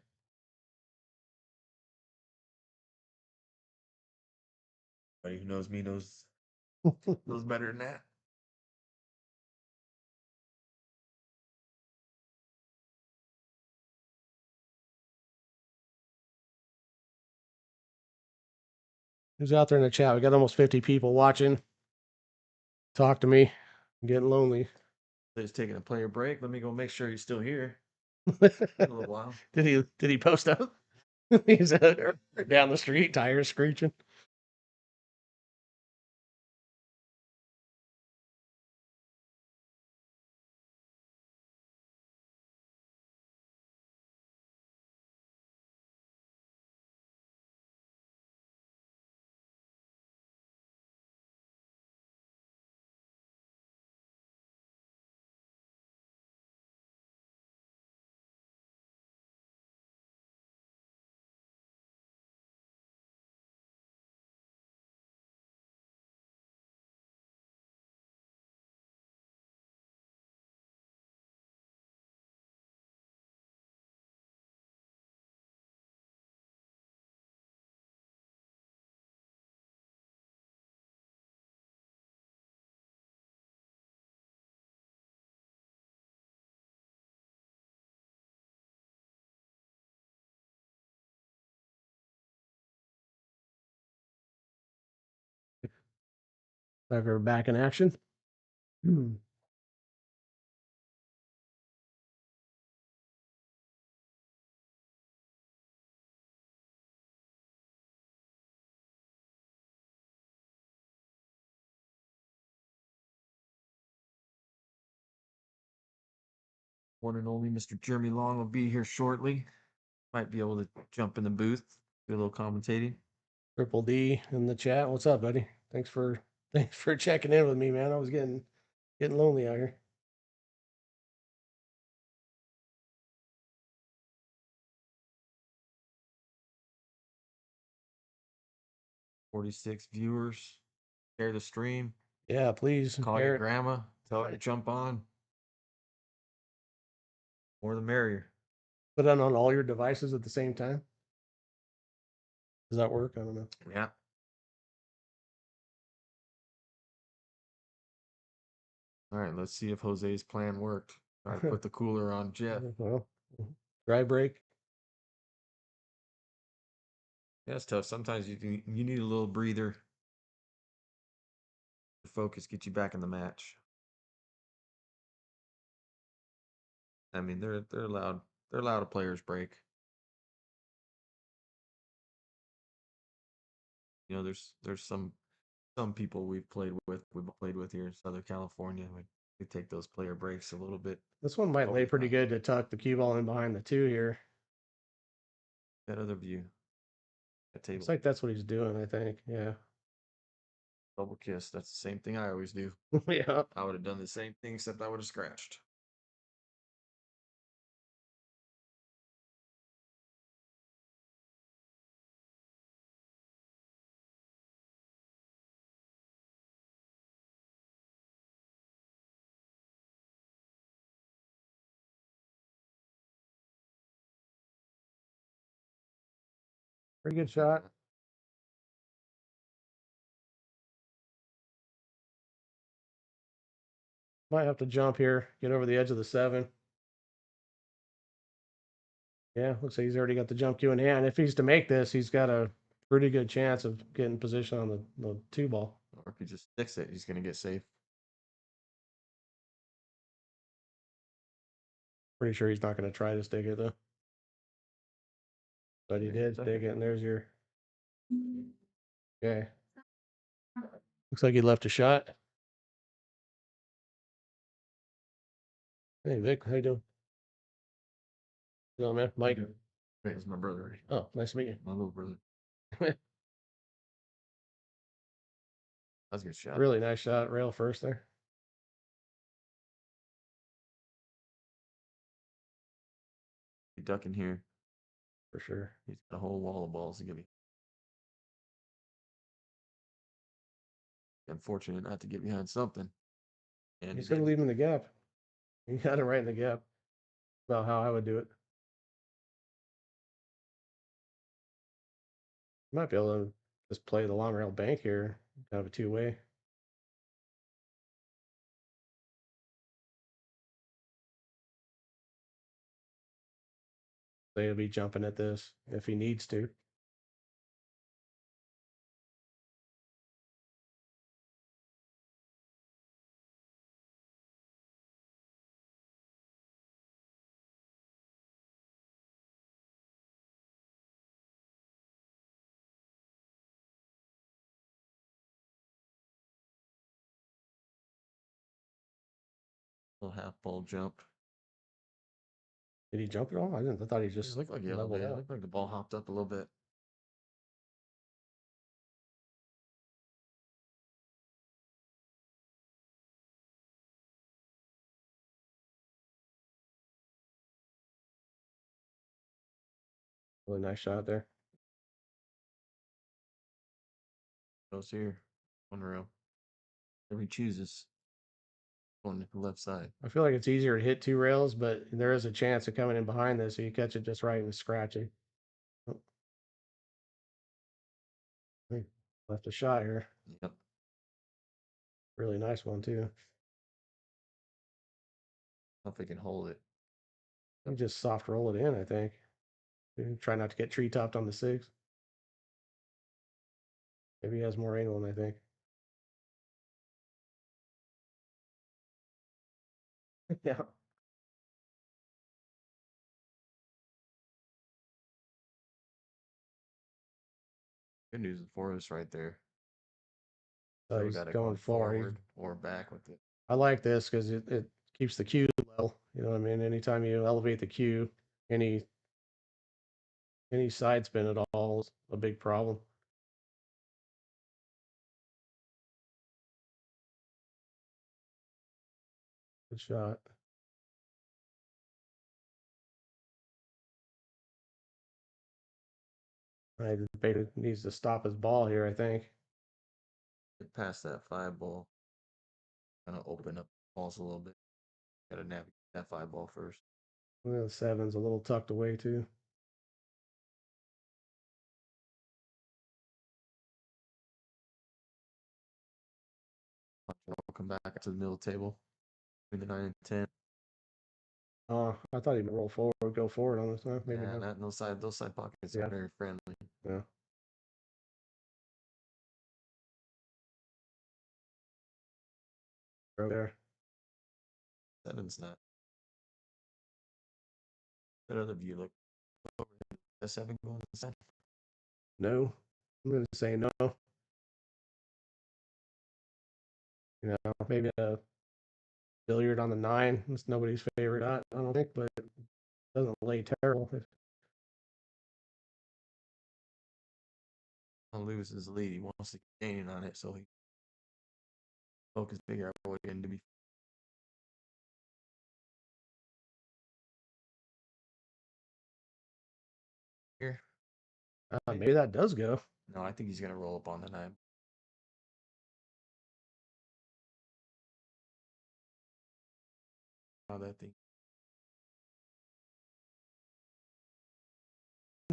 Anybody who knows me knows better than that. Who's out there in the chat? We got almost 50 people watching. Talk to me. I'm getting lonely. He's taking a player break. Let me go make sure he's still here. A A little while. Did he post up? He's down the street, tires screeching. We're back in action. One and only Mr. Jeremy Long will be here shortly. Might be able to jump in the booth, do a little commentating. Triple D in the chat. What's up, buddy? Thanks for checking in with me, man. I was getting lonely out here. 46 viewers. Share the stream. Yeah, please. Call your grandma. Tell her to jump on. More the merrier. Put it on all your devices at the same time. Does that work? I don't know. Yeah. All right, let's see if Jose's plan worked. Try to put the cooler on Jeff. Well, dry break. Yeah, it's tough. Sometimes you need a little breather. Focus, get you back in the match. I mean, they're allowed a player's break. You know, there's some some people we've played with here in Southern California. We take those player breaks a little bit. This one might lay pretty good to tuck the cue ball in behind the 2 here. That other view. That table. Looks like that's what he's doing, I think. Yeah. Double kiss. That's the same thing I always do. Yeah. I would have done the same thing, except I would have scratched. Pretty good shot. Might have to jump here, get over the edge of the 7. Yeah, looks like he's already got the jump cue in hand. If he's to make this, he's got a pretty good chance of getting position on the 2 ball. Or if he just sticks it, he's going to get safe. Pretty sure he's not going to try to stick it, though. But he did stick it, and there's your... Okay. Looks like he left a shot. Hey, Vic, how you doing? Hello, man. Mike. Hey, it's my brother. Oh, nice to meet you. My little brother. That's a good shot. Really nice shot. Rail first there. He ducking here. For sure. He's got a whole wall of balls to give me. Unfortunate not to get behind something. And He's going to leave him in the gap. You got it right in the gap. About how I would do it. Might be able to just play the long rail bank here. Kind of a 2-way. So he'll be jumping at this if he needs to. little half ball jump. Did he jump at all? I thought he just It looked like he leveled elevated. It out. looked like the ball hopped up a little bit. Really nice shot there. Goes here. One rail. If he chooses on the left side. I feel like it's easier to hit 2 rails, but there is a chance of coming in behind this, so you catch it just right and scratching. Oh. Left a shot here. Yep. Really nice one too. If he can hold it. You just soft roll it in, I think. Try not to get tree topped on the 6. Maybe he has more angle than I think. Yeah. Good news for us right there. So So he's got to going go forward or back with it. I like this because it keeps the cue level. You know what I mean? Anytime you elevate the cue, any side spin at all is a big problem. Good shot. I debated needs to stop his ball here, I think. Get past that 5 ball. Kind of open up balls a little bit. Got to navigate that 5 ball first. Well, the 7's a little tucked away too. We'll come back to the middle table between the 9 and 10. I thought he'd roll forward, go forward on this. Huh? Maybe Yeah, not. those side pockets Yeah. are very friendly. Yeah. Right there. 7's not. That other view look over here. That 7 going inside. No. I'm gonna say no. You know, maybe a billiard on the 9. It's nobody's favorite shot, I don't think, but it doesn't lay terrible. He'll lose his lead. He wants to keep gaining on it, so he focus figure out what going to be. Here. Maybe that does go. No, I think he's gonna roll up on the 9. How that thing.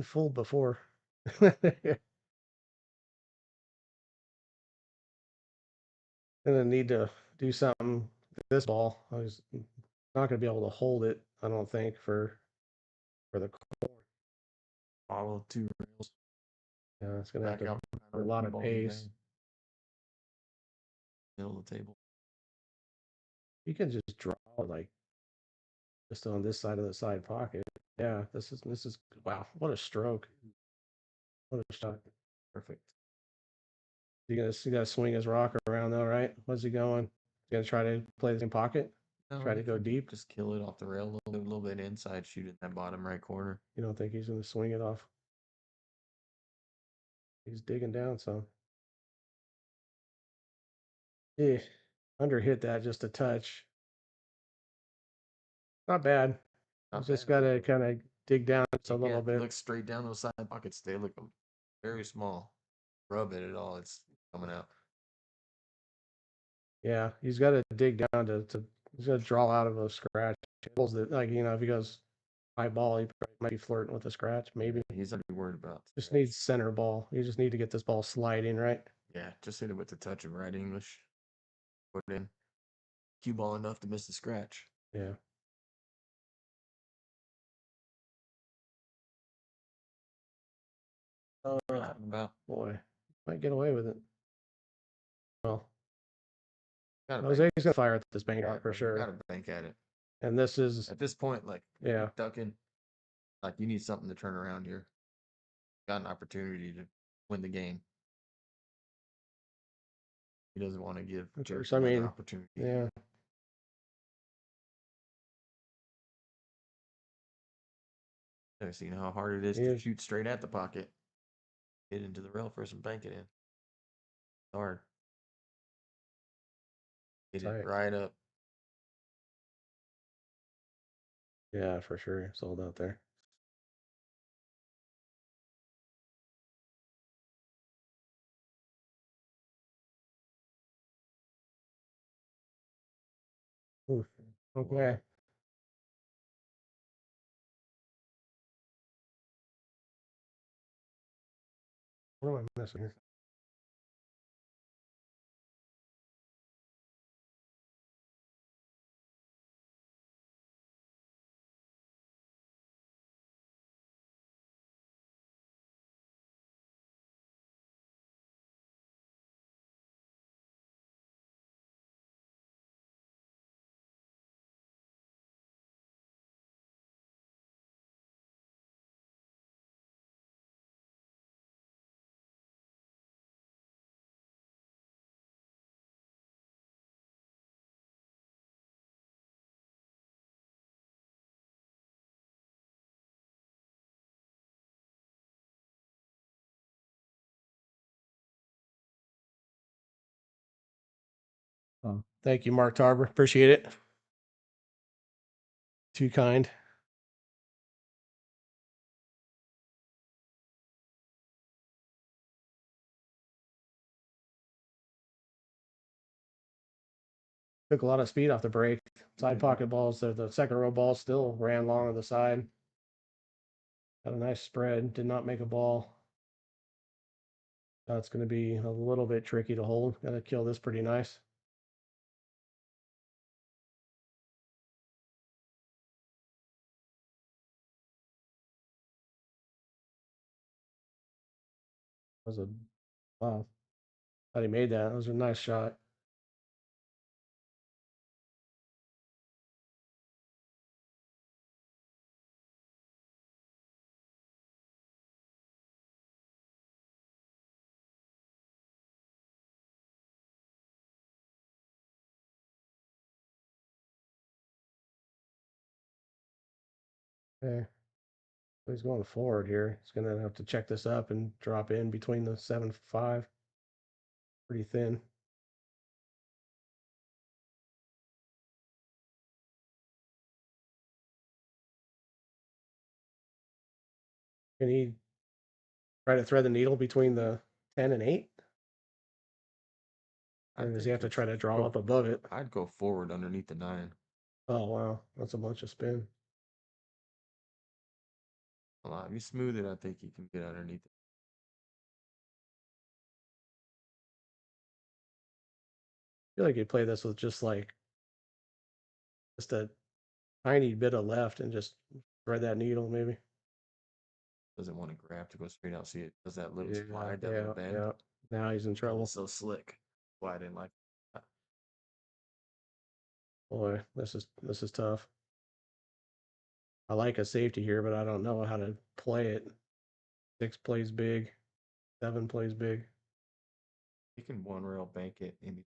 Fooled before. Gonna need to do something with this ball. I was not gonna be able to hold it, I don't think, for the core. Follow 2 rails. Yeah, it's gonna have Back to out. a lot of pace. Middle of the table. You can just draw like just on this side of the side pocket. Yeah, this is wow, what a stroke. What a shot. Perfect. You gotta swing his rock around though, right? What's he going? You gonna try to play the same pocket? No, Try to go deep? Just kill it off the rail a little bit inside, shoot it in that bottom right corner. You don't think he's gonna swing it off? He's digging down some. Yeah, under hit that just a touch. Not bad. Not Just bad. gotta kind of dig down just a little If you bit. look straight down those side pockets, they look very small. Rub it at all, it's coming out. Yeah, he's got to dig down to he's got to draw out of a scratch. That, like, you know, if he goes high ball, he probably might be flirting with a scratch. Maybe He's already worried about. just needs center ball. You just need to get this ball sliding right. Yeah, just hit it with the touch of right English. Put it in. Cue ball enough to miss the scratch. Yeah. About Boy, might get away with it. Well, gotta Jose's gonna fire at this bank for sure. Gotta bank at it. And this is At this point, like yeah, ducking, like you need something to turn around here. Got an opportunity to win the game. He doesn't want to give Jeff another opportunity. Yeah. I've seen how hard it is to shoot straight at the pocket. Get into the rail first and bank it in. Hard. Get it right up. Yeah, for sure. Sold out there. Oof. Okay. What am I missing here? Thank you, Mark Tarver. Appreciate it. Too kind. Took a lot of speed off the break. Side pocket balls, the second row ball still ran long on the side. Got a nice spread. Did not make a ball. That's going to be a little bit tricky to hold. Got to kill this pretty nice. That was a wow. Thought he made that. That was a nice shot. Okay. He's going forward here. He's gonna have to check this up and drop in between the 7-5. Pretty thin. Can he try to thread the needle between the 10 and 8? I Or does think he have to it's try to draw go. up above it? I'd go forward underneath the 9. Oh, wow. That's a bunch of spin. Hold on, if you smooth it, I think you can get underneath it. I feel like you'd play this with just a tiny bit of left and just thread that needle, maybe. Doesn't want to grab to go straight out. See it does that little Yeah, slide, that little yeah, bend. yeah. Now he's in And trouble. it's so slick. Why I didn't like that. Boy, this is tough. I like a safety here, but I don't know how to play it. 6 plays big, 7 plays big. You can one rail bank it in.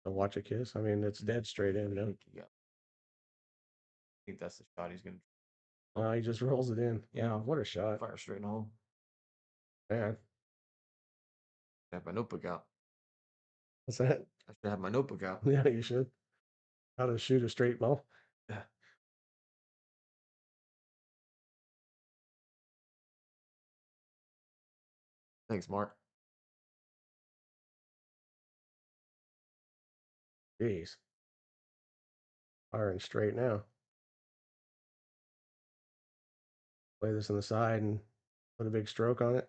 So watch a kiss. I mean, it's dead straight in. No, I think that's the shot he's gonna he just rolls it in. Yeah, what a shot, fire straight in the hole. man. I have my notebook out. What's that? I should have my notebook out. Yeah, you should. How to shoot a straight ball. Yeah. Thanks, Mark. Jeez, firing straight now. Play this on the side and put a big stroke on it.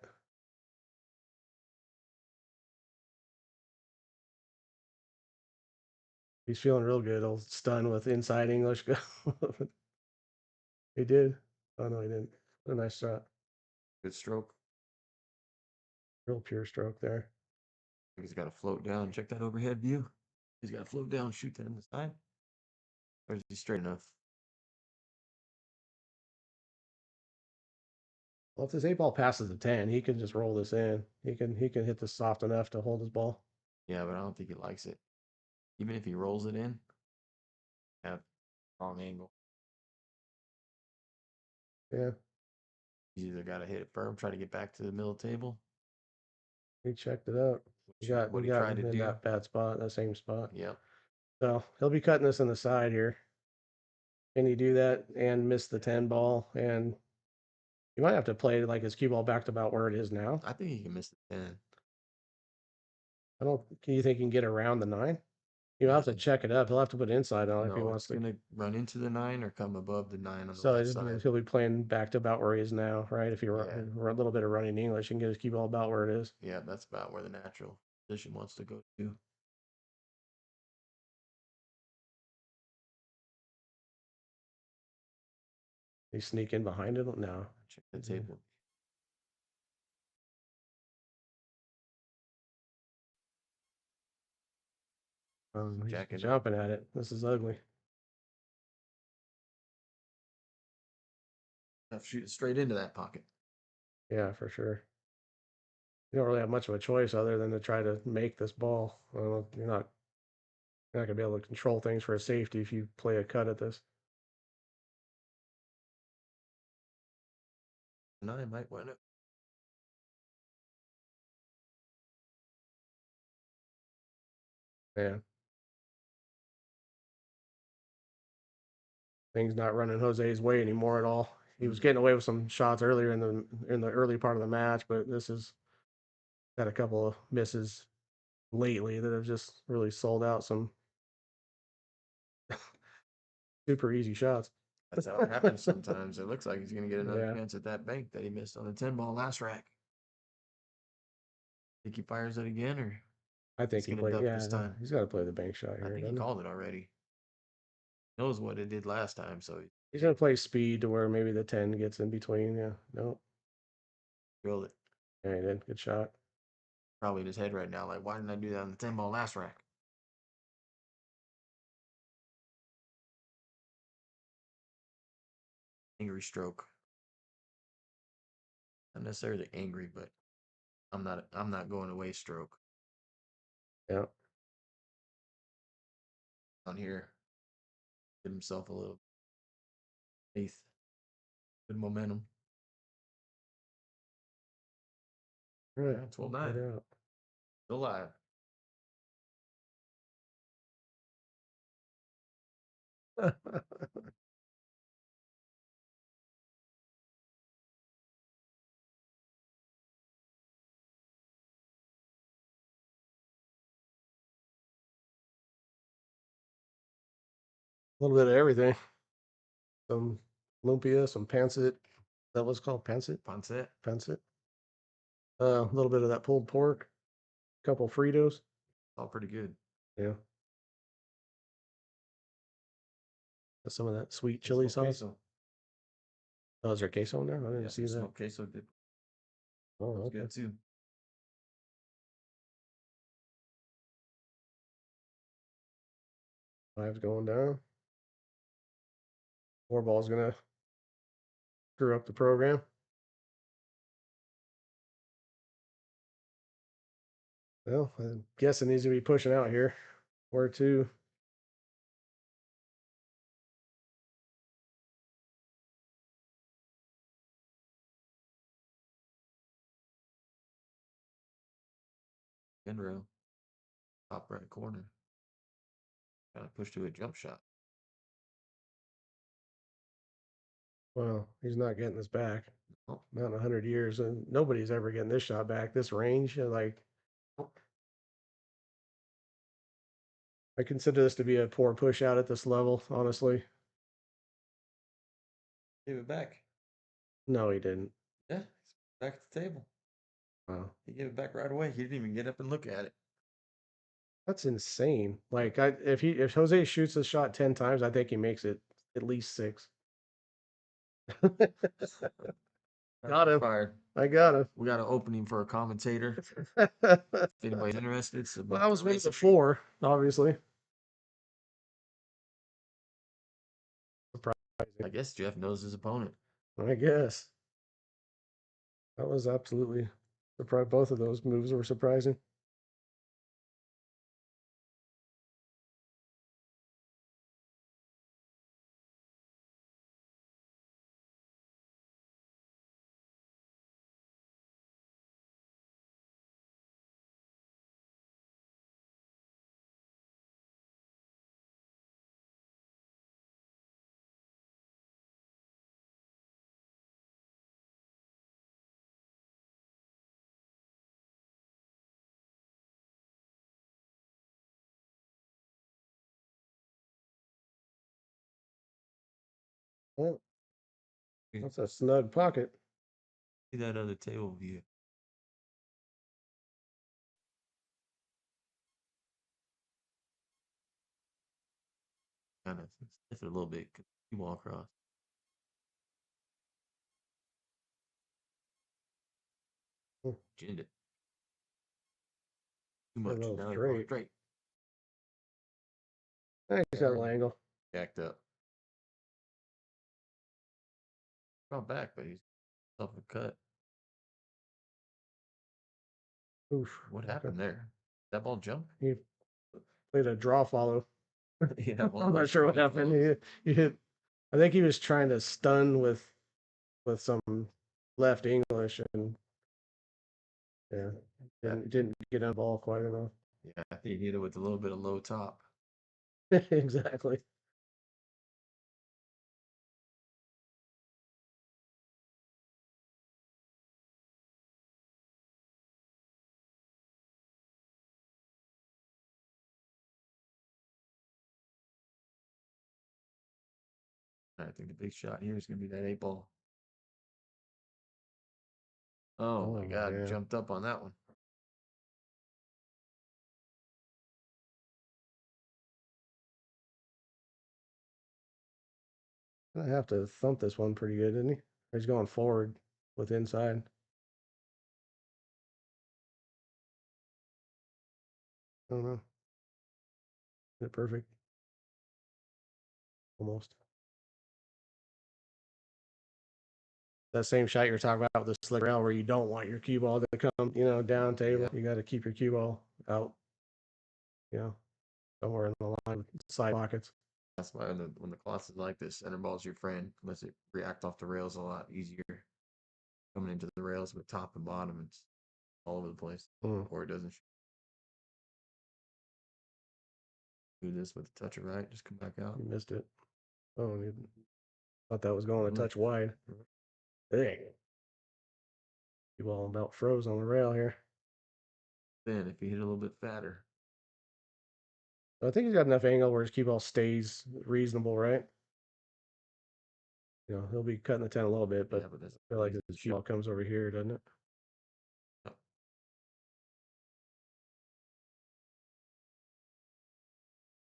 He's feeling real good. He'll stun with inside English. He did. Oh no, he didn't. What a nice shot. Good stroke. Real pure stroke there. He's got to float down. Check that overhead view. He's got to float down, shoot that in the side. Or is he straight enough? Well, if this 8 ball passes the 10, he can just roll this in. He can hit this soft enough to hold his ball. Yeah, but I don't think he likes it. Even if he rolls it in, have wrong angle. Yeah, He's either got to hit it firm, try to get back to the middle table. he checked it out. Which is what He he got tried to in do. that bad spot, that same spot. Yep. So he'll be cutting this in the side here. Can he do that and miss the 10 ball? And you might have to play like his cue ball back to about where it is now. I think he can miss the 10. I don't. Can you think he can get around the 9? You'll have to check it up. He'll have to put inside on if he No, wants it's to. going to run into the 9 or come above the 9 on the So left side. he'll be playing back to about where he is now, right? If he were Yeah. a little bit of running English, he can get his cue ball about where it is. Yeah, that's about where the natural position wants to go to. He sneak in behind it? No. Check the table. He's Jacking up. jumping at it. This is ugly. Shoot it straight into that pocket. Yeah, for sure. You don't really have much of a choice other than to try to make this ball. Well, you're not gonna be able to control things for a safety if you play a cut at this. 9 might win it. Man, things not running Jose's way anymore at all. He was getting away with some shots earlier in the early part of the match, but this is had a couple of misses lately that have just really sold out some super easy shots. That's how it happens sometimes. It looks like he's going to get another Yeah, chance at that bank that he missed on the 10 ball last rack. Think he fires it again, or I think he's he going to played. duck Yeah, this time? he's got to play the bank shot I here, think he doesn't he? called it already. Knows what it did last time, so he He's gonna play speed to where maybe the 10 gets in between. Yeah, no, drilled it. yeah, he did. Good shot. Probably in his head right now, like, why didn't I do that on the 10 ball last rack? Angry stroke. Not necessarily angry, but I'm not going away stroke. Yeah. down here. Get himself a little faith, good momentum. All right, Yeah, 12-9. Still alive. A little bit of everything. Some lumpia, some pancit. That was called pancit. Ponset. Pancit. A little bit of that pulled pork. A couple Fritos. All pretty good. Yeah. Some of that sweet chili sauce. Queso. Oh, is there queso in there? I didn't see that. Smoked queso dip. Oh, That's okay. good too. Live's going down. Four ball's gonna screw up the program. Well, I'm guessing he's gonna be pushing out here. 4-2. End row. Top right corner. Kind of push to a jump shot. Well, he's not getting this back. Oh. Not in 100 years, and nobody's ever getting this shot back. This range, like, I consider this to be a poor push out at this level, honestly. Give it back. No, he didn't. Yeah, he's back at the table. Wow. He gave it back right away. He didn't even get up and look at it. That's insane. Like, if Jose shoots this shot 10 times, I think he makes it at least 6. Got him. Fired. I got him. We got an opening for a commentator. Well, If anybody's interested, I was me before, obviously. Surprising. I guess Jeff knows his opponent. I guess. That was absolutely surprised. Both of those moves were surprising. Well, that's a snug pocket. See that other table view. Kind of stiff it a little bit. You walk across. Ginned it. Too much. little Now straight. straight. Nice little angle. Jacked up. Not back, but he's off a cut. Oof. What happened there? That ball jump? He played a draw follow. Yeah, I'm not sure what happened. He hit. I think he was trying to stun with some left English, and yeah, didn't get on the ball quite enough. Yeah, I think he hit it with a little bit of low top. Exactly. I think the big shot here is going to be that 8 ball. Oh my God, man. jumped up on that one. I have to thump this one pretty good, didn't he? He's going forward with inside. I don't know. Is it perfect? Almost. That same shot you're talking about with the slick rail where you don't want your cue ball to come, down table. Yeah. You got to keep your cue ball out. somewhere in the line, side pockets. That's why when the class is like this, center ball's your friend. Lets it react off the rails a lot easier. Coming into the rails with top and bottom, it's all over the place. Or it doesn't do this with a touch of right, just come back out. You missed it. Oh, you thought that was going a touch wide. Dang. You all about froze on the rail here. Then if you hit a little bit fatter. I think he's got enough angle where his cue ball stays reasonable, right? You know, he'll be cutting the 10 a little bit, but, Yeah, but I feel like his cue ball comes over here, doesn't it?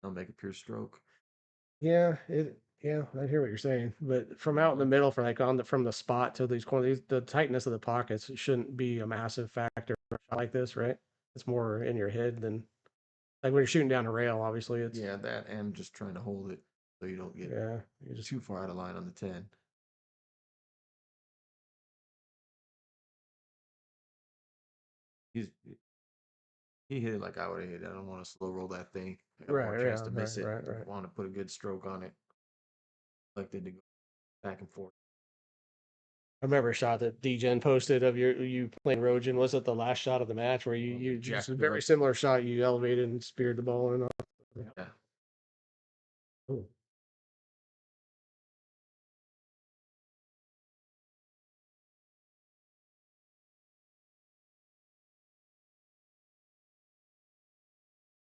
I'll make a pure stroke. Yeah, I hear what you're saying, but from out in the middle, from like from the spot to these corners, the tightness of the pockets shouldn't be a massive factor for a shot like this, right? It's more in your head than like when you're shooting down a rail. Obviously, it's that and just trying to hold it so you don't get you just too far out of line on the 10. He hit it like I would have hit it. I don't want to slow roll that thing. I got more chance to miss it. I want to put a good stroke on it. Like they do go back and forth. I remember a shot that DGen posted of you playing Rojan. Was it the last shot of the match where you just a very similar shot? You elevated and speared the ball in. Yeah. Ooh.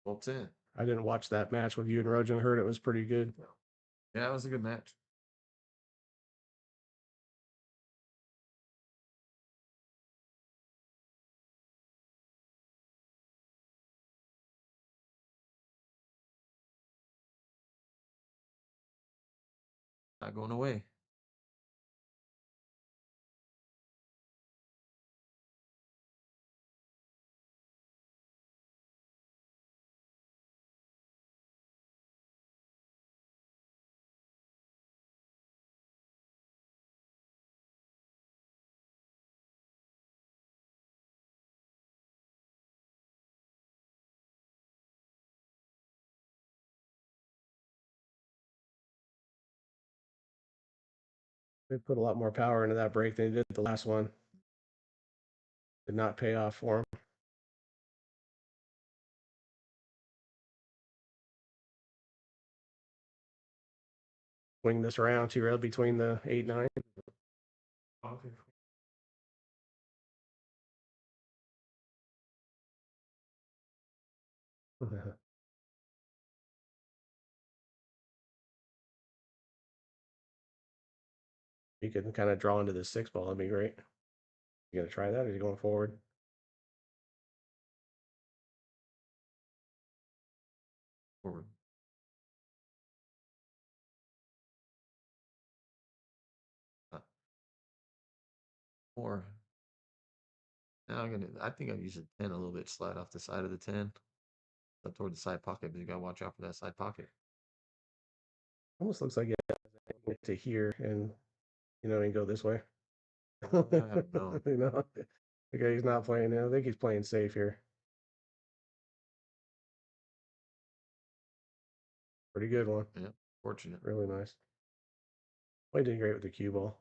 Well, 10. I didn't watch that match with you and Rojan. I heard it was pretty good. Yeah, it was a good match. Not going away. They put a lot more power into that break than they did the last one. Did not pay off for him. Swing this around too early between the 8-9. You can kind of draw into the 6 ball. That'd be great. You gonna try that? Or are you going forward? Forward. Or now I think I've used a 10 a little bit, slide off the side of the 10. Up toward the side pocket, but you gotta watch out for that side pocket. Almost looks like it to here and and go this way. I don't know. Okay, he's not playing. I think he's playing safe here. Pretty good one. Yeah, fortunate. Really nice. Well, he did great with the cue ball.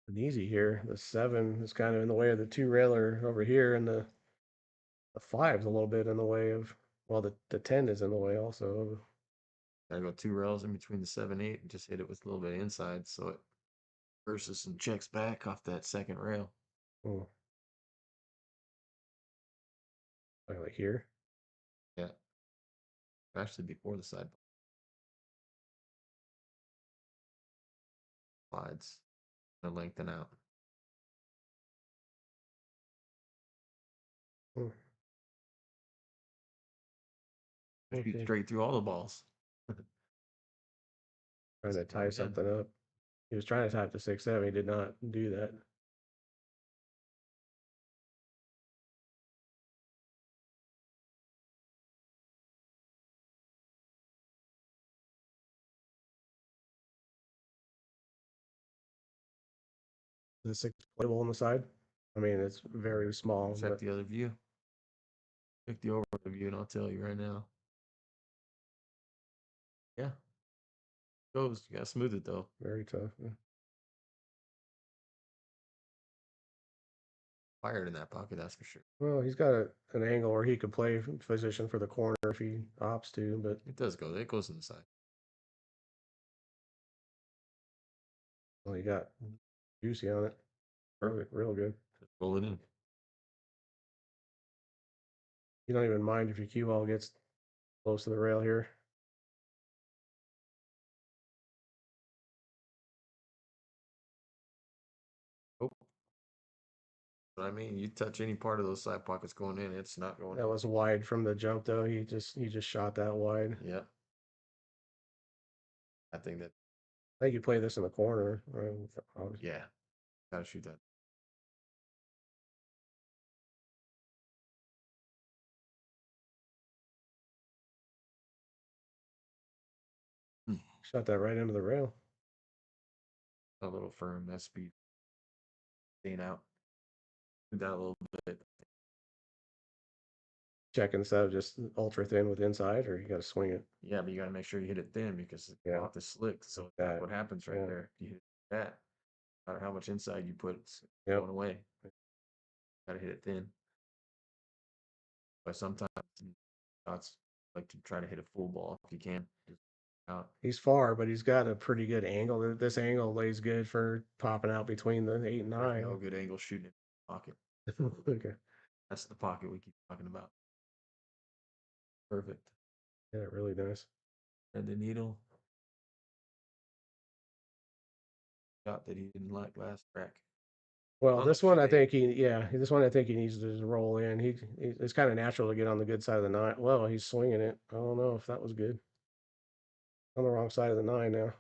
And easy here. The 7 is kind of in the way of the 2 railer over here, and the 5's a little bit in the way of. Well, the 10 is in the way also. Gotta go 2 rails in between the 7-8 and just hit it with a little bit of inside so it versus some checks back off that second rail. Oh. Like here. Yeah. Actually before the side slides and lengthen out. Shoot straight through all the balls. Trying to tie something up. He was trying to tie up the 6-7. He did not do that. The 6 playable on the side. I mean, it's very small, Check but the other view. Check the overhead view, and I'll tell you right now. Yeah, goes. You gotta smooth it though. very tough. Yeah. Fired in that pocket, that's for sure. Well, he's got an angle where he could play position for the corner if he opts to, but It does go. It goes to the side. well, he got juicy on it. Perfect. Real good. Just roll it in. You don't even mind if your cue ball gets close to the rail here. Oh, but I mean, you touch any part of those side pockets going in, it's not going That in. was wide from the jump though. He just shot that wide. Yeah. I think that, I think you play this in the corner. Obviously. yeah, gotta shoot that. Hmm. Shot that right into the rail. A little firm, that speed. Staying out. Do that a little bit. Check instead of just ultra thin with inside, or you got to swing it. Yeah, but you gotta make sure you hit it thin because it's Yeah. off the slick. So That, that's what happens right yeah. there. You hit that. No matter how much inside you put, it's Yep. going away. Gotta hit it thin. But sometimes shots like to try to hit a full ball if you can. Just out. He's far, but he's got a pretty good angle. This angle lays good for popping out between the 8 and There's 9. no good angle shooting in the pocket. Okay. That's the pocket we keep talking about. Perfect. Yeah, really nice. And the needle. Shot that he didn't like last track. Well, On this a one I shade. think this one I think he needs to just roll in. It's kind of natural to get on the good side of the 9. Well, he's swinging it. I don't know if that was good. On the wrong side of the 9 now.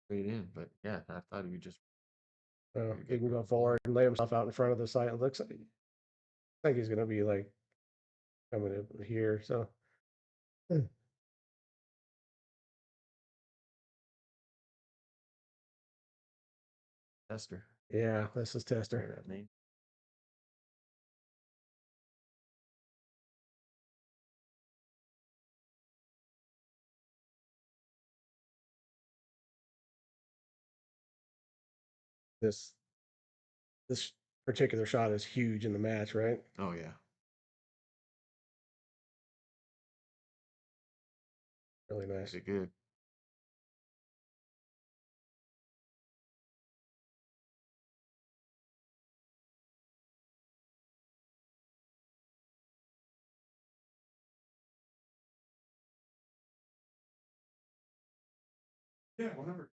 Straight in, but yeah, I thought he would just. He can go forward and lay himself out in front of the sight. It looks like he's gonna be like coming in here. So Tester. yeah, this is Tester. That name. This this particular shot is huge in the match, right? Oh yeah. Really nice. Is it good? Yeah, whatever.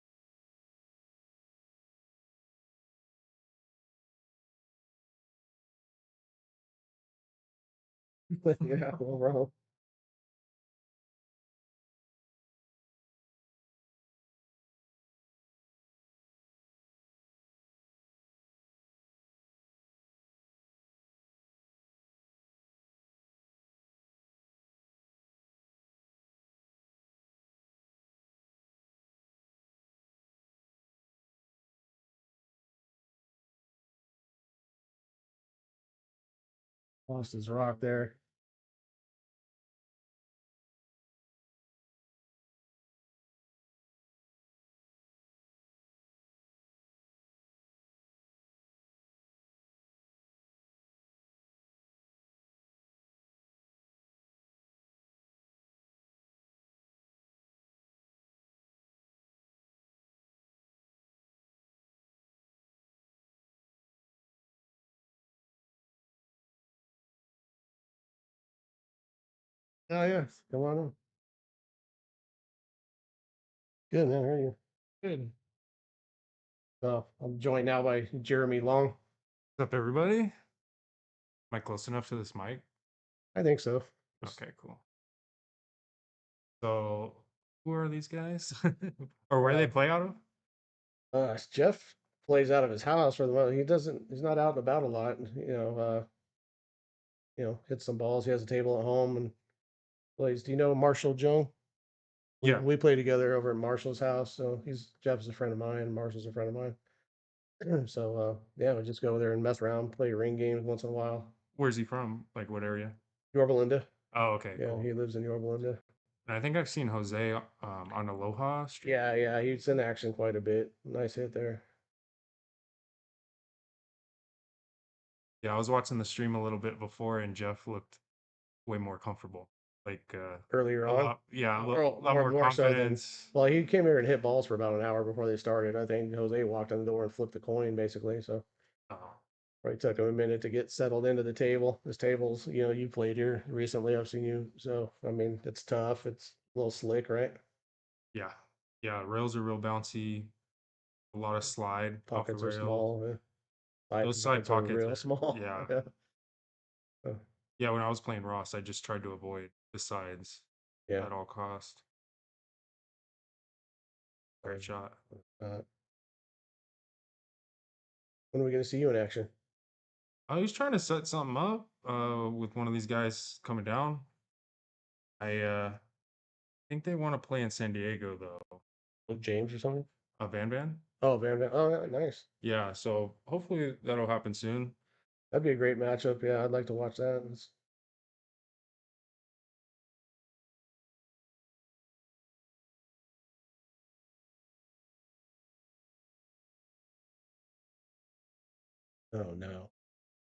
Yeah, well, wrong. Lost his rock there. Oh yeah, come on in. Good man, how are you? Good. I'm joined now by Jeremy Long. What's up, everybody? Am I close enough to this mic? I think so. Okay, cool. So, who are these guys? Or where do they play out of? Jeff plays out of his house for the moment. He's not out and about a lot. Hits some balls. He has a table at home and plays. Do you know Marshall Joe? Yeah. We play together over at Marshall's house, so Jeff's a friend of mine, Marshall's a friend of mine. So yeah, we just go there and mess around, play ring games once in a while. Where's he from? Like what area? Yorba Linda. Oh, okay, Yeah, cool. he lives in Yorba Linda. And I think I've seen Jose on Aloha Street. Yeah, he's in action quite a bit. Nice hit there. Yeah, I was watching the stream a little bit before, and Jeff looked way more comfortable. Like Earlier on. yeah, a Or lot more more so than, confidence. well, he came here and hit balls for about an hour before they started. I think Jose walked in the door and flipped the coin basically. So Oh, probably took him a minute to get settled into the table. This table's, you played here recently. I've seen you. So, I mean, it's tough. It's a little slick, right? yeah, yeah. Rails are real bouncy. A lot of slide off the Pockets are rail. small. Side Those side pockets are pockets real are small. yeah, Yeah. Uh, yeah. When I was playing Ross, I just tried to avoid the sides yeah. at all cost. Great shot. Uh, when are we going to see you in action? I was trying to set something up with one of these guys coming down. I think they want to play in San Diego though. With James or something? Van Van. Oh, Van Van. Oh, yeah, nice. Yeah, so hopefully that'll happen soon. That'd be a great matchup. Yeah, I'd like to watch that. Oh, no.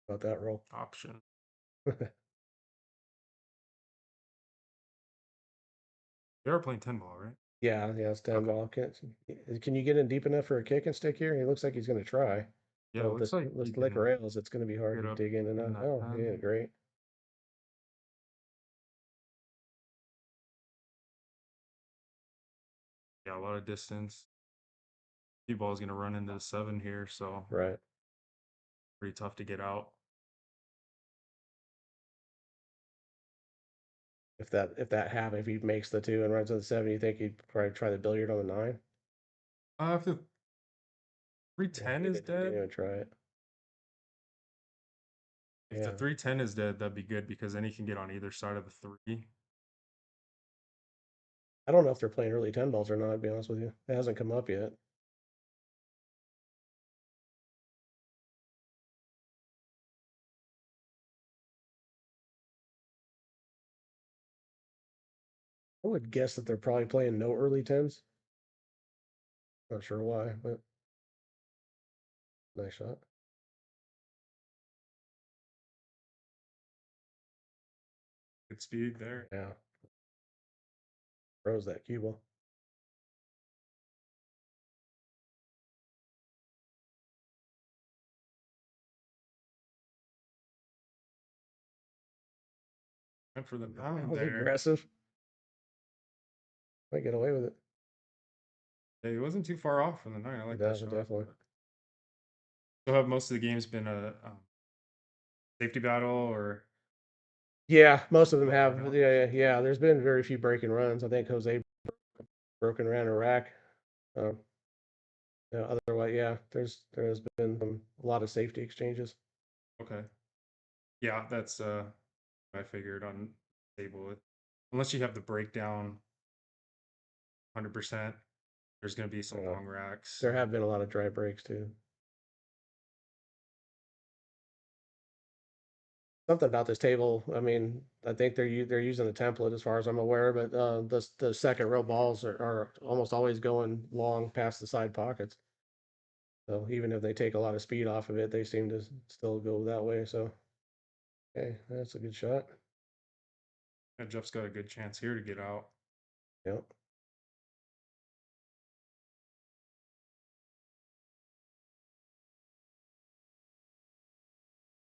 About that roll. Option. They are playing 10 ball, right? Yeah, it's 10 Okay. ball. Can you get in deep enough for a kick and stick here? He looks like he's going to try. Yeah, it Well, looks like you this lick can rails, it's going to be hard get to up dig in and in out. that Oh, yeah, 10. great. Yeah, a lot of distance. Ball is going to run into the 7 here, so Right. pretty tough to get out. If that happened, if he makes the 2 and runs to the 7, you think he'd probably try the billiard on the 9? If the 310 He is didn't dead, even try it. if the Yeah. 310 is dead, that'd be good because then he can get on either side of the 3. I don't know if they're playing early 10 balls or not, to be honest with you. It hasn't come up yet. I would guess that they're probably playing no early 10s. Not sure why, but nice shot. Good speed there. Yeah. Throws that cue ball. Went for the That 9 was there. aggressive. Might get away with it. Yeah, he wasn't too far off from the 9. I like that shot. Definitely. So have most of the games been a safety battle or? Yeah, most of them Oh, have. right on. Yeah. There's been very few breaking runs. I think Jose broken ran a rack. Um, otherwise, yeah, there has been a lot of safety exchanges. Okay. Yeah, that's I figured on table. Unless you have the breakdown 100%, there's going to be some long racks. There have been a lot of dry breaks too. Something about this table. I mean, I think they're using the template as far as I'm aware, but the second row balls are almost always going long past the side pockets. So even if they take a lot of speed off of it, they seem to still go that way. So, okay, that's a good shot. And Jeff's got a good chance here to get out. Yep.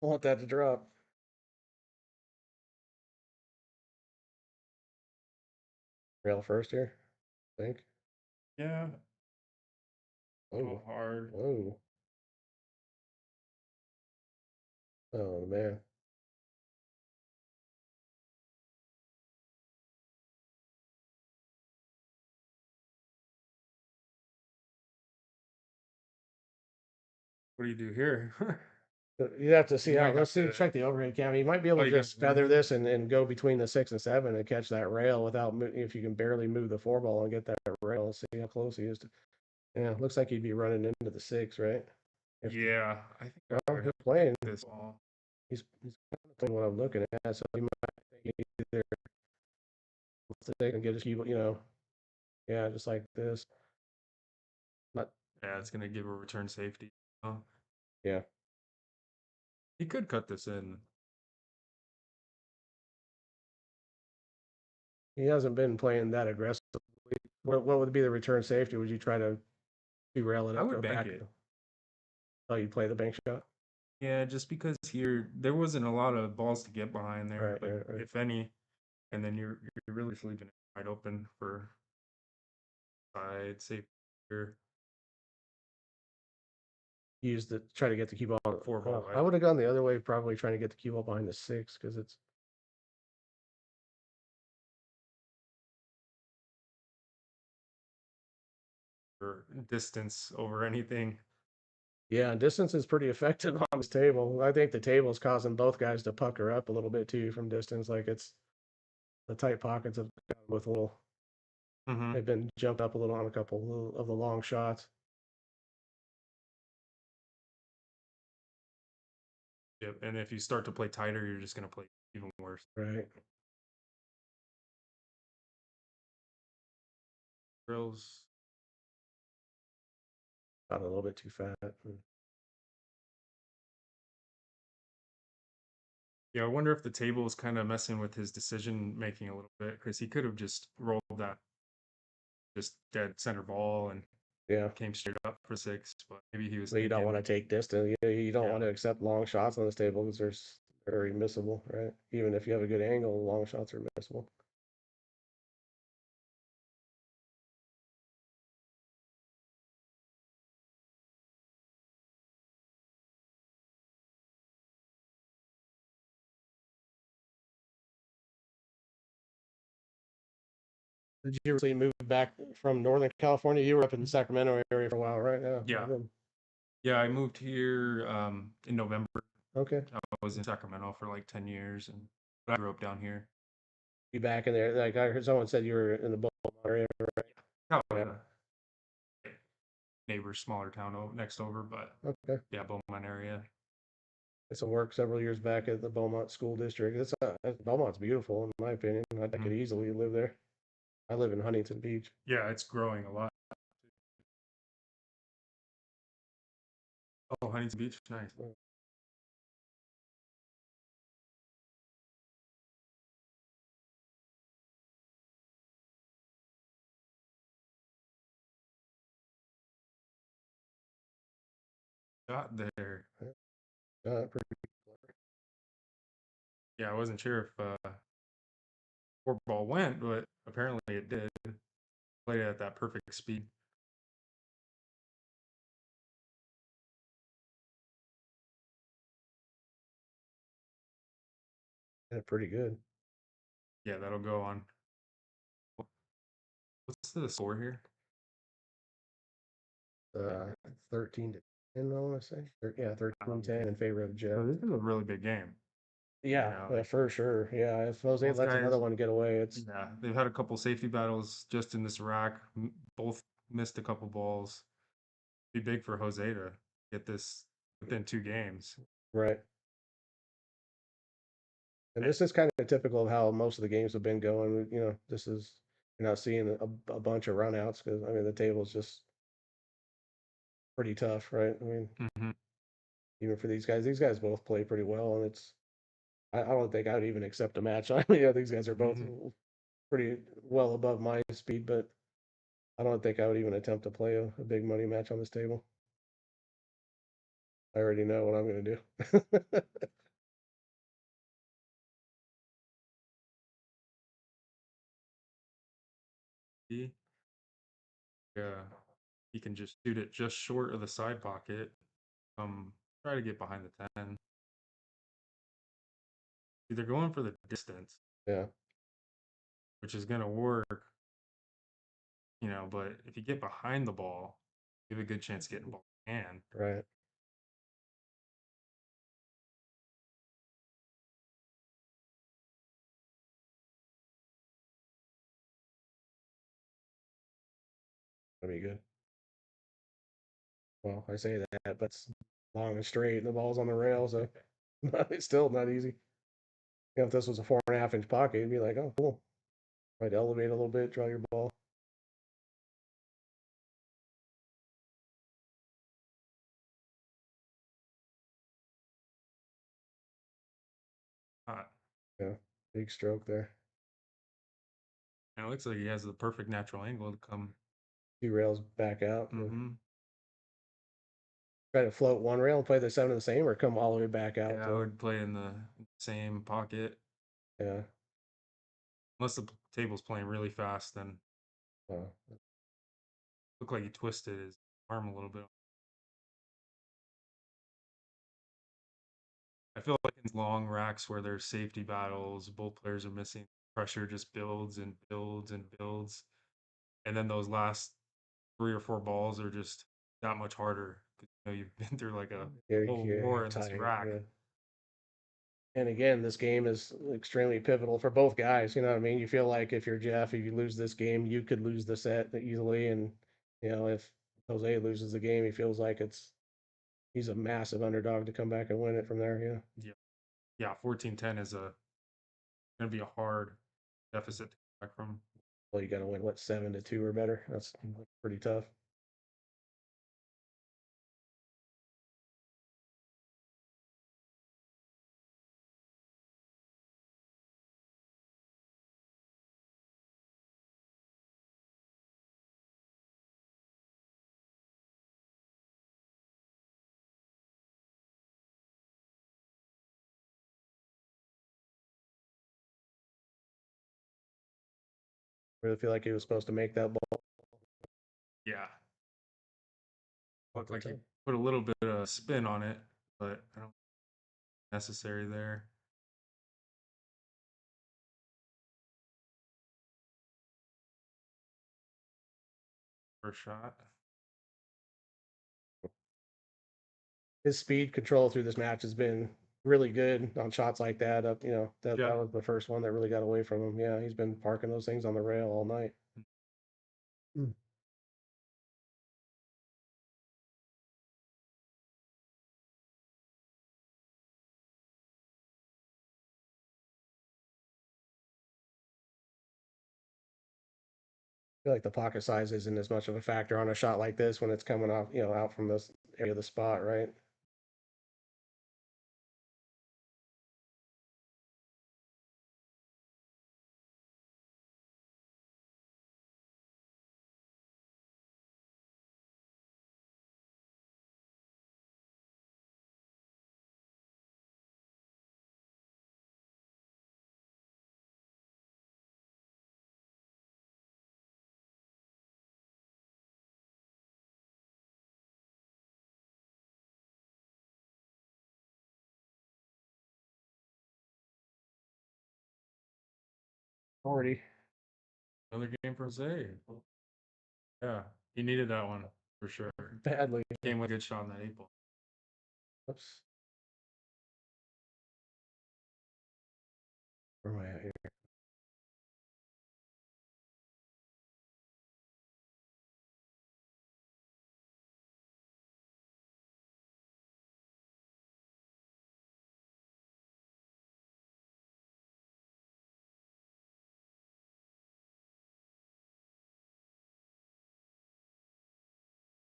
I want that to drop. Rail first here, I think. Yeah. Oh, Hard. whoa. Oh man. What do you do here? You have to see You how. might Let's have see. to. Check the overhead cam. You might be able Oh, to you got just feather overhead? this and go between the 6 and 7 and catch that rail without. If you can barely move the 4 ball and get that rail, see how close he is to. Yeah, looks like he'd be running into the 6, right? If Yeah, I think I well, would he's have to playing. take this ball. He's kind of playing what I'm looking at, so he might think either they can get his keyboard, yeah, just like this. Not, Yeah, it's gonna give a return safety. Oh, yeah. he could cut this in. He hasn't been playing that aggressively. What would be the return safety? Would you try to derail it I up would or bank back? it. Oh, you play the bank shot? Yeah, just because here there wasn't a lot of balls to get behind there, Right, like right. if any, and then you're really just leaving it wide open for side safety here. Use the try to get the cue ball. 4 ball I wide. would have gone the other way, probably trying to get the cue ball behind the 6 because it's Or distance over anything. yeah, and distance is pretty effective on this table. I think the table is causing both guys to pucker up a little bit too from distance. Like it's the tight pockets have got with a little. Mm-hmm. They've been jumped up a little on a couple of the long shots. Yep. And if you start to play tighter, you're just gonna play even worse. Right. Drills. Got a little bit too fat. Yeah, I wonder if the table is kind of messing with his decision making a little bit because he could have just rolled that just dead center ball and Yeah. came straight up for 6, but maybe he was But you don't want to thinking, take distance. You don't yeah, want to accept long shots on this table because there's very missable, right? Even if you have a good angle, long shots are missable. Did you recently move back from Northern California? You were up in the Sacramento area for a while, right? yeah, Yeah. yeah. I moved here in November. Okay. I was in Sacramento for like 10 years, and I grew up down here. Be back in there. Like I heard someone said you were in the Beaumont area, right? Oh, Yeah. Neighbor, smaller town next over, but Okay. yeah, Beaumont area. Did some work several years back at the Beaumont School District. Beaumont's beautiful in my opinion. I could Mhm. easily live there. I live in Huntington Beach. Yeah, it's growing a lot. Oh, Huntington Beach, nice. Got there. Pretty Yeah, I wasn't sure if 4 ball went, but apparently it did. Played it at that perfect speed. pretty good. Yeah, that'll go on. What's the score here? 13 to 10, I want to say. Yeah, 13-10 in favor of Jeff. So this is a really big game. Yeah, like, for sure. Yeah, if Jose both lets another guys- one get away, it's Yeah, they've had a couple safety battles just in this rack. Both missed a couple balls. Be big for Jose to get this within 2 games. right. And this is kind of typical of how most of the games have been going. This is you're not seeing a bunch of runouts because I mean the table's just pretty tough, right? I mean, Mm-hmm. even for these guys both play pretty well, and I don't think I would even accept a match. I mean, these guys are both pretty well above my speed, but I don't think I would even attempt to play a big money match on this table. I already know what I'm going to do. Yeah, he can just shoot it just short of the side pocket. Try to get behind the 10. They're going for the distance, Yeah, which is gonna work, but if you get behind the ball, you have a good chance of getting ball in hand. right. That'd be good. Well, I say that, but it's long and straight, and the ball's on the rail, so it's still not easy. You know, if this was a 4.5-inch pocket, you'd be like, oh, cool. Might elevate a little bit, draw your ball. Hot. Yeah, big stroke there. And it looks like he has the perfect natural angle to come. 2 rails back out. Mm-hmm. Try to float one rail and play the 7 the same, or come all the way back out. Yeah, I would play in the same pocket. Yeah. Unless the table's playing really fast, then look like he twisted his arm a little bit. I feel like in long racks where there's safety battles, both players are missing, pressure just builds and builds and builds. And then those last 3 or 4 balls are just that much harder. 'Cause, you know, you've been through like a whole war in this tight, rack. yeah. And again, this game is extremely pivotal for both guys. You know what I mean? You feel like if you're Jeff, if you lose this game, you could lose the set easily. And, you know, if Jose loses the game, he feels like he's a massive underdog to come back and win it from there. Yeah. Yeah, 14-10 is gonna be a hard deficit to come back from. Well, you got to win, what, 7-2 or better? That's pretty tough. Really feel like he was supposed to make that ball. Yeah. Looked like he put a little bit of spin on it, but I don't think necessary there. First shot. His speed control through this match has been really good on shots like that. You know, that Yeah. was the first one that really got away from him. Yeah, he's been parking those things on the rail all night. I feel like the pocket size isn't as much of a factor on a shot like this when it's coming off, you know, out from this area of the spot, right? Already. Another game for Jose. Yeah, he needed that one for sure. Badly. Came with a good shot on that 8 ball. Oops. Where am I at here?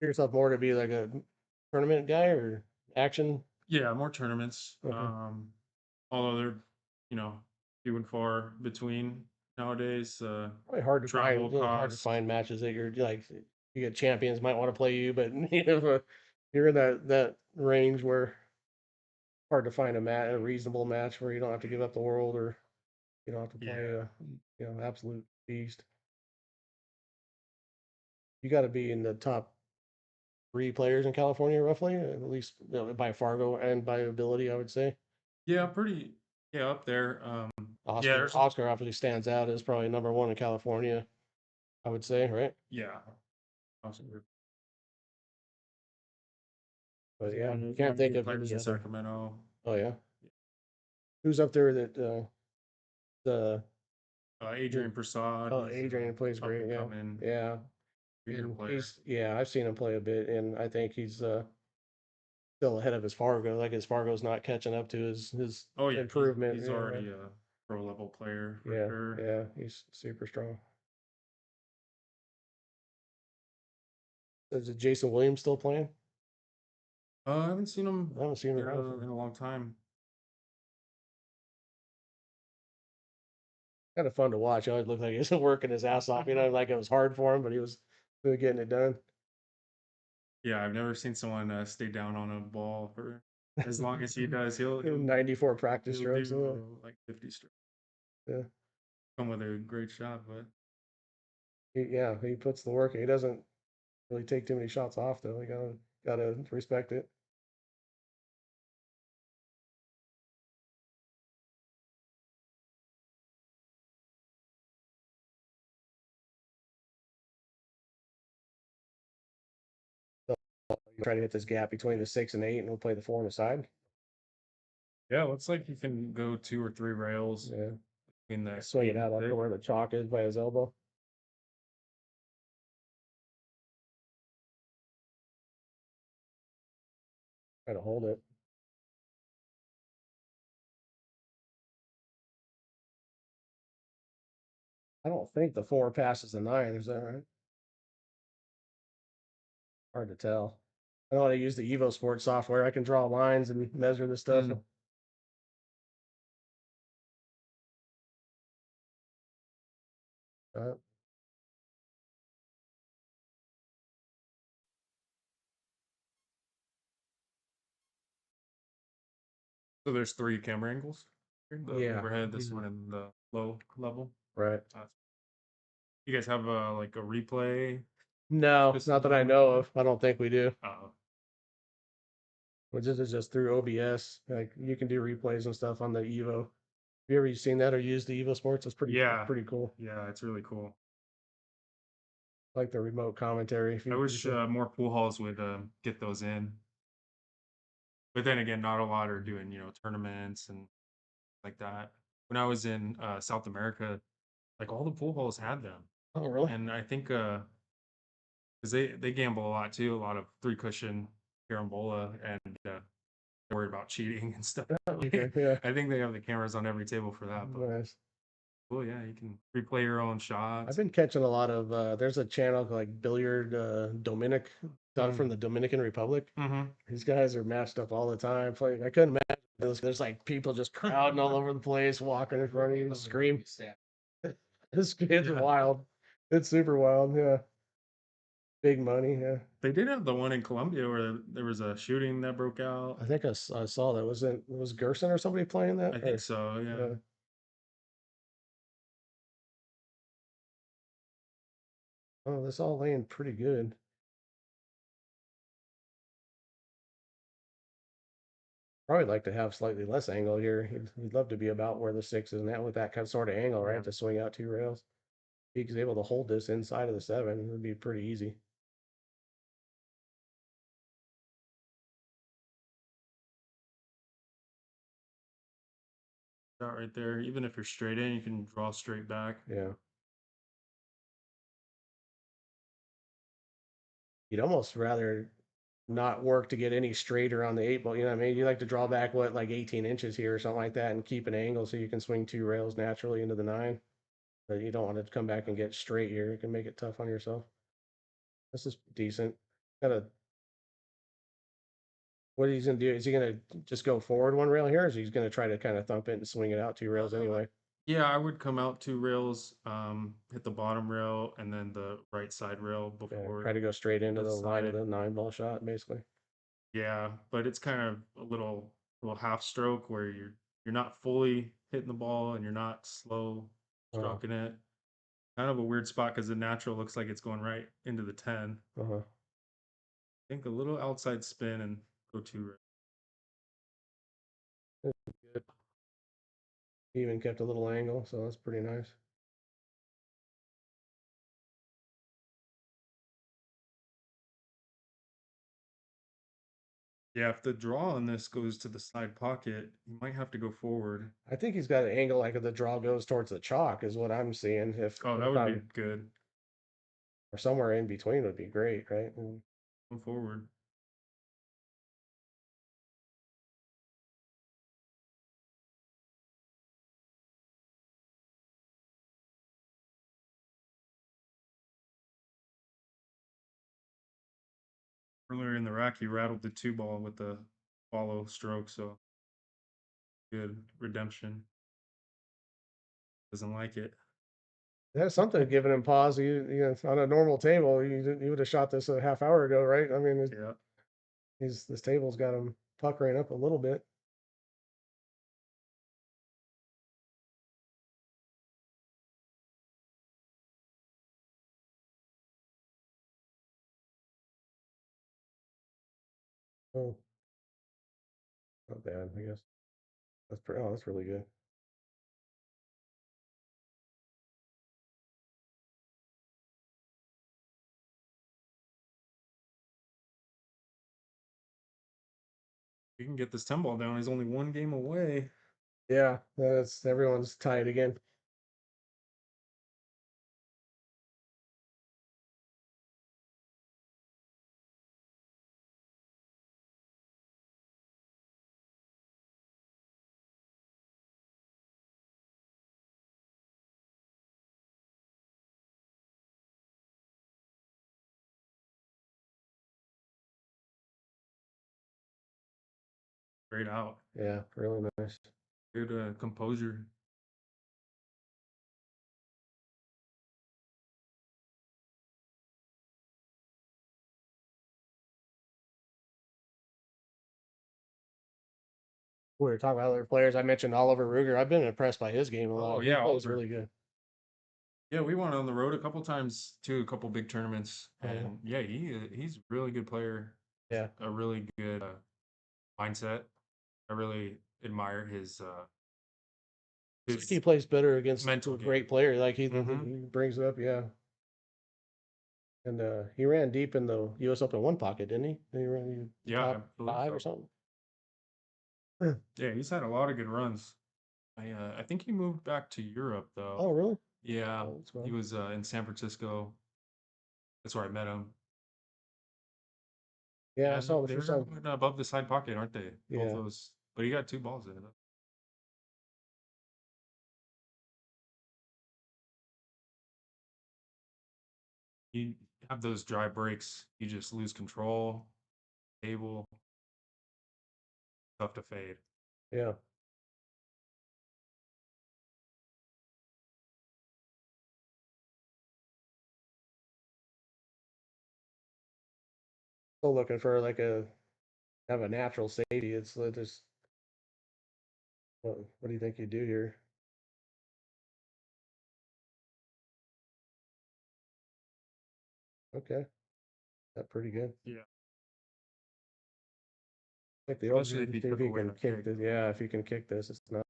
Yourself more to be like a tournament guy or action? Yeah, more tournaments. Okay. Although they're, you know, few and far between nowadays. Probably hard to Travel find. Hard to cost. find matches that you're like. You get champions might want to play you, but you know, you're in that range where hard to find a reasonable match where you don't have to give up the world or you don't have to play Yeah. absolute beast. You got to be in the top 3 players in California, roughly, at least by Fargo and by ability, I would say. Yeah, pretty. Yeah, up there. Oscar, Yeah, there's Oscar obviously stands out as probably number 1 in California, I would say, right? yeah. Awesome. But yeah, you can't think of Players any in other. Sacramento. Oh yeah, who's up there that the Adrian Prasad. oh he's, Adrian plays up great, and yeah, coming. yeah. junior And player. yeah, I've seen him play a bit, and I think he's still ahead of his Fargo. Like his Fargo's not catching up to his Oh yeah, improvement. he's already a pro level player for Yeah, sure. yeah, he's super strong. Is it Jason Williams still playing? I haven't seen him I haven't seen him around. in a long time. Kind of fun to watch. It always looked like he was working his ass off. You know, like it was hard for him, but he was really getting it done. Yeah, I've never seen someone stay down on a ball for as long as he does. He'll 94 practice he'll strokes. do like 50 strokes. Yeah, Come with a great shot, but yeah, he puts the work in. He doesn't really take too many shots off though. You gotta respect it. Try to hit this gap between the 6 and 8, and we'll play the 4 on the side. yeah, looks like you can go 2 or 3 rails Yeah, between that. swing it out like where the chalk is by his elbow. Try to hold it. I don't think the 4 passes the 9. Is that right? Hard to tell. I know how to use the Evo Sport software. I can draw lines and measure the stuff. Mm. Uh, So there's 3 camera angles. The Yeah. overhead, this one, and the low level. Right. You guys have like a replay? No, not that I know of. I don't think we do. Uh, Which is just through OBS. Like you can do replays and stuff on the Evo. Have you ever seen that or used the Evo Sports? It's yeah, pretty cool. yeah, it's really cool. Like the remote commentary. If I you wish more pool halls would get those in. But then again, not a lot are doing, tournaments and like that. When I was in South America, like all the pool halls had them. Oh, really? And I think because they gamble a lot too, a lot of 3 cushion carambola, and they're worried about cheating and stuff. Okay, yeah. I think they have the cameras on every table for that. But Nice. well, yeah, you can replay your own shots. I've been catching a lot of there's a channel like Billiard Dominic down from the Dominican Republic. Mm-hmm. These guys are matched up all the time. Playing, I couldn't imagine there's like people just crowding all over the place, walking in front of you, scream. It's wild. It's super wild. Yeah, big money. Yeah, They did have the one in Colombia where there was a shooting that broke out. I think I saw that. Was Gerson or somebody playing that? I think so. Yeah. Oh, this all laying pretty good. Probably like to have slightly less angle here. He'd love to be about where the 6 is now with that kind of sort of angle, right? Yeah. To swing out 2 rails. If he's able to hold this inside of the 7, it would be pretty easy. Shot right there. Even if you're straight in, you can draw straight back. Yeah. You'd almost rather not work to get any straighter on the 8 ball. You know what I mean? You like to draw back what, like 18 inches here or something like that, and keep an angle so you can swing 2 rails naturally into the 9. But you don't want to come back and get straight here. It can make it tough on yourself. This is decent. Gotta. What he's gonna do? Is he gonna just go forward 1 rail here, or is he gonna try to kind of thump it and swing it out 2 rails anyway? Yeah, I would come out 2 rails, hit the bottom rail, and then the right side rail Yeah, before. try to go straight into the the line of side. the 9 ball shot, basically. Yeah, but it's kind of a little half stroke where you're not fully hitting the ball and you're not slow stroking it. Kind of a weird spot because the natural looks like it's going right into the 10. Uh-huh. I think a little outside spin and go 2 rails. Good. He even kept a little angle, so that's pretty nice. Yeah, if the draw on this goes to the side pocket, you might have to go forward. I think he's got an angle like if the draw goes towards the chalk, is what I'm seeing. If Oh, that if would be I'm good. or somewhere in between would be great, right? Go forward. Earlier in the rack, he rattled the 2-ball with the follow stroke, so good redemption. Doesn't like it. That's something giving him pause. On a normal table, you would have shot this a half hour ago, right? I mean, Yeah. this table's got him puckering up a little bit. Oh, not bad, I guess. That's really good. You can get this 10-ball down. He's only 1 game away. Yeah, everyone's tied again. Straight out. Yeah, really nice. Good composure. We were talking about other players. I mentioned Oliver Ruger. I've been impressed by his game a lot. Oh, He yeah, plays Oliver. really good. Yeah, we went on the road a couple times to a couple big tournaments, Oh, yeah. and yeah, he's a really good player. Yeah. A really good mindset. I really admire his It's like he plays better against mental a game. great player. Like he Mhm. brings it up, yeah. And he ran deep in the US Open 1 pocket, didn't he? He ran Yeah, I top believe 5 or so. something. Yeah, he's had a lot of good runs. I think he moved back to Europe though. Oh, really? Yeah, Oh, that's he fun. was in San Francisco. That's where I met him. Yeah, I Yeah, saw him a few they're times. above the side pocket, aren't they? Both Yeah. those. But he got 2 balls in it. You have those dry breaks, you just lose control, table, tough to fade. Yeah. Still looking for like have a natural safety. It's just what do you think you do here? Okay. That's pretty good. Yeah. Like the Especially over if and he see if took he away can the kick kick. this. Yeah, if he can kick this, it's not.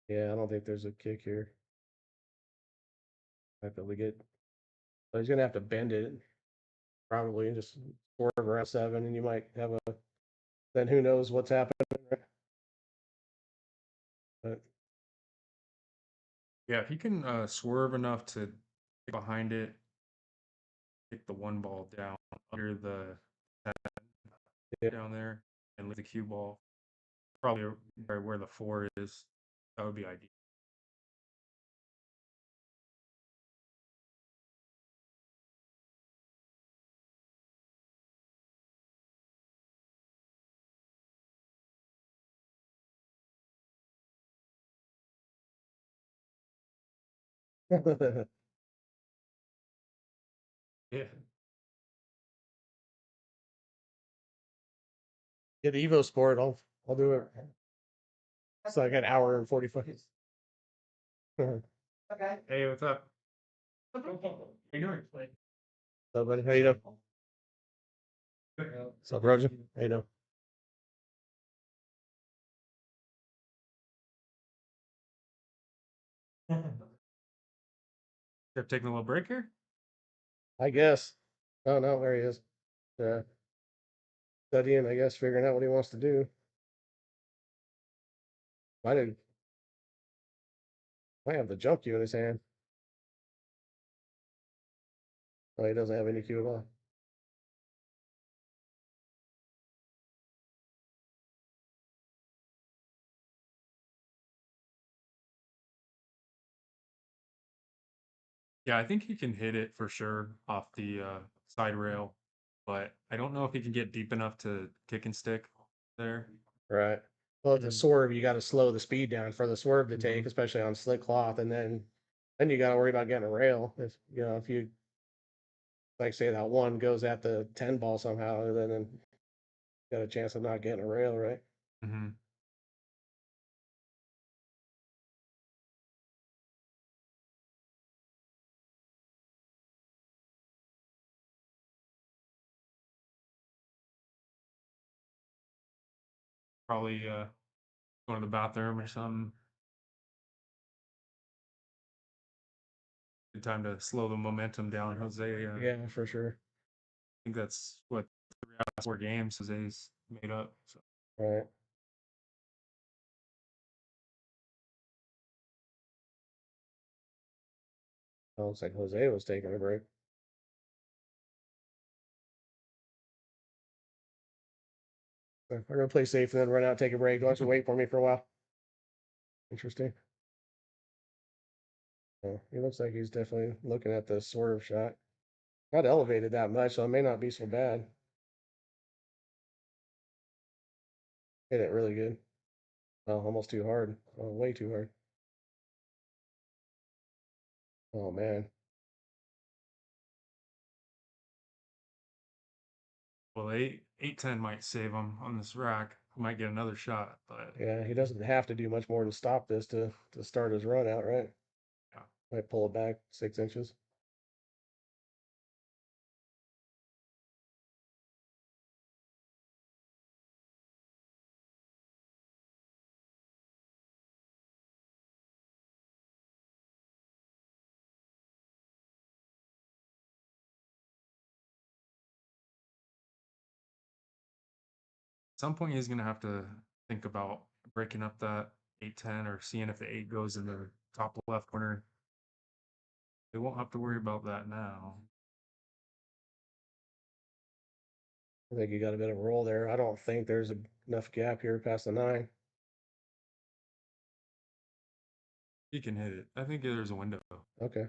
Yeah, I don't think there's a kick here. Might be able to get, but he's gonna have to bend it probably and just swerve around 7, and you might have a. Then who knows what's happening? Right? But Yeah, if he can swerve enough to get behind it, kick the 1 ball down under the yeah, down there, and leave the cue ball, probably right where the 4 is, that would be ideal. Yeah. get Evo Sport. I'll do it. It's like an hour and 45. Okay. Hey, what's up? How you doing? So, buddy, how you doing? What's up, Roger? How you doing? They're taking a little break here? I guess. Oh no, there he is. Studying, I guess, figuring out what he wants to do. Might have the jump cue in his hand. Oh, he doesn't have any cue at all. Yeah, I think he can hit it for sure off the side rail, but I don't know if he can get deep enough to kick and stick there. Right. Well, the swerve, you got to slow the speed down for the swerve to take, Mhm. especially on slick cloth, and then you got to worry about getting a rail. If you know, if you like say that one goes at the 10 ball somehow, then got a chance of not getting a rail, right? Mhm. Probably going to the bathroom or something. Good time to slow the momentum down, Jose. Yeah, for sure. I think that's what 3 out of 4 games Jose's made up. So Right. Oh, looks like Jose was taking a break. We're gonna play safe and then run out, take a break. Why don't you wait for me for a while? Interesting. He looks like he's definitely looking at the swerve shot. Not elevated that much, so it may not be so bad. Hit it really good. Oh, almost too hard. Oh, way too hard. Oh man. well, 8-10 might save him on this rack. He might get another shot, but Yeah, he doesn't have to do much more than stop this to start his run out, right? yeah. Might pull it back 6 inches. At some point he's gonna have to think about breaking up that 8-10 or seeing if the 8 goes in the top left corner. They won't have to worry about that now. I think you got a bit of a roll there. I don't think there's enough gap here past the 9. He can hit it. I think there's a window. Okay.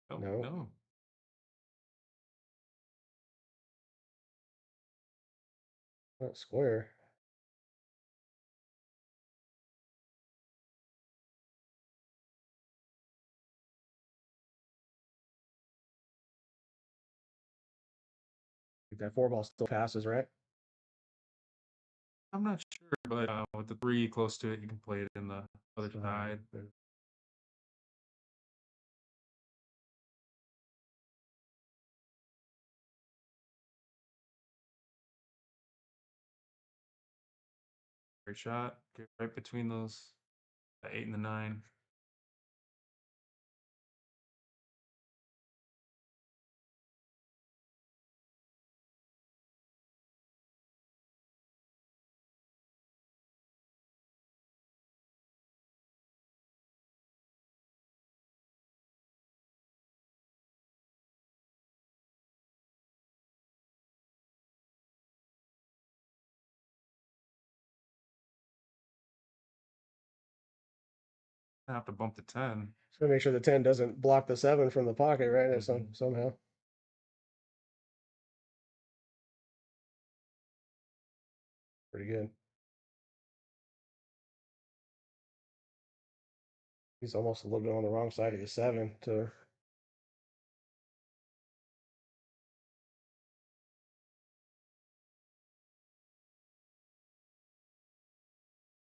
Oh, No, no. not square. That 4 ball still passes, right? I'm not sure, but with the 3 close to it, you can play it in the other side. Great shot. Get right between those, the 8 and the 9. I have to bump the 10. Just gonna make sure the 10 doesn't block the 7 from the pocket, right? Somehow. Pretty good. He's almost a little bit on the wrong side of the 7 to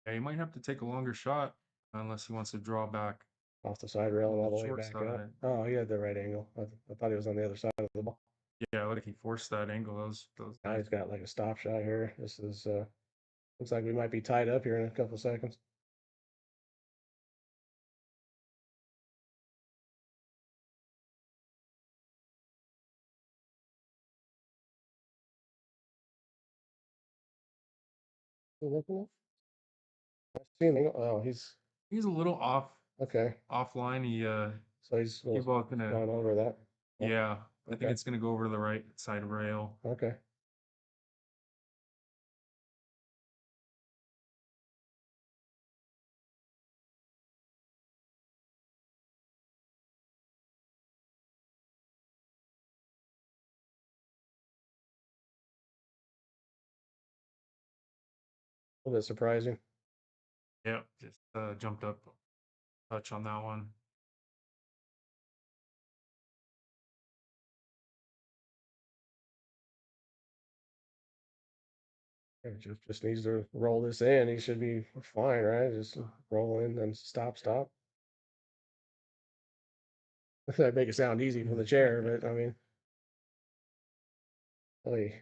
Yeah, he might have to take a longer shot unless he wants to draw back off the side rail and all the way short back up. side. Oh, he had the right angle. I thought he was on the other side of the ball. Yeah, like he forced that angle. Those Now nice. he's got like a stop shot here. This is looks like we might be tied up here in a couple of seconds. Still looking at? I see him. Oh, He's a little okay. offline. So he's He ball gone gonna over that. Yeah, I think Okay. it's gonna go over to the right side rail. Okay. A little bit surprising. Yep, just jumped up a touch on that one. Just needs to roll this in. He should be fine, right? Just roll in and stop. That make it sound easy from the chair, but I mean, really,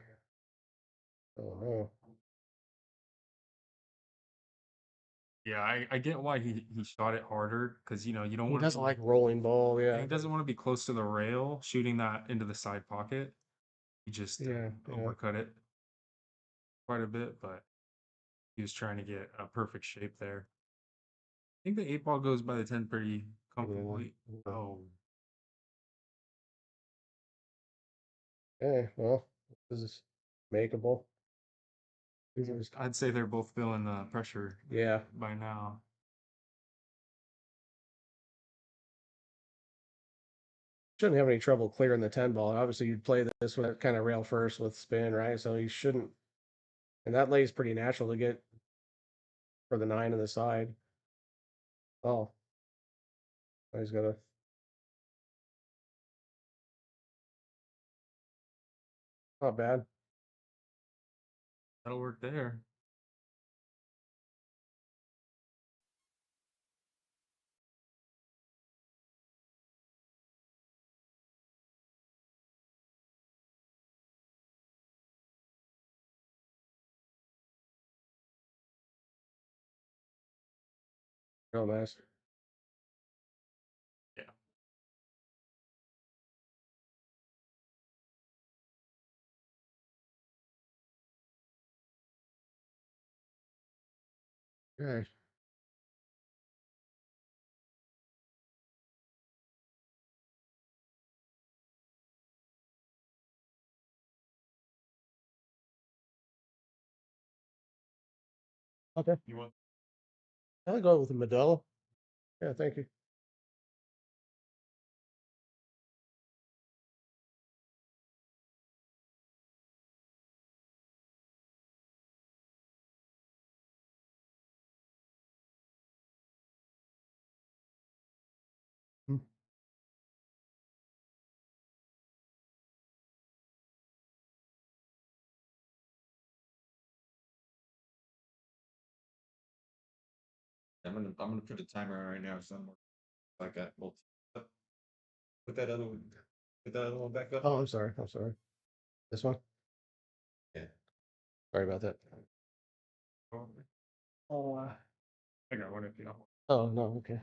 I don't know. Yeah, I get why he shot it harder because you know you don't He want doesn't like rolling ball. and Yeah. he doesn't want to be close to the rail, shooting that into the side pocket. He just Yeah. overcut it quite a bit, but he was trying to get a perfect shape there. I think the 8 ball goes by the 10 pretty comfortably. Yeah. Oh, Okay. Well, this is makeable. I'd say they're both feeling the pressure Yeah. by now. Shouldn't have any trouble clearing the 10 ball. Obviously, you'd play this with kind of rail first with spin, right? So you shouldn't. And that lays pretty natural to get for the 9 on the side. Oh, he's got a. Not bad. That'll work there. Real nice. Yeah. Okay. Okay. You want I'll go with the Modelo. Yeah, thank you. Hmm. I'm gonna put a timer on right now, so I'm like that. We'll put that other one. Put that other one back up. Oh, I'm sorry. This one. Yeah. Sorry about that. Oh, I got one if you don't. Oh no. Okay.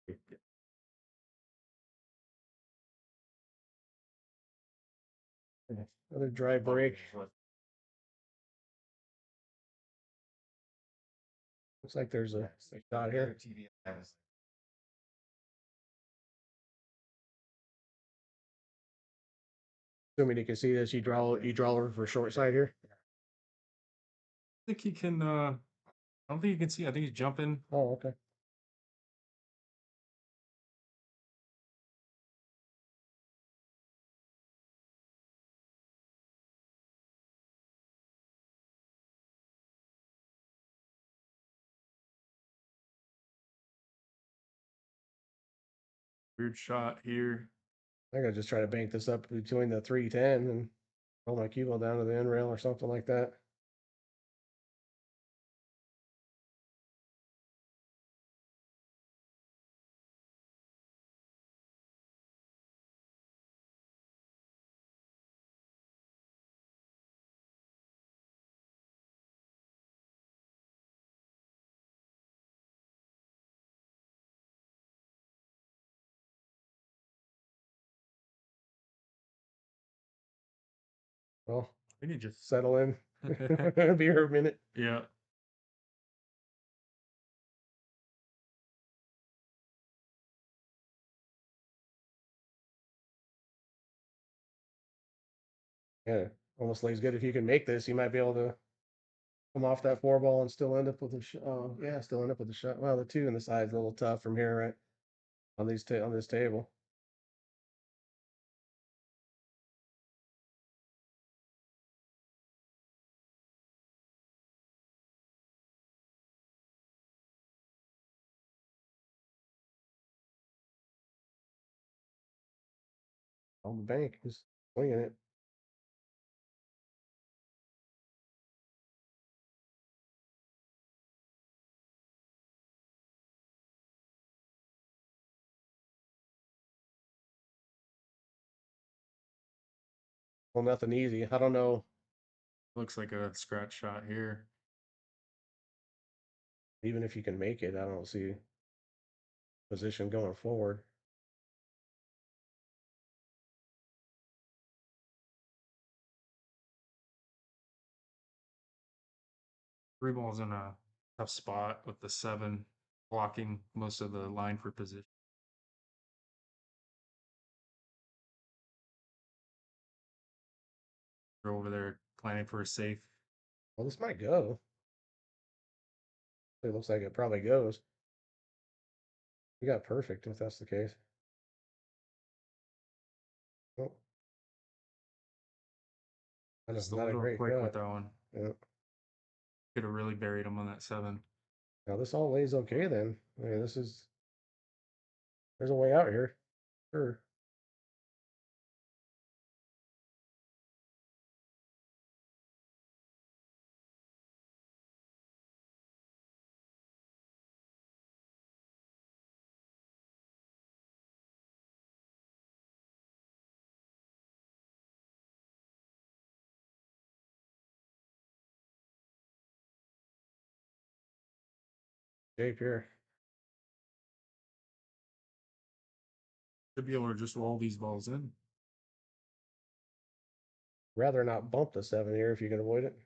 Okay. Another dry break. Looks like there's a dot here. Assuming you can see this, you draw over for short side here. I think he can. I don't think you can see. I think he's jumping. Oh, okay. Weird shot here. I gotta just try to bank this up between the 310 and roll my cue ball down to the end rail or something like that. Well, I think he just settle in. Be here a minute. yeah. Yeah, almost lays good. If you can make this, you might be able to come off that 4 ball and still end up with a yeah, still end up with a shot. Well, the 2 in the side's a little tough from here, right? On on this table. On the bank, just swinging it. Well, nothing easy. I don't know. Looks like a scratch shot here. Even if you can make it, I don't see position going forward. Three balls in a tough spot with the 7 blocking most of the line for position. They're over there planning for a safe. Well, this might go. It looks like it probably goes. You got perfect if that's the case. Oh, Just a not a little great quick with cut. that one. Yeah. Could have really buried him on that 7. Now this all lays okay then. I mean, there's a way out here. Sure. Shape here. Should be able to just roll these balls in. Rather not bump the 7 here if you can avoid it.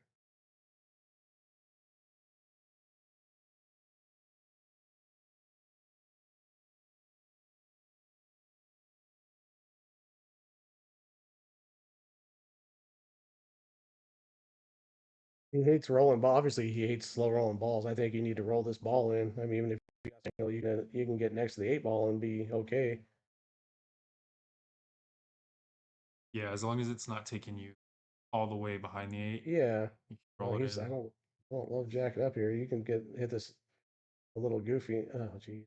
He hates rolling ball. Obviously, he hates slow rolling balls. I think you need to roll this ball in. I mean, even if you can get next to the 8 ball and be okay. Yeah, as long as it's not taking you all the way behind the 8. Yeah. You can Well, roll it in. I don't love jacking up here. You can hit this a little goofy. Oh, geez.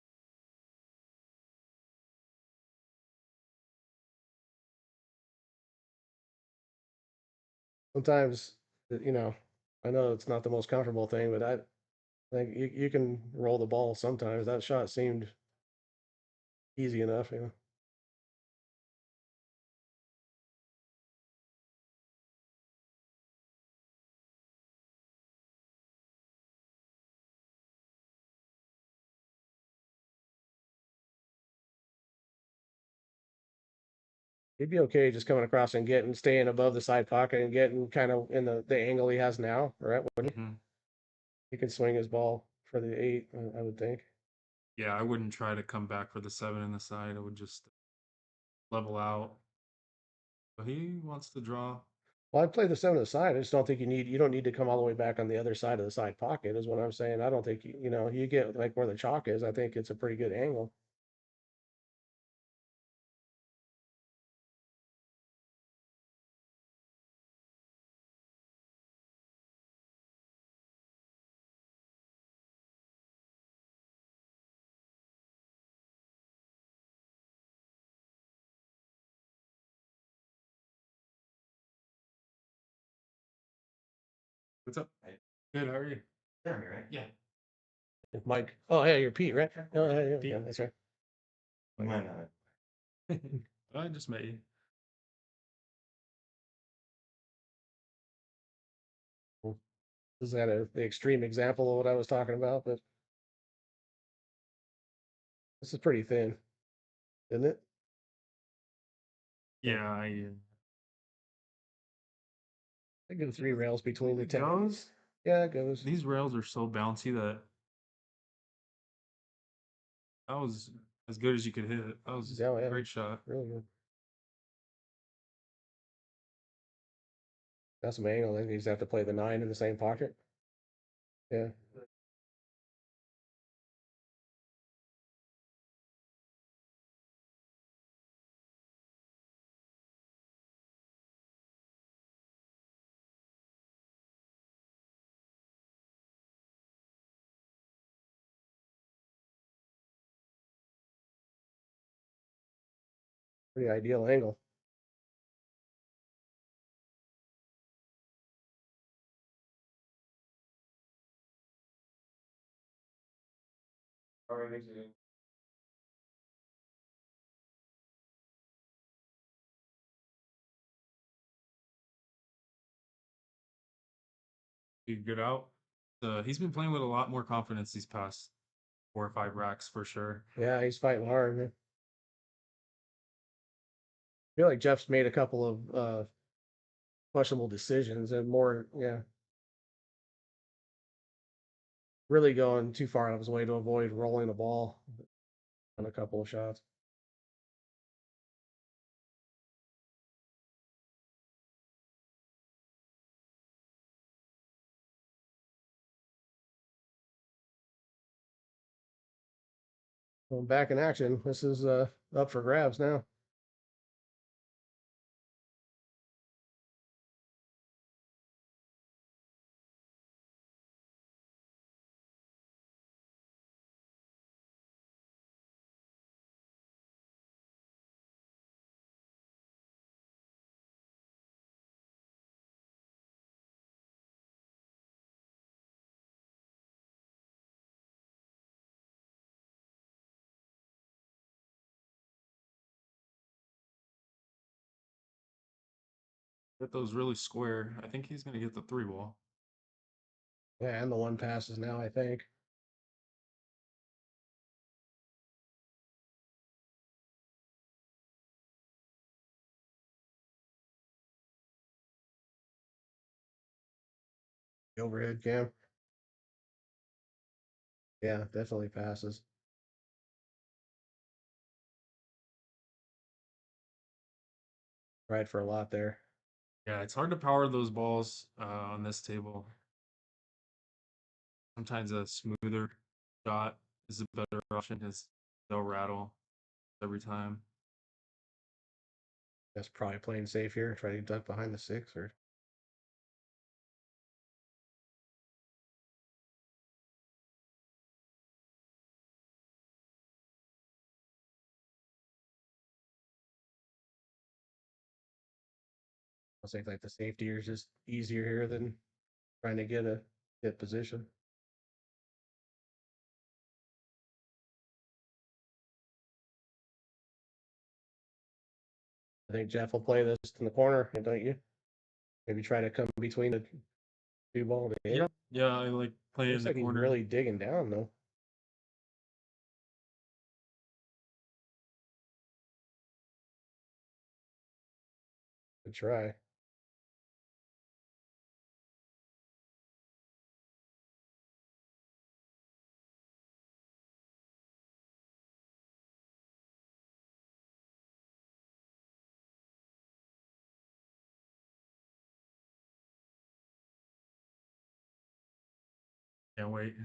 Sometimes, I know it's not the most comfortable thing, but I think you can roll the ball sometimes. That shot seemed easy enough. He'd be okay just coming across and staying above the side pocket and getting kind of in the angle he has now, right? He can swing his ball for the 8, I would think. Yeah, I wouldn't try to come back for the 7 in the side. I would just level out. But he wants to draw. Well, I'd play the 7 to the side. I just don't think you don't need to come all the way back on the other side of the side pocket, is what I'm saying. I don't think you get like where the chalk is. I think it's a pretty good angle. What's up? Good, how are you? Yeah, right. Yeah. Mike. Oh, yeah, you're Pete, right? Oh, yeah, Pete. yeah, that's right. You might not. I just met you. Is that the extreme example of what I was talking about? But this is pretty thin, isn't it? Yeah, I go 3 rails between the it 10. goes. Yeah, it goes. These rails are so bouncy that was as good as you could hit it. That was Yeah, a yeah, great shot. really good. That's some angle. Then you just have to play the 9 in the same pocket. Yeah. Pretty ideal angle. All right, next game. Good out. He's been playing with a lot more confidence these past 4 or 5 racks for sure. Yeah, he's fighting hard. Man. I feel like Jeff's made a couple of questionable decisions and more, yeah, really going too far out of his way to avoid rolling the ball on a couple of shots. Well, back in action. This is up for grabs now. Get those really square. I think he's gonna get the 3 ball. Yeah, and the one passes now, I think. The overhead cam. Yeah, definitely passes. Right for a lot there. Yeah, it's hard to power those balls on this table. Sometimes a smoother shot is a better option because they'll rattle every time. That's probably playing safe here. Try to duck behind the 6 or I'll say like the safety is just easier here than trying to get a hit position. I think Jeff will play this in the corner, don't you? Maybe try to come between the 2 ball to hit. Yeah, I like playing in Looks the like he's corner. really digging down though. Good try. Can't wait.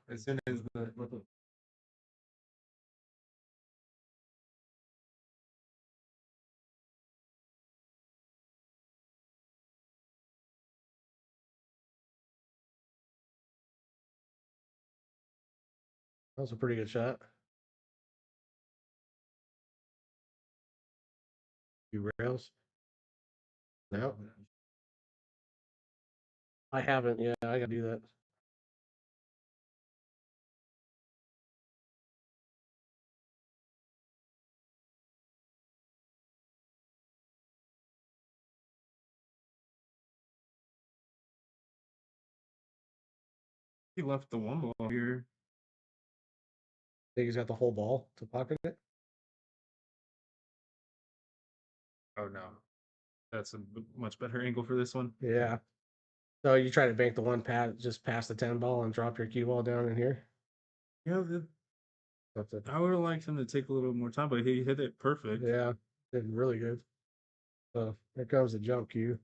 As soon as the That was a pretty good shot. Few rails. No, I haven't. Yeah, I gotta do that. he left the 1 ball here. Think he's got the whole ball to pocket it. Oh no, that's a much better angle for this one. Yeah. So you try to bank the one pat just past the 10 ball and drop your cue ball down in here. Yeah, That's it. I would have liked him to take a little more time, but he hit it perfect. Yeah, did really good. So here comes the jump cue.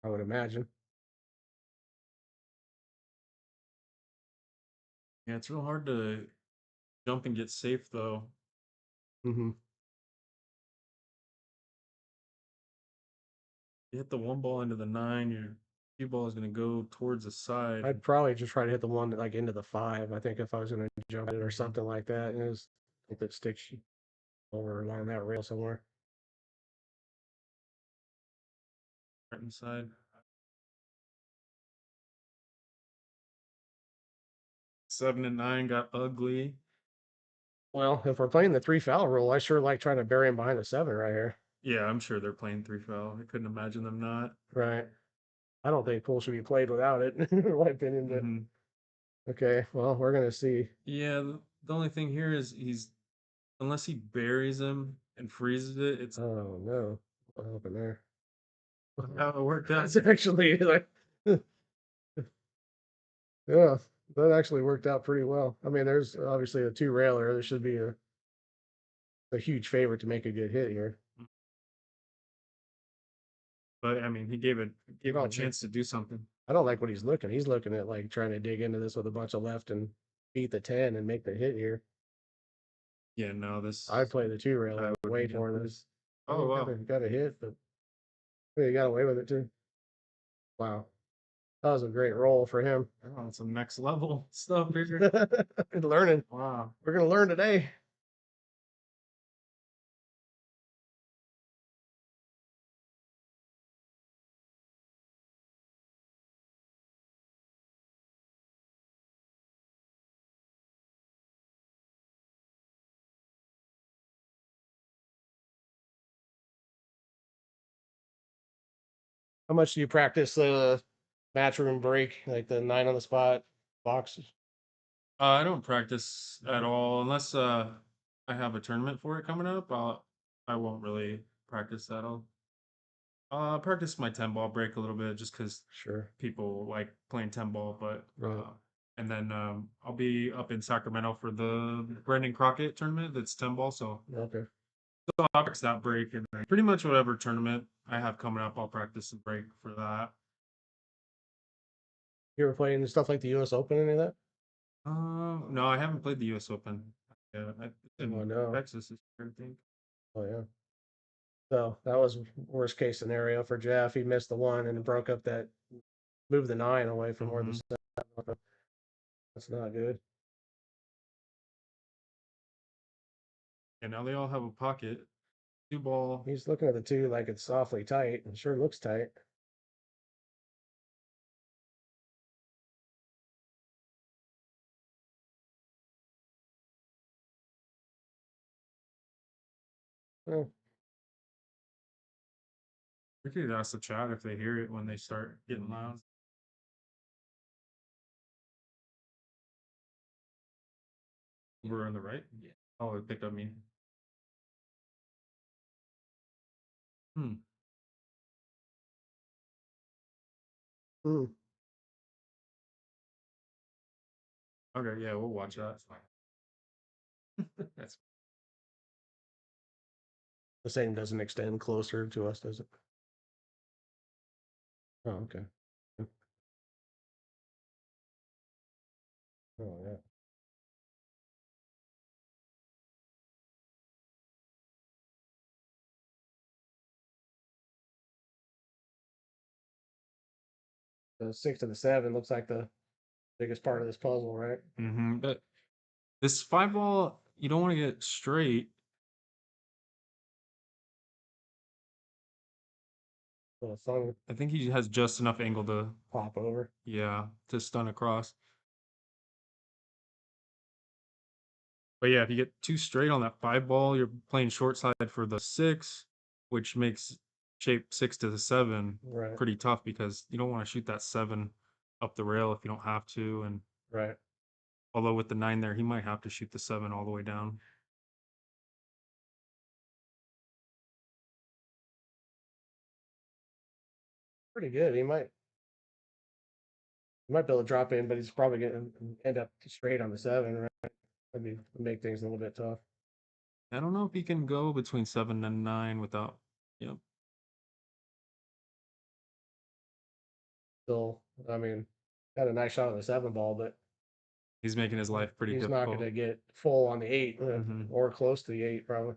I would imagine. Yeah, it's real hard to jump and get safe though. Mm-hmm. You hit the one ball into the 9, your cue ball is going to go towards the side. I'd probably just try to hit the one like into the 5. I think if I was going to jump it or something like that, and just if it sticks over along that rail somewhere. Right inside. Seven and 9 got ugly. Well, if we're playing the 3 foul rule, I sure like trying to bury him behind the 7 right here. Yeah, I'm sure they're playing 3 foul. I couldn't imagine them not. Right. I don't think pool should be played without it, in my opinion. But Mhm. okay, well, we're gonna see. Yeah, the only thing here is unless he buries him and freezes it, it's Oh no, what happened there? how it worked out. That's actually like, yeah, that actually worked out pretty well. I mean, there's obviously a 2 railer. There should be a huge favorite to make a good hit here. But I mean, he gave him a don't chance to do something. I don't like what he's looking. He's looking at like trying to dig into this with a bunch of left and beat the 10 and make the hit here. Yeah, no, this I play the 2 I railer would way be more than up this. Oh wow. Got a hit, but he got away with it too. Wow. That was a great roll for him. Oh, some next level stuff here. Good learning. Wow. We're gonna learn today. How much do you practice the matchroom break, like the 9 on the spot boxes? I don't practice at all unless I have a tournament for it coming up. I won't really practice that. I'll practice my 10 ball break a little bit just because Sure. people like playing 10 ball. But Right. and then I'll be up in Sacramento for the Brendan Crockett tournament. That's 10 ball, so Okay. I'll practice that break and then pretty much whatever tournament I have coming up, I'll practice the break for that. You ever playing stuff like the US Open, any of that? No, I haven't played the U.S. Open. Yeah, it's in Oh no. Texas this year, I think. Oh yeah. So that was worst case scenario for Jeff. He missed the 1 and broke up that moved the 9 away from where the Mhm. 7. That's not good. And now they all have a pocket. 2 ball. He's looking at the 2 like it's awfully tight. It sure looks tight. Oh, We could ask the chat if they hear it when they start getting loud. We're on the right? Yeah. Oh, it picked up me. Hmm. hmm. Okay, yeah, we'll watch that. That's The same doesn't extend closer to us, does it? Oh, okay. Oh, yeah. The 6 to the 7 looks like the biggest part of this puzzle, right? But this 5 ball, you don't want to get straight. The thumb I think he has just enough angle to, pop over. yeah, to stun across. But yeah, if you get too straight on that 5 ball, you're playing short side for the 6, which makes shape 6 to the 7 Right, pretty tough because you don't want to shoot that 7 up the rail if you don't have to. And right. although with the 9 there, he might have to shoot the 7 all the way down. Pretty good. He might be able to drop in, but he's probably gonna end up straight on the 7, right? Maybe make things a little bit tough. I don't know if he can go between 7 and 9 without, yep. still, I mean, got a nice shot on the 7 ball, but He's making his life pretty he's not difficult. going to get full on the 8 Mhm. or close to the 8, probably.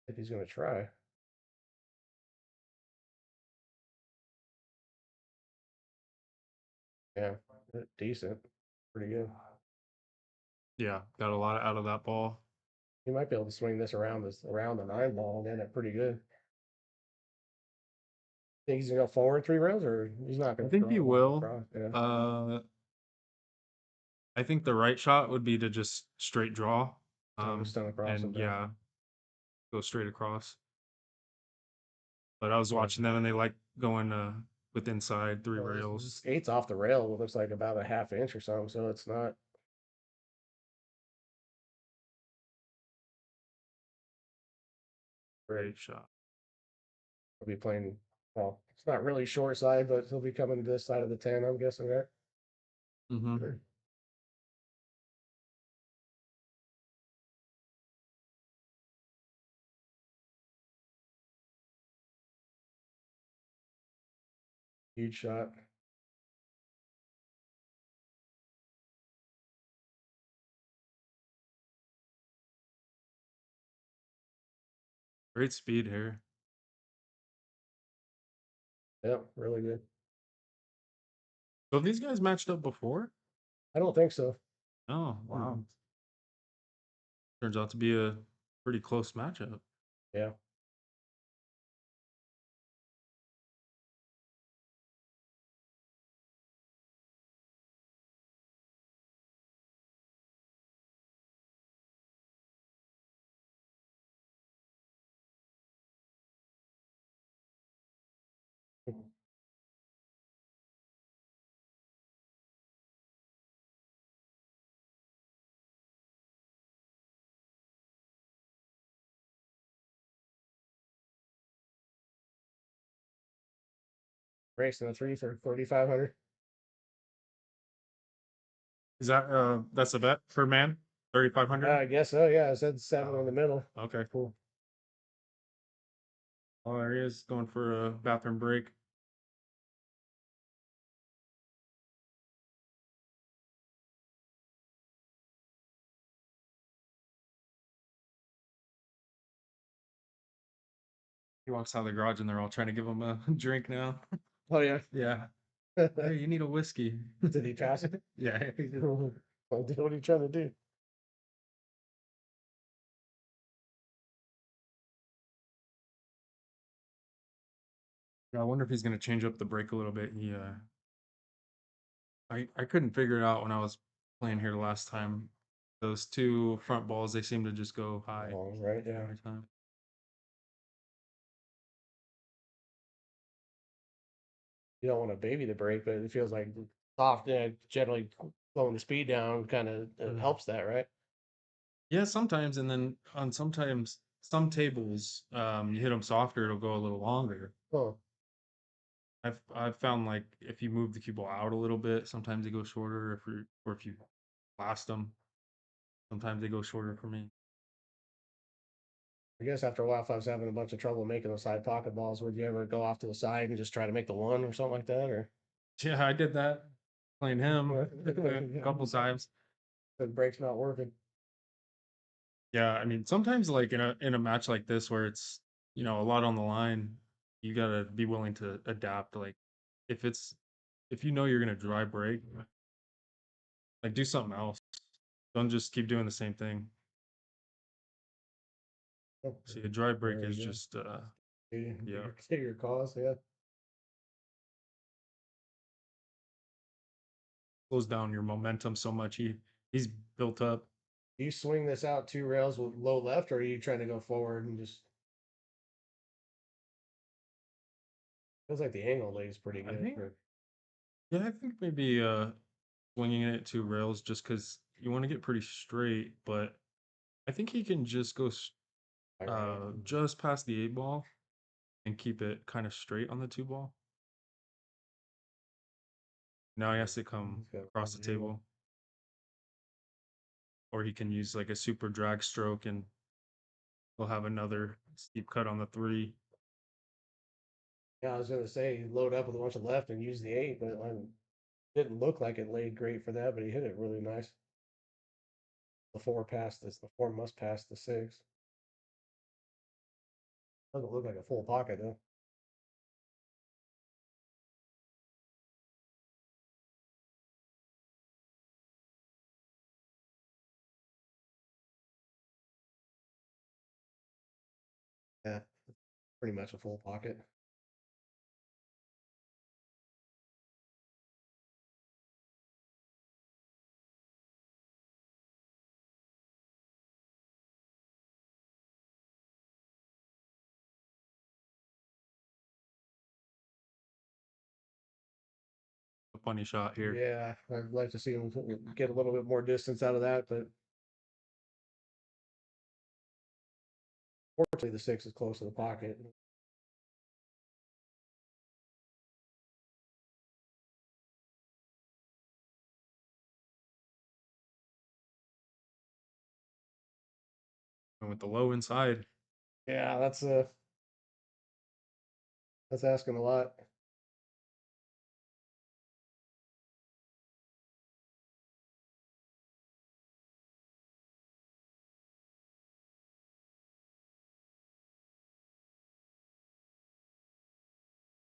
If he's going to try. Yeah, decent. Pretty good. Yeah, got a lot out of that ball. He might be able to swing this around the 9 ball and end it pretty good. Think he's gonna go forward 3 rounds, or he's not gonna? I think he throw it will. across? Yeah. I think the right shot would be to just straight draw. Stone across And and back. yeah, go straight across. But I was Yeah. watching them and they like going with inside 3 Well, rails. this 8's off the rail. It looks like about a half inch or something, so it's not. Great shot. He'll be playing. Well, it's not really short side, but he'll be coming to this side of the 10. I'm guessing, right? Mm-hmm. Huge shot. Great speed here. Yep, really good. So have these guys matched up before? I don't think so. Oh, wow. Turns out to be a pretty close matchup. Yeah. Racing a 3 for 4,500. Is that that's a bet for man? 3,500? I guess so. Yeah, I said 7 in the middle. Okay, cool. Oh, there he is going for a bathroom break. He walks out of the garage and they're all trying to give him a drink now. Oh yeah. Yeah. Hey, you need a whiskey. Did he pass it? Yeah. he did. What are you trying to do? I wonder if he's going to change up the break a little bit. I couldn't figure it out when I was playing here the last time. Those 2 front balls, they seem to just go high Oh, right. Yeah. every time. You don't want to baby the brake, but it feels like soft. Yeah, generally slowing the speed down kind of helps that, right? Yeah, sometimes, and then on sometimes some tables, you hit them softer, it'll go a little longer. Oh, I've found like if you move the cue ball out a little bit, sometimes they go shorter. If you blast them, sometimes they go shorter for me. I guess after a while, if I was having a bunch of trouble making those side pocket balls, would you ever go off to the side and just try to make the 1 or something like that? Or Yeah, I did that playing him a couple times. the brake's not working? Yeah, I mean sometimes like in a match like this where it's a lot on the line, you gotta be willing to adapt. Like if it's if you know you're gonna dry break, like do something else. Don't just keep doing the same thing. Oh, See, a dry break there is you go. just Yeah. Your cause, yeah. slows down your momentum so much. He's built up. Do you swing this out 2 rails with low left, or are you trying to go forward and just? Feels like the angle lays pretty I good. think Yeah, I think maybe swinging it 2 rails just because you want to get pretty straight, but I think he can just go just past the 8 ball and keep it kind of straight on the 2 ball. Now he has to come across the table, or he can use like a super drag stroke and We'll have another steep cut on the 3. Yeah, I was gonna say load up with a bunch of left and use the 8, but didn't look like it laid great for that, but he hit it really nice. The 4 passed this. The 4 must pass the 6. Doesn't look like a full pocket though. Yeah, pretty much a full pocket. A funny shot here. Yeah, I'd like to see him get a little bit more distance out of that, but fortunately the 6 is close to the pocket. And with the low inside, Yeah, that's asking a lot.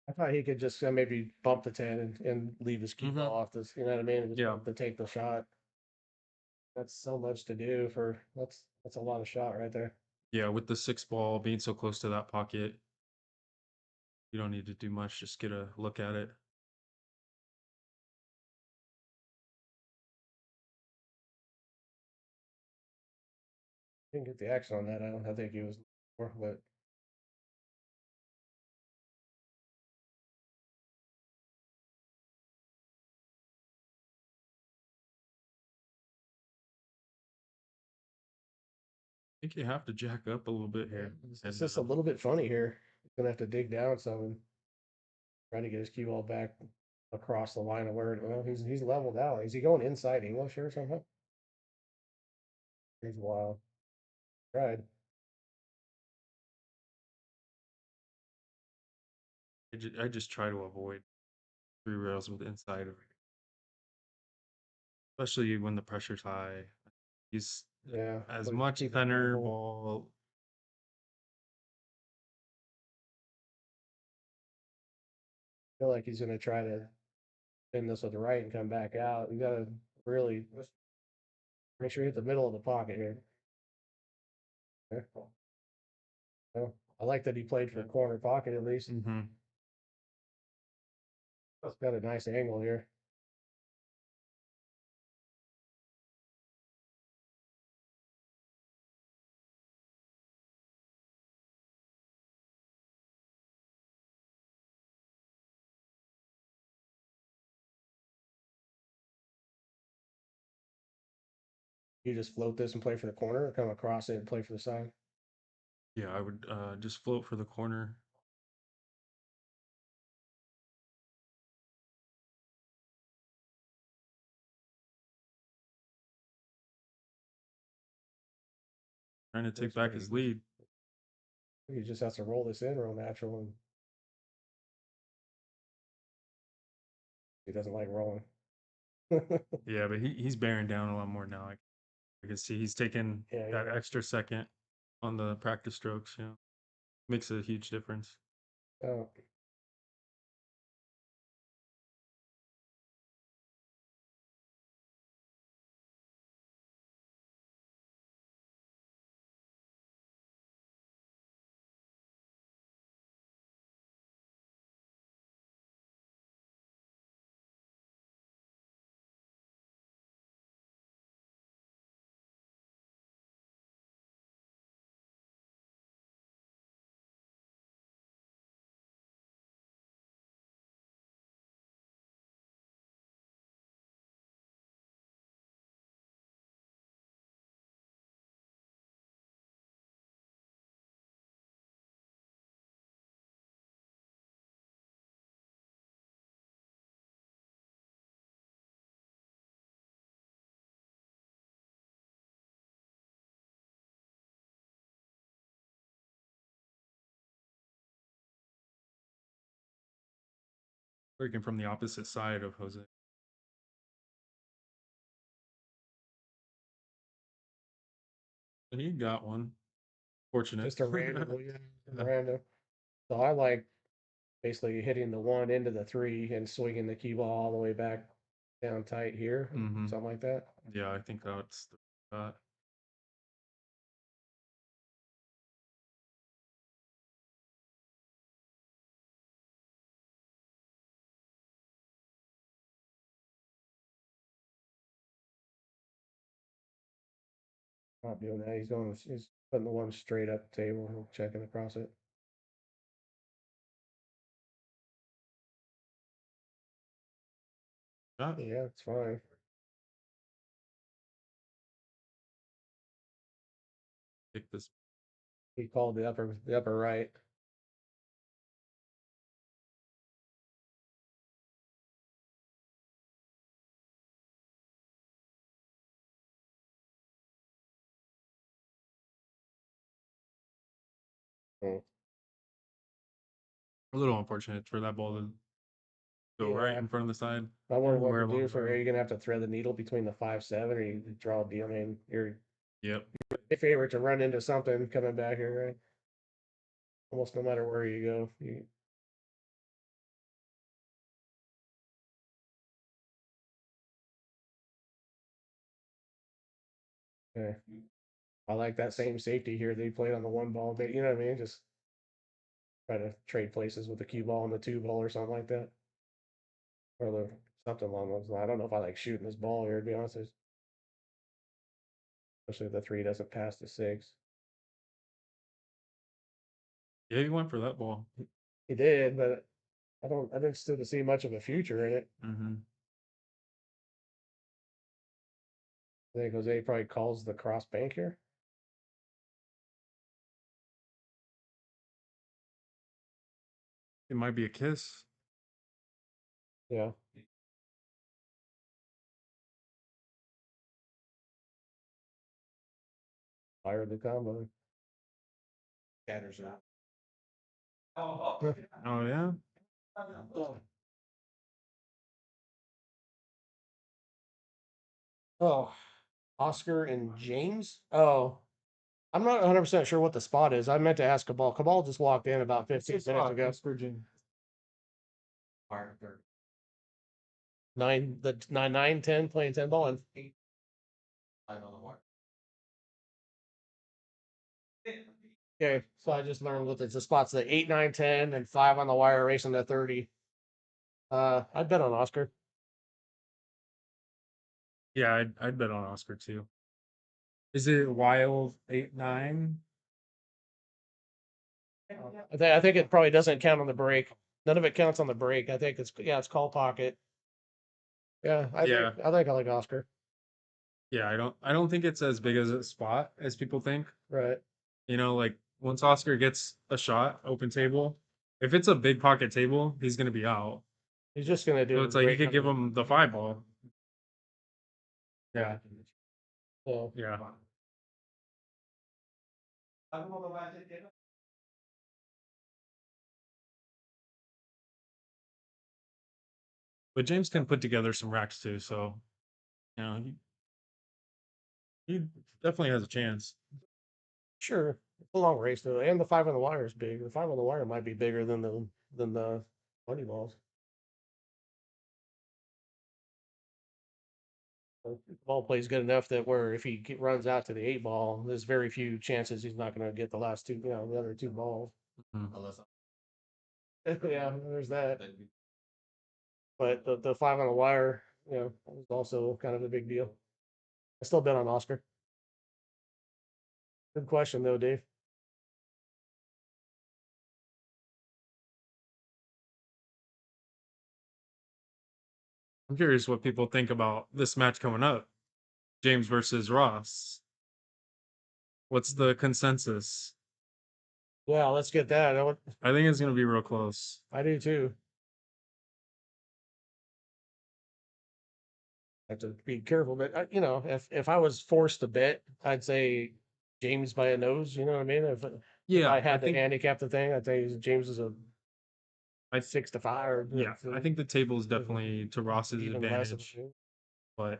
I thought he could just maybe bump the 10 and leave his cue ball off this, you know what I mean? And just Yeah. to take the shot. That's so much to do for that's a lot of shot right there. yeah, with the 6 ball being so close to that pocket, you don't need to do much. Just get a look at it. Didn't get the action on that. I think he was more, but I think you have to jack up a little bit here. it's just a little bit funny here. He's gonna have to dig down some and try to get his cue ball back across the line of where well, he's leveled out. Is he going inside English or something? He's wild. Tried. I just try to avoid 3 rails with inside of it, especially when the pressure's high. He's Yeah. as but much keep it center level. ball. I feel like he's gonna try to spin this with the right and come back out. You gotta really make sure you hit the middle of the pocket here. Yeah. Well, I like that he played for the corner pocket at least. Mm-hmm. It's got a nice angle here. You just float this and play for the corner, or come across it and play for the side. Yeah, I would just float for the corner. Trying to take back his lead. He just has to roll this in real natural, and he doesn't like rolling. Yeah, but he's bearing down a lot more now. I can see he's taking Yeah, that yeah. extra second on the practice strokes. You know, makes a huge difference. Oh, Working from the opposite side of Jose. He got one. Fortunate. Just a random, yeah, Yeah. random. So I like basically hitting the 1 into the 3 and swinging the cue ball all the way back down tight here, Mhm. something like that. Yeah, I think that's that. Not doing that. He's putting the 1 straight up the table, checking across it. Shot. Yeah, it's fine. Take this. He called the upper right. Oh, A little unfortunate for that ball to go right yeah. in front of the side. I wonder what Where to do along for. the Are you gonna have to thread the needle between the 5-7, or you draw a deal? I mean, you're Yep. a favorite to run into something coming back here, right? Almost no matter where you go. Yeah. I like that same safety here. They played on the 1 ball, but you know what I mean? Just try to trade places with the cue ball and the 2 ball or something like that. Or the something along those lines. I don't know if I like shooting this ball here, to be honest. Especially if the 3 doesn't pass the 6. Yeah, he went for that ball. He did, but I didn't still see much of a future in it. Mm-hmm. I think Jose probably calls the cross bank here. It might be a kiss. Yeah. Fire the combo. Scatters out. Oh yeah. Oh, Oscar and James? Oh, I'm not 100% sure what the spot is. I meant to ask Cabal. Cabal just walked in about 15 minutes ago. Fire third. 9, 10, playing 10 ball. And Line on the wire. okay, so I just learned what the spots: the 8, 9, 10, and 5 on the wire racing to 30. I'd bet on Oscar. Yeah, I'd bet on Oscar too. Is it wild 8-9? I think it probably doesn't count on the break. None of it counts on the break. I think it's call pocket. Yeah, Yeah. I think I like Oscar. Yeah, I don't think it's as big as a spot as people think. Right. You know, like once Oscar gets a shot, open table, if it's a big pocket table, he's gonna be out. He's just gonna do So the it's like you break could give number. him the 5 ball. Yeah. So Yeah. But James can put together some racks too, so you know, he definitely has a chance. sure, it's a long race though, and the 5 on the wire is big. The 5 on the wire might be bigger than the 20 balls. The ball plays good enough that where if he runs out to the 8 ball, there's very few chances he's not going to get the last 2, the other 2 balls. Mhm. Unless Yeah, there's that. But the 5 on the wire, was also kind of a big deal. I still bet on Oscar. Good question though, Dave. I'm curious what people think about this match coming up. James versus Ross. What's the consensus? Yeah, let's get that. I think it's gonna be real close. I do too. Have to be careful, but if I was forced to bet, I'd say James by a nose. You know what I mean? If Yeah, I I had to think handicap the thing, I'd say James is I 6-5. Or, yeah, I think the table is definitely to Ross's even less. advantage. But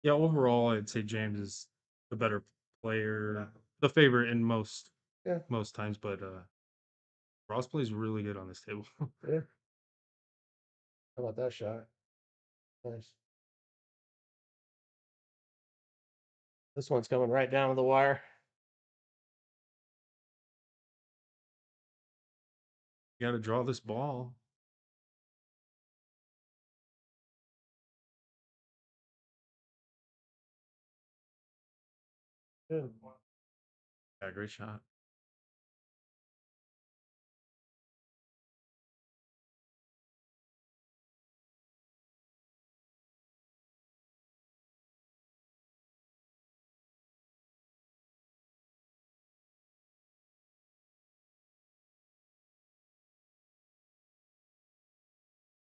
yeah, overall, I'd say James is the better player, the favorite in most Yeah. times. But Ross plays really good on this table. Yeah. How about that shot? Nice. This one's coming right down to the wire. You got to draw this ball. Good. Yeah, great shot.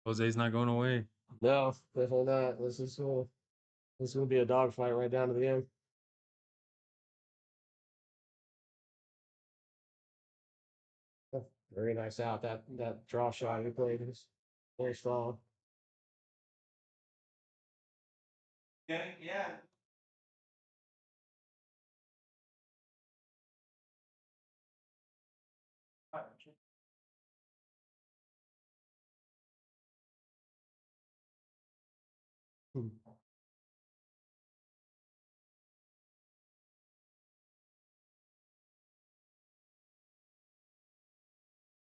Jose's not going away. No, definitely not. This is gonna be a dogfight right down to the end. Oh, very nice out. That draw shot he played is very strong. Yeah. Hmm.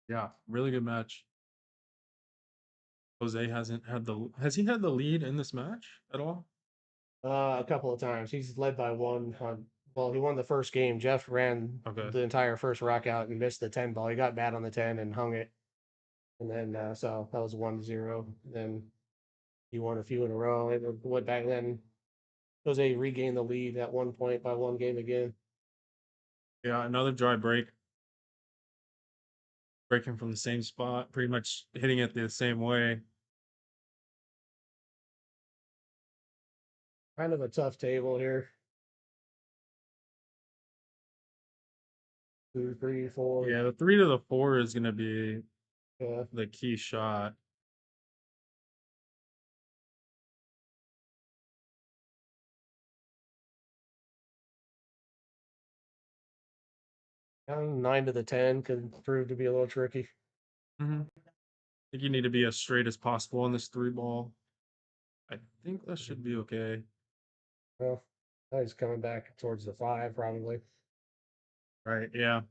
Yeah, really good match. Jose hasn't had the has he had the lead in this match at all? A couple of times. He's led by one on. Well, he won the first game. Jeff ran Okay. the entire first rock out and missed the 10 ball. He got bad on the 10 and hung it. And then so that was 1-0. Then he won a few in a row. It went back then. Jose regained the lead at one point by one game again. Yeah, another dry break. Breaking from the same spot, pretty much hitting it the same way. Kind of a tough table here. 2, 3, 4. Yeah, the 3 to the 4 is gonna be Yeah. the key shot. Kind of 9 to the 10 could prove to be a little tricky. I think you need to be as straight as possible on this 3 ball. I think that should be okay. Well, now he's coming back towards the 5 probably. Right, yeah.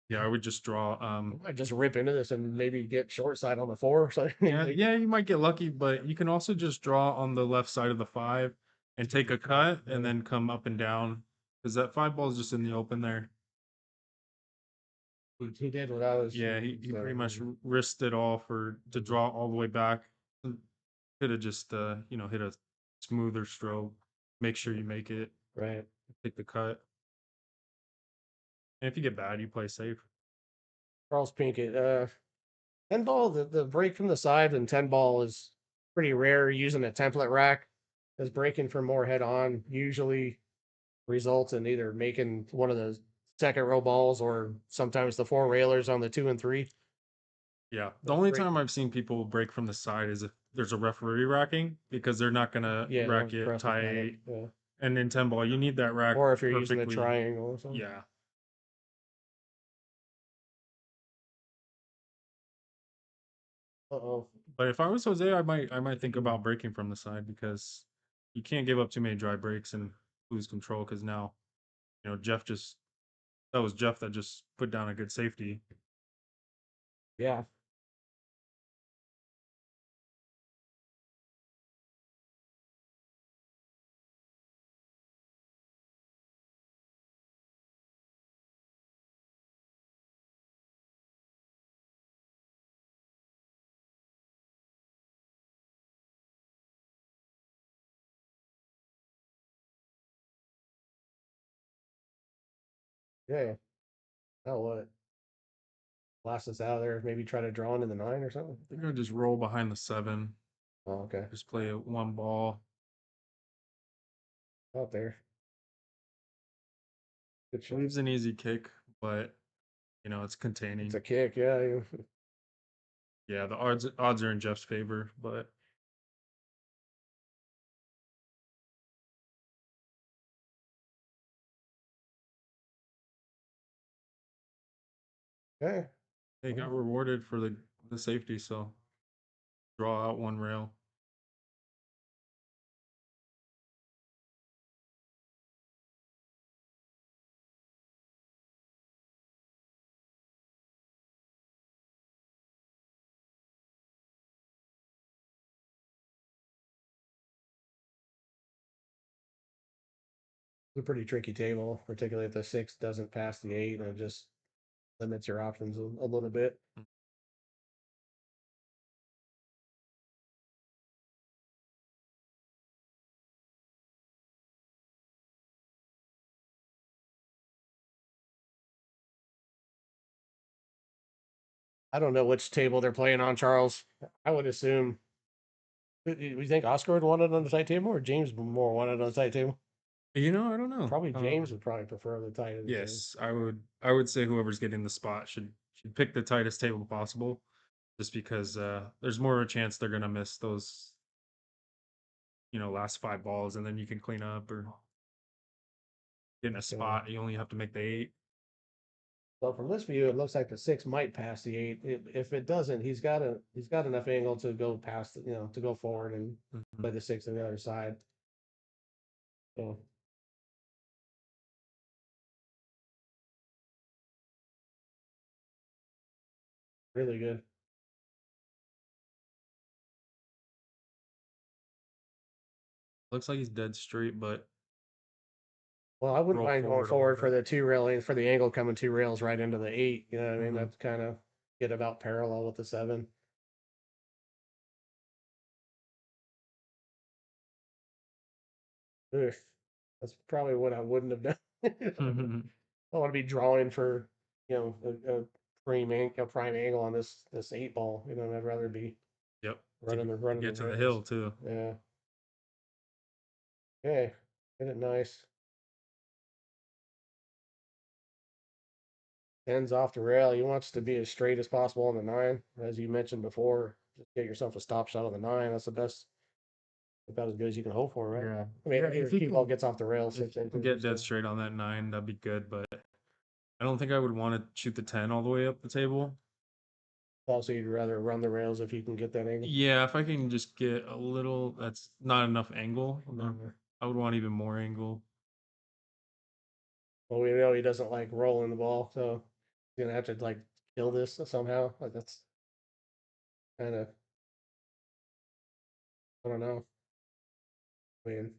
Yeah, I would just draw. I just rip into this and maybe get short side on the 4. So Yeah, you might get lucky, but you can also just draw on the left side of the 5 and take a cut and then come up and down because that 5 ball is just in the open there. he did what I was. Yeah, he pretty much risked it all to draw all the way back. Could have just hit a smoother stroke. Make sure you make it. Right. Take the cut. And if you get bad, you play safe. Charles Pinkett. 10 ball, the break from the side and 10 ball is pretty rare using a template rack. As breaking from more head on usually results in either making one of the second row balls or sometimes the 4 railers on the 2 and 3. Yeah. The only Break- time I've seen people break from the side is if there's a referee racking because they're not gonna rack it tight. Yeah. And in 10 ball, you need that rack Or if you're perfectly. using a triangle or something. Yeah. Uh-oh. But if I was Jose, I might think about breaking from the side because you can't give up too many dry breaks and lose control because now, that was Jeff that just put down a good safety. Yeah. Yeah. Now what? Blast us out of there. Maybe try to draw into the 9 or something. I think I'll just roll behind the 7. Oh, okay. Just play one ball. Out there. Good shot. Leaves an easy kick, but it's containing. It's a kick, yeah. Yeah, the odds are in Jeff's favor, but Okay. they got rewarded for the safety, so draw out one rail. It's a pretty tricky table, particularly if the 6 doesn't pass the 8, and it just limits your options a little bit. I don't know which table they're playing on, Charles. I would assume. You think Oscar would want it on the side table, or James would more want it on the side table? I don't know. Probably James would probably prefer the tight. Yes, I would. I would say whoever's getting the spot should pick the tightest table possible, just because there's more of a chance they're gonna miss those, last 5 balls, and then you can clean up or get in a spot. You only have to make the 8. So from this view, it looks like the 6 might pass the 8. If it doesn't, he's got enough angle to go past, to go forward and play the 6 on the other side. So really good. Looks like he's dead straight, but Well, I wouldn't roll mind going forward a little forward for bit. the 2 railing for the angle coming 2 rails right into the 8. You know what I mean? Mhm. That's kind of get about parallel with the 7. Ugh, that's probably what I wouldn't have done. I want to be drawing for a prime angle on this 8 ball. I'd rather be Yep. running the To get to the rails. hill too. Yeah. Okay. Hit it nice. 10's off the rail. He wants to be as straight as possible on the 9, as you mentioned before. Just get yourself a stop shot on the 9. That's the best, about as good as you can hope for, right? Yeah. I mean, Yeah, if your if he cue ball can- gets off the rails, If you can get dead straight on that 9, that'd be good. But I don't think I would want to shoot the 10 all the way up the table. Also, you'd rather run the rails if you can get that angle. Yeah, if I can just get a little, that's not enough angle. I would want even more angle. Well, we know he doesn't like rolling the ball, so he's gonna have to like kill this somehow. Like that's kind of, I don't know. I mean,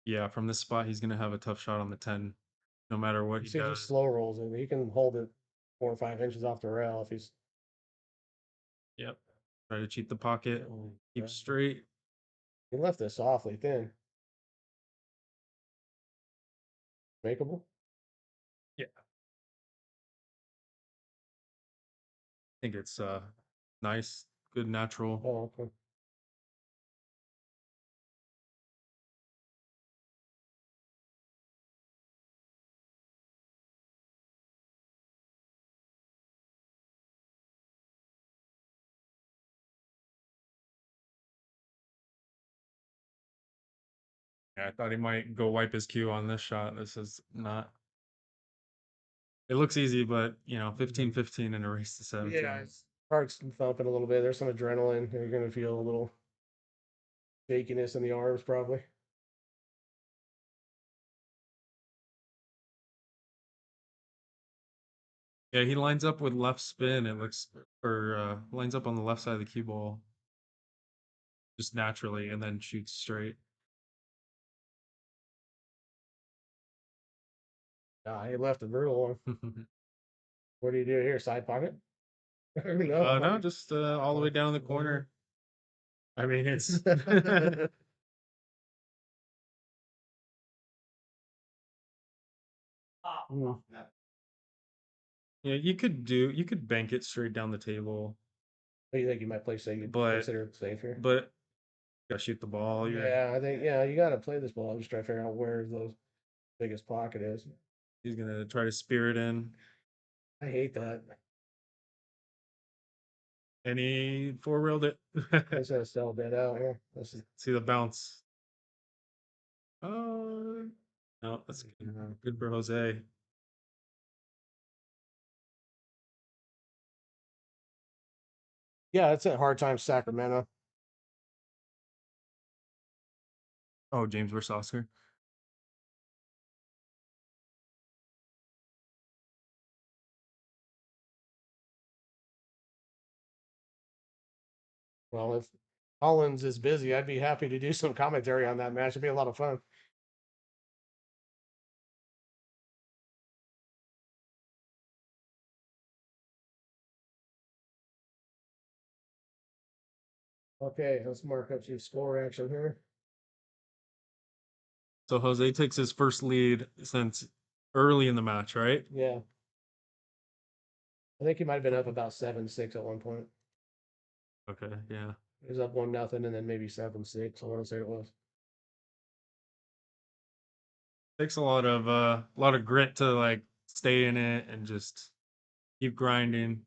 Yeah, from this spot, he's gonna have a tough shot on the 10, no matter what you he see, just does. slow rolls it. He can hold it 4 or 5 inches off the rail if he's. Yep. Try to cheat the pocket. Keep Yeah. straight. He left this awfully thin. Makeable. Yeah. I think it's nice, good natural. Oh, okay. Yeah, I thought he might go wipe his cue on this shot. This is not. It looks easy, but 15-15 in a race to 17. Yeah, his heart's thumping a little bit. There's some adrenaline. You're gonna feel a little shakiness in the arms, probably. Yeah, he lines up with left spin. It looks, or lines up on the left side of the cue ball, just naturally, and then shoots straight. He left a brutal one. What do you do here? Side pocket? No, just all the way down the corner. I mean, it's yeah. You could bank it straight down the table, What do you think you might play safe? but Consider it safe here. but Gotta shoot the ball. Yeah, I think you got to play this ball. Just try to figure out where the biggest pocket is. He's gonna try to spear it in. I hate that. And he four-reeled it. I just gotta sell dead out here. Let's see. See the bounce. Oh no, that's good. Good for Jose. Yeah, it's a hard time Sacramento. Oh, James versus Oscar. Well, if Collins is busy, I'd be happy to do some commentary on that match. It'd be a lot of fun. Okay, let's mark up some score action here. So Jose takes his first lead since early in the match, right? Yeah. I think he might have been up about 7-6 at one point. Okay, yeah. He was up 1-0 and then maybe 7-6. I want to say it was. Takes a lot of grit to like stay in it and just keep grinding.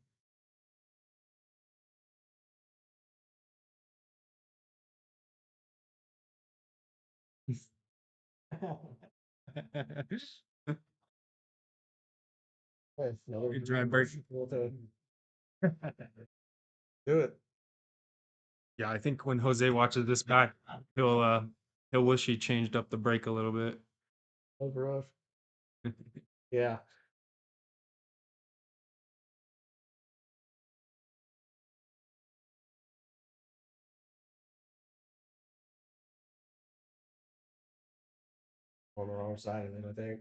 Good drive break. Do it. Yeah, I think when Jose watches this back, he'll wish he changed up the break a little bit. Over off. Yeah. On the wrong side of it, I think.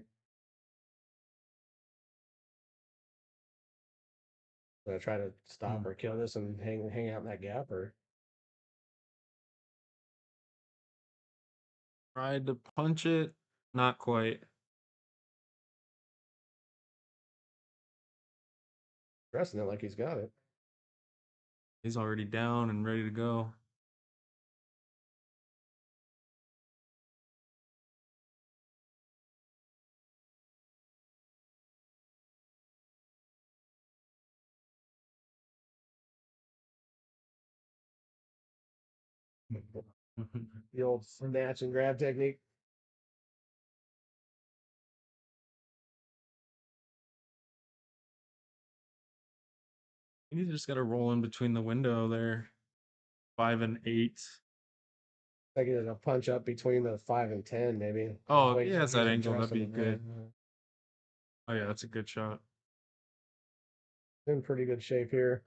Gonna try to stop or kill this and hang out in that gap, or Tried to punch it, not quite. pressing it like he's got it. He's already down and ready to go. The old snatch and grab technique. He's just got to roll in between the window there. 5 and 8. Like a punch up between the 5 and 10, maybe. Oh, Wait, yeah, it's that angle. That'd be adjusting good. Oh, yeah, that's a good shot. In pretty good shape here.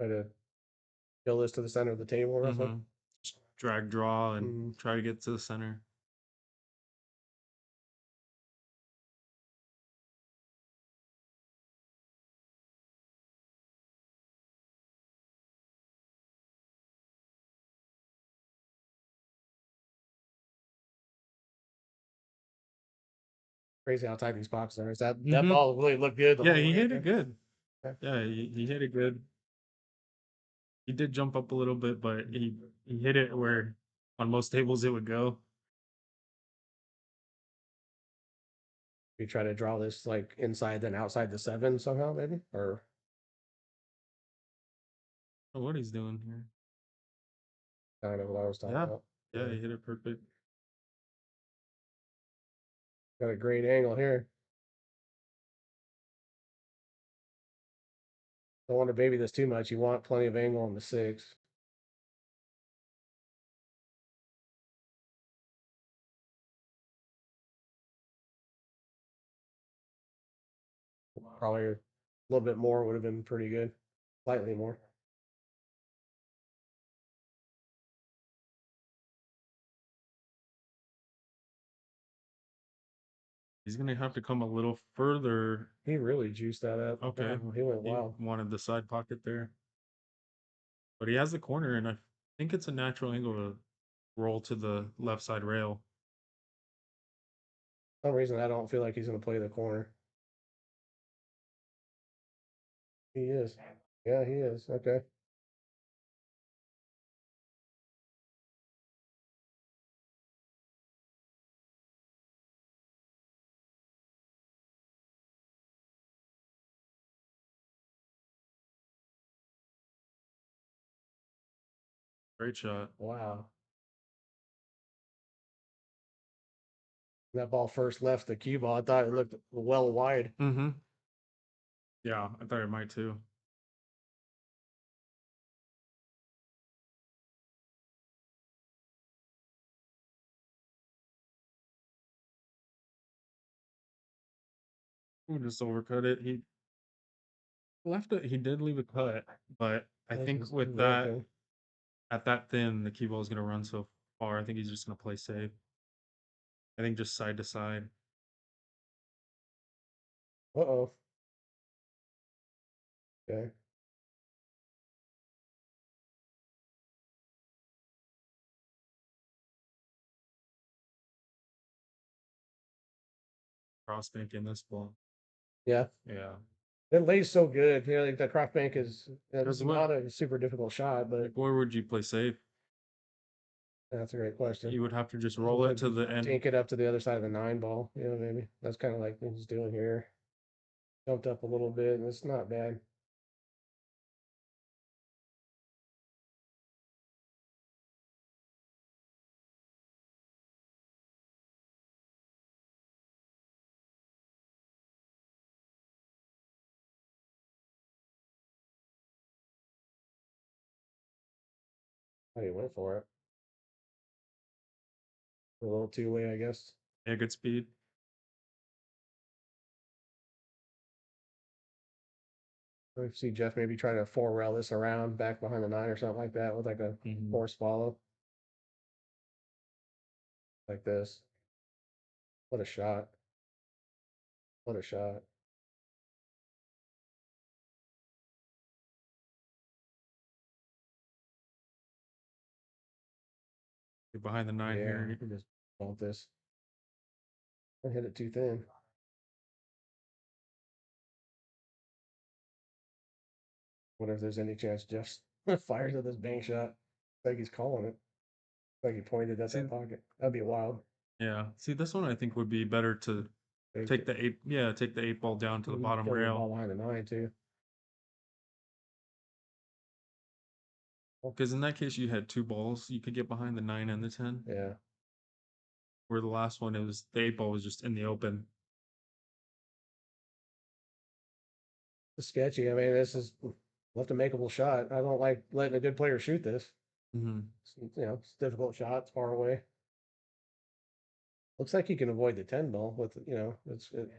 Try to kill this to the center of the table, roughly. Just drag, draw, and Mhm. try to get to the center. Crazy how tight these boxes are. Is that ball really looked good? Yeah, he hit it good. Okay. Yeah, he hit it good. He did jump up a little bit, but he hit it where on most tables it would go. You try to draw this like inside then outside the 7 somehow, maybe? Or Oh, what he's doing here. kind of what I was talking Yeah, about. yeah, he hit it perfect. Got a great angle here. Don't want to baby this too much. You want plenty of angle on the 6. Probably a little bit more would have been pretty good. Slightly more. He's gonna have to come a little further. He really juiced that up. Okay, Wow, he went wild. wanted the side pocket there, but he has the corner, and I think it's a natural angle to roll to the left side rail. For some reason, I don't feel like he's going to play the corner. He is. Yeah, he is. Okay. Great shot. Wow. That ball first left the cue ball. I thought it looked well wide. Mm-hmm. Yeah, I thought it might too. Ooh, just overcut it. He left it. He did leave a cut, but I This think is with real that thin. at that thin, the cue ball is gonna run so far. I think he's just gonna play safe. I think just side to side. Uh-oh. Okay. Cross bank in this ball. Yeah. Yeah. It lays so good. You know, like the cross bank is Because it's not a super difficult shot, but like, where would you play safe? that's a great question. You would have to just roll it to the end. Dink it up to the other side of the 9 ball. You know, maybe that's kind of like what he's doing here. Jumped up a little bit, and it's not bad. Oh, he went for it. A little two-way, I guess. Yeah, good speed. I see Jeff maybe try to four rail this around back behind the 9 or something like that with like a horse follow. Like this. What a shot. What a shot. You're behind the 9 Yeah, here. you can just bump this. I hit it too thin. Wonder if there's any chance Jeff fires at this bank shot. Like he's calling it. Like he pointed at See- that pocket. That'd be wild. Yeah. See, this one I think would be better to take the 8. Yeah, take the 8 ball down to the bottom Kill the rail. ball behind the 9 too. Because in that case, you had 2 balls. You could get behind the 9 and the 10. Yeah. Where the last one, it was the 8 ball was just in the open. It's sketchy. I mean, this is left a makeable shot. I don't like letting a good player shoot this. Mm-hmm. It's a difficult shot. It's far away. Looks like he can avoid the 10 ball with,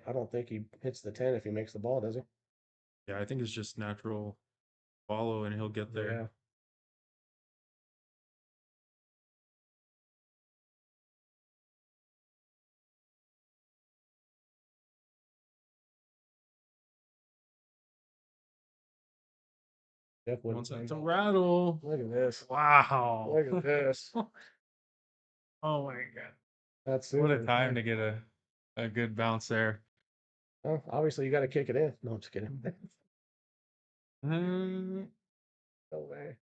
I don't think he hits the 10 if he makes the ball, does he? Yeah, I think it's just natural follow, and he'll get there. Yeah. Jeff wouldn't It's a mind. rattle. Look at this. Wow. Look at this. Oh my god. That's What a super. time to get a good bounce there. Well, obviously you got to kick it in. No, I'm just kidding. Mm, No way.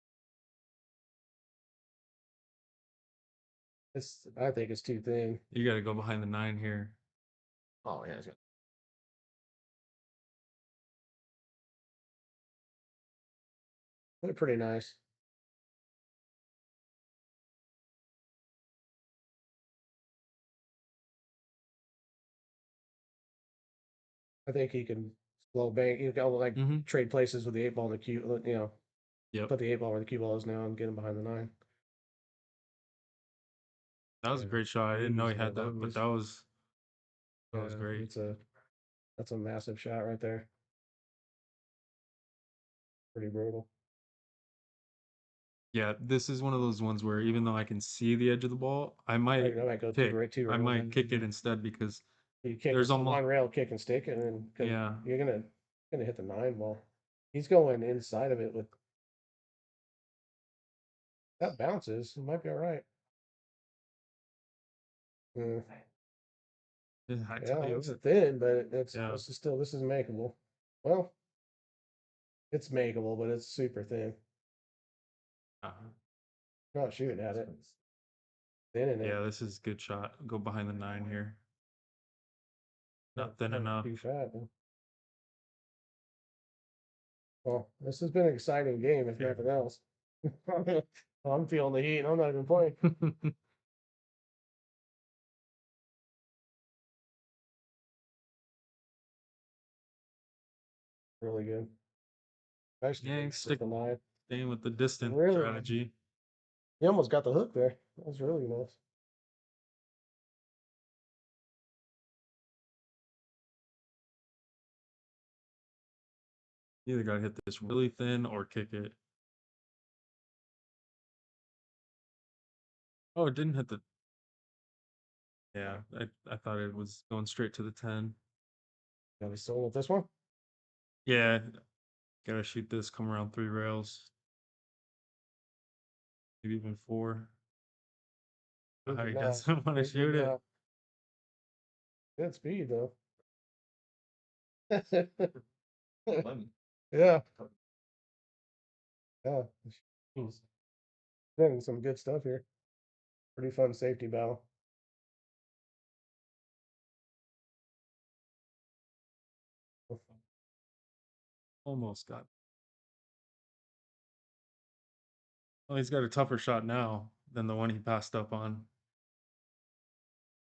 I think it's too thin. You got to go behind the 9 here. Oh yeah, they're pretty nice. I think he can slow bank. You can like Mm-hmm. trade places with the 8 ball and the cue. Yep. Put the 8 ball where the cue ball is now and get him behind the 9. That was a Yeah, great shot. I didn't know he had that, but that was great. That's a massive shot right there. Pretty brutal. Yeah, this is one of those ones where even though I can see the edge of the ball, I might I might go kick. two I rails. might kick it instead because You kick there's it almost one rail, kick and stick, and then 'cause yeah. you're gonna hit the 9 ball. He's going inside of it with that bounces. It might be all right. Yeah, I Yeah, tell you, it's thin, but yeah. this is makeable. Well, it's makeable, but it's super thin. Not shooting at it. Thin in it. Yeah, this is a good shot. Go behind the 9 here. Not thin Not enough. too fat. Well, this has been an exciting game, if Yeah. nothing else. Oh, I'm feeling the heat. I'm not even playing. Really good. Actually, Yeah, it's stick just a nine. staying with the distance Really? strategy. He almost got the hook there. That was really nice. You either gotta hit this really thin or kick it. Oh, it didn't hit the. Yeah, I thought it was going straight to the 10. Got he still with this one? Yeah, gotta shoot this, come around 3 rails, maybe even 4. Maybe He not. doesn't want to Maybe shoot it. not. Good speed though. Yeah. Yeah. He's getting some good stuff here. Pretty fun safety battle. Almost got. Oh, he's got a tougher shot now than the one he passed up on.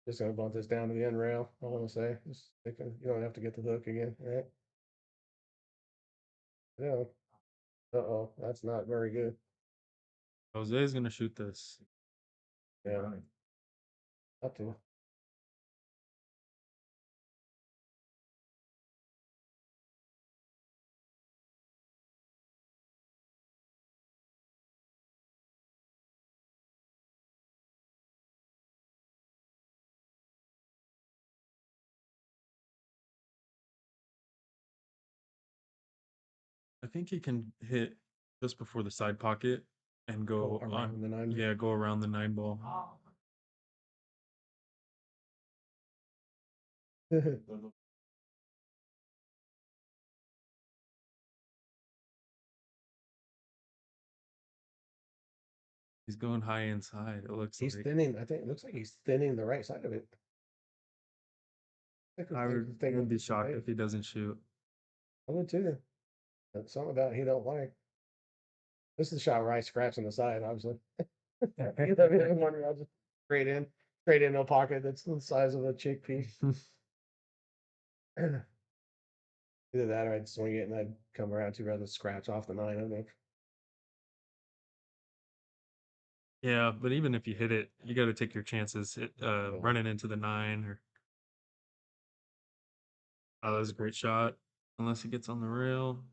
Just gonna bunt this down to the end rail. I want to say, just thinking, you don't have to get the hook again, right? Yeah. Uh-oh, that's not very good. Jose's gonna shoot this. Yeah. Not to. I think he can hit just before the side pocket and Go go around on. the 9. Yeah, go around the 9 ball. He's going high inside. It looks He's like. thinning. I think it looks like he's thinning the right side of it. I would be shocked if he doesn't shoot. I would too. That's something about it he don't like. This is the shot where I scratch on the side, obviously. You know, I'm wondering, I'll just straight in a pocket that's the size of a chickpea. Either that or I'd swing it and I'd come around to rather scratch off the 9, I think. Yeah, but even if you hit it, you got to take your chances. Running into the 9 or. Oh, that was a great shot. Unless he gets on the rail.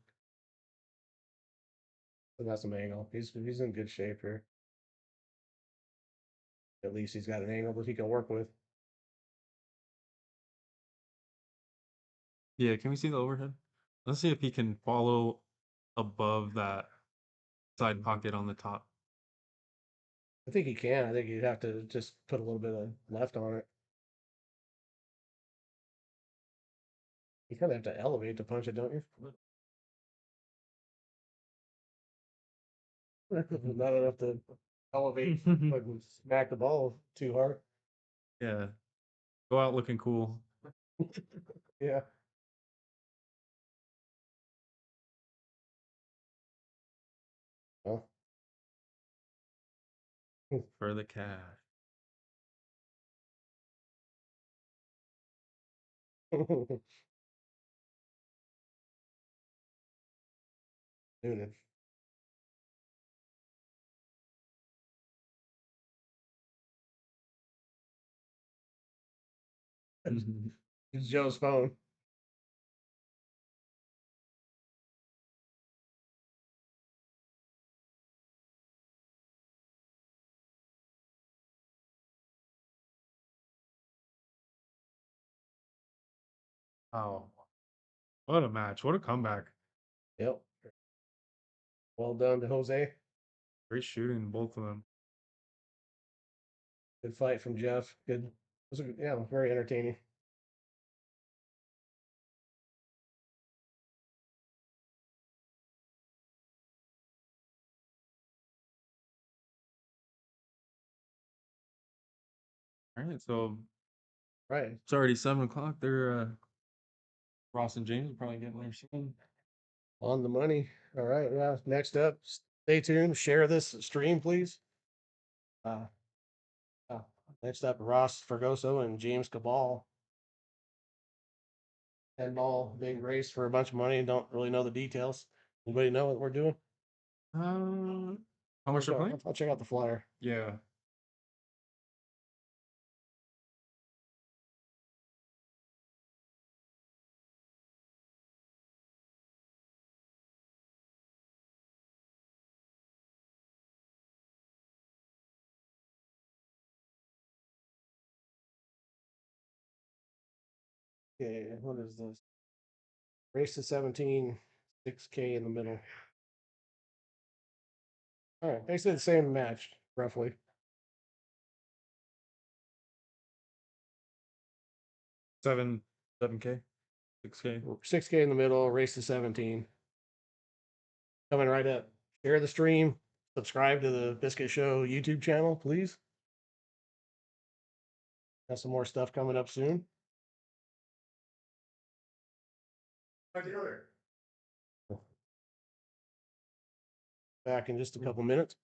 So that's some angle. He's in good shape here. At least he's got an angle that he can work with. Yeah, can we see the overhead? Let's see if he can follow above that side pocket on the top. I think he can. I think you'd have to just put a little bit of left on it. You kind of have to elevate to punch it, don't you? Not enough to elevate, but smack the ball too hard. Yeah. Go out looking cool. Yeah. Well, For the cash. Noonan. It's Joe's phone. Oh, what a match. What a comeback. Yep. Well done to Jose. Great shooting, both of them. Good fight from Jeff. Good. Yeah, very entertaining. All right, so Right. it's already 7 o'clock. They're Ross and James are probably getting there soon. On the money. All right. Yeah. Next up, Stay tuned. Share this stream, please. Next up, Ross Fergoso and James Cabal. 10-ball big race for a bunch of money. Don't really know the details. Anybody know what we're doing? How much they're playing? I'll check out the flyer. Yeah. Okay, what is this? Race to 17, 6K in the middle. All right, basically the same match, roughly. Seven K, 6K. 6K in the middle, race to 17. Coming right up. Share the stream. Subscribe to the Biscuit Show YouTube channel, please. Got some more stuff coming up soon. Back in just a couple minutes.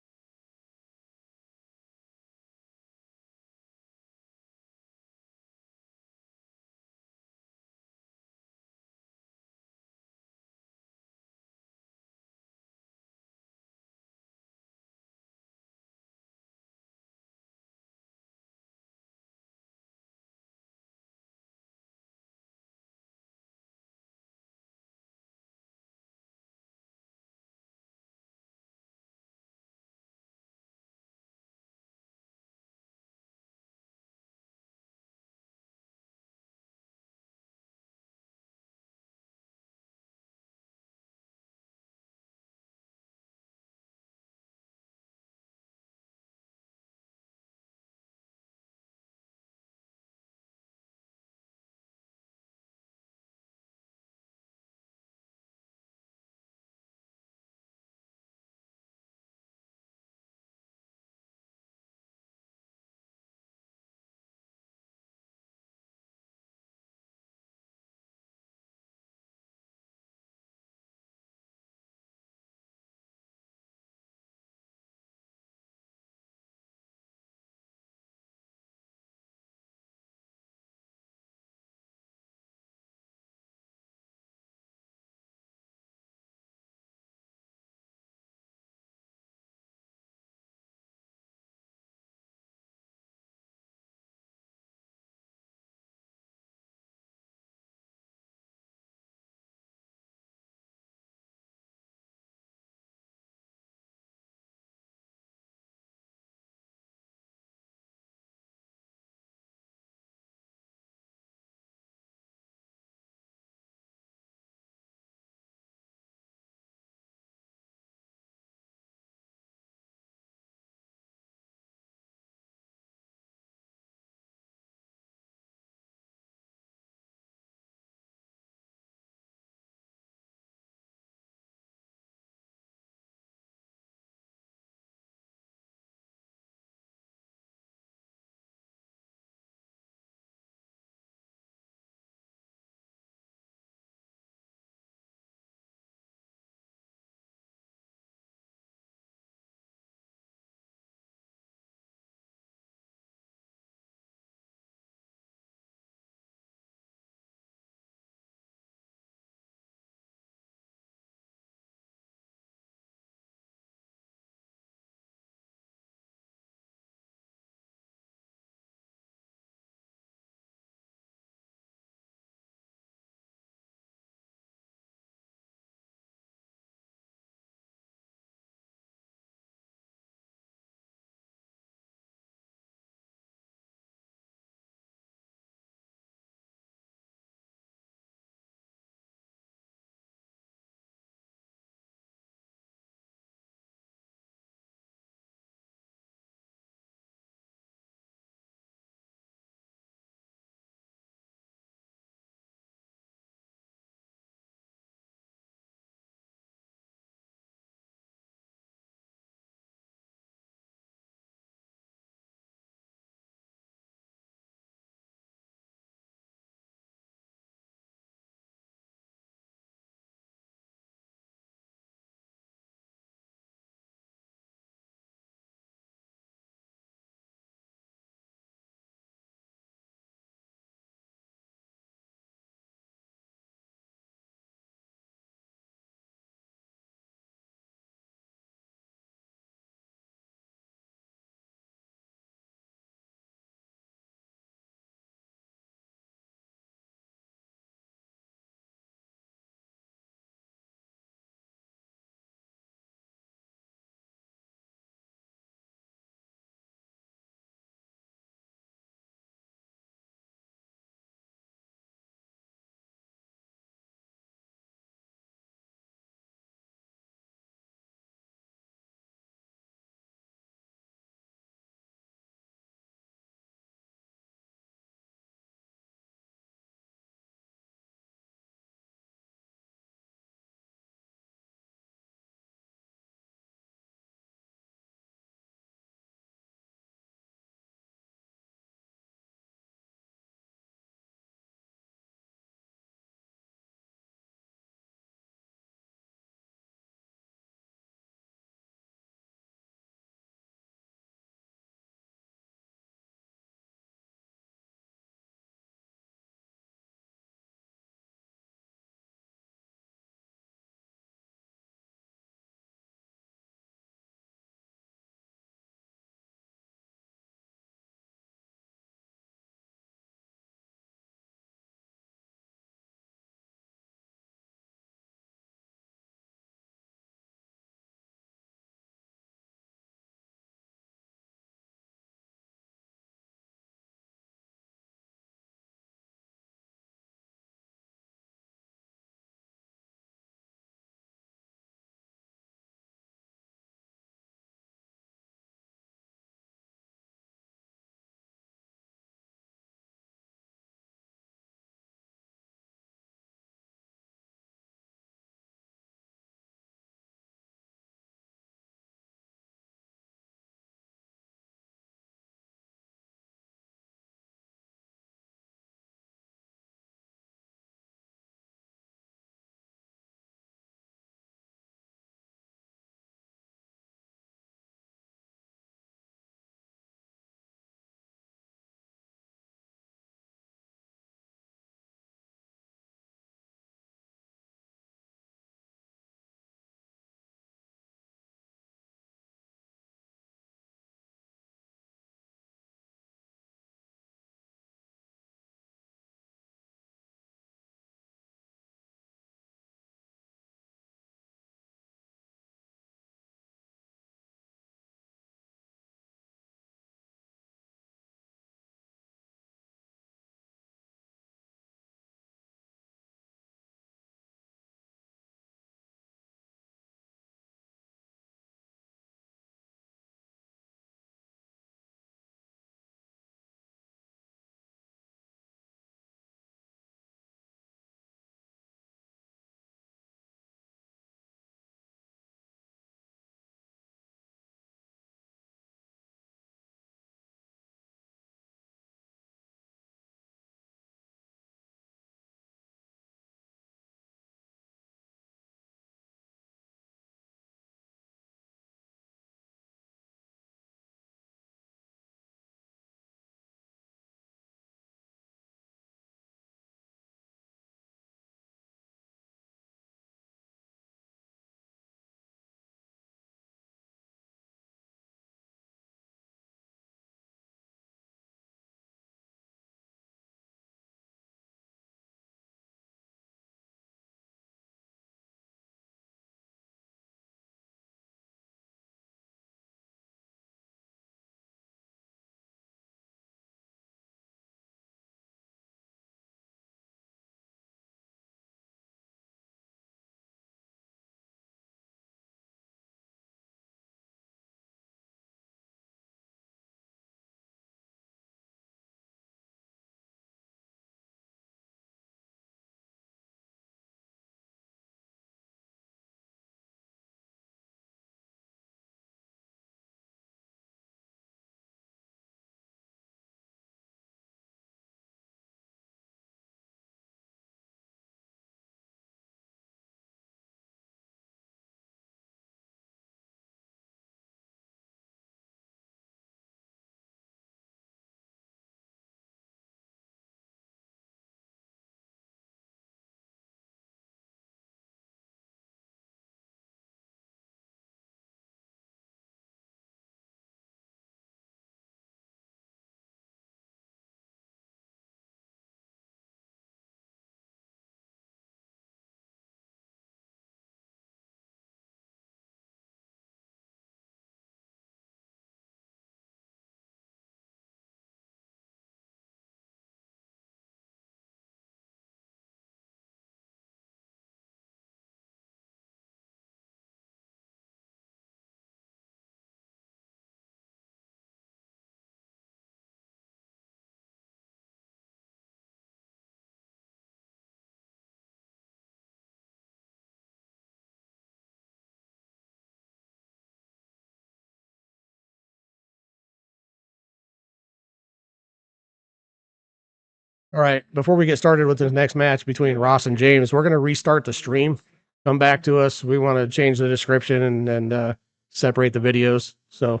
All right. Before we get started with this next match between Ross and James, we're going to restart the stream. Come back to us. We want to change the description and separate the videos. So,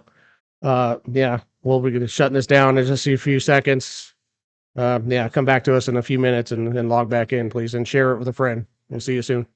yeah, we'll be shutting this down in just a few seconds. Yeah, come back to us in a few minutes and log back in, please, and share it with a friend. We'll see you soon.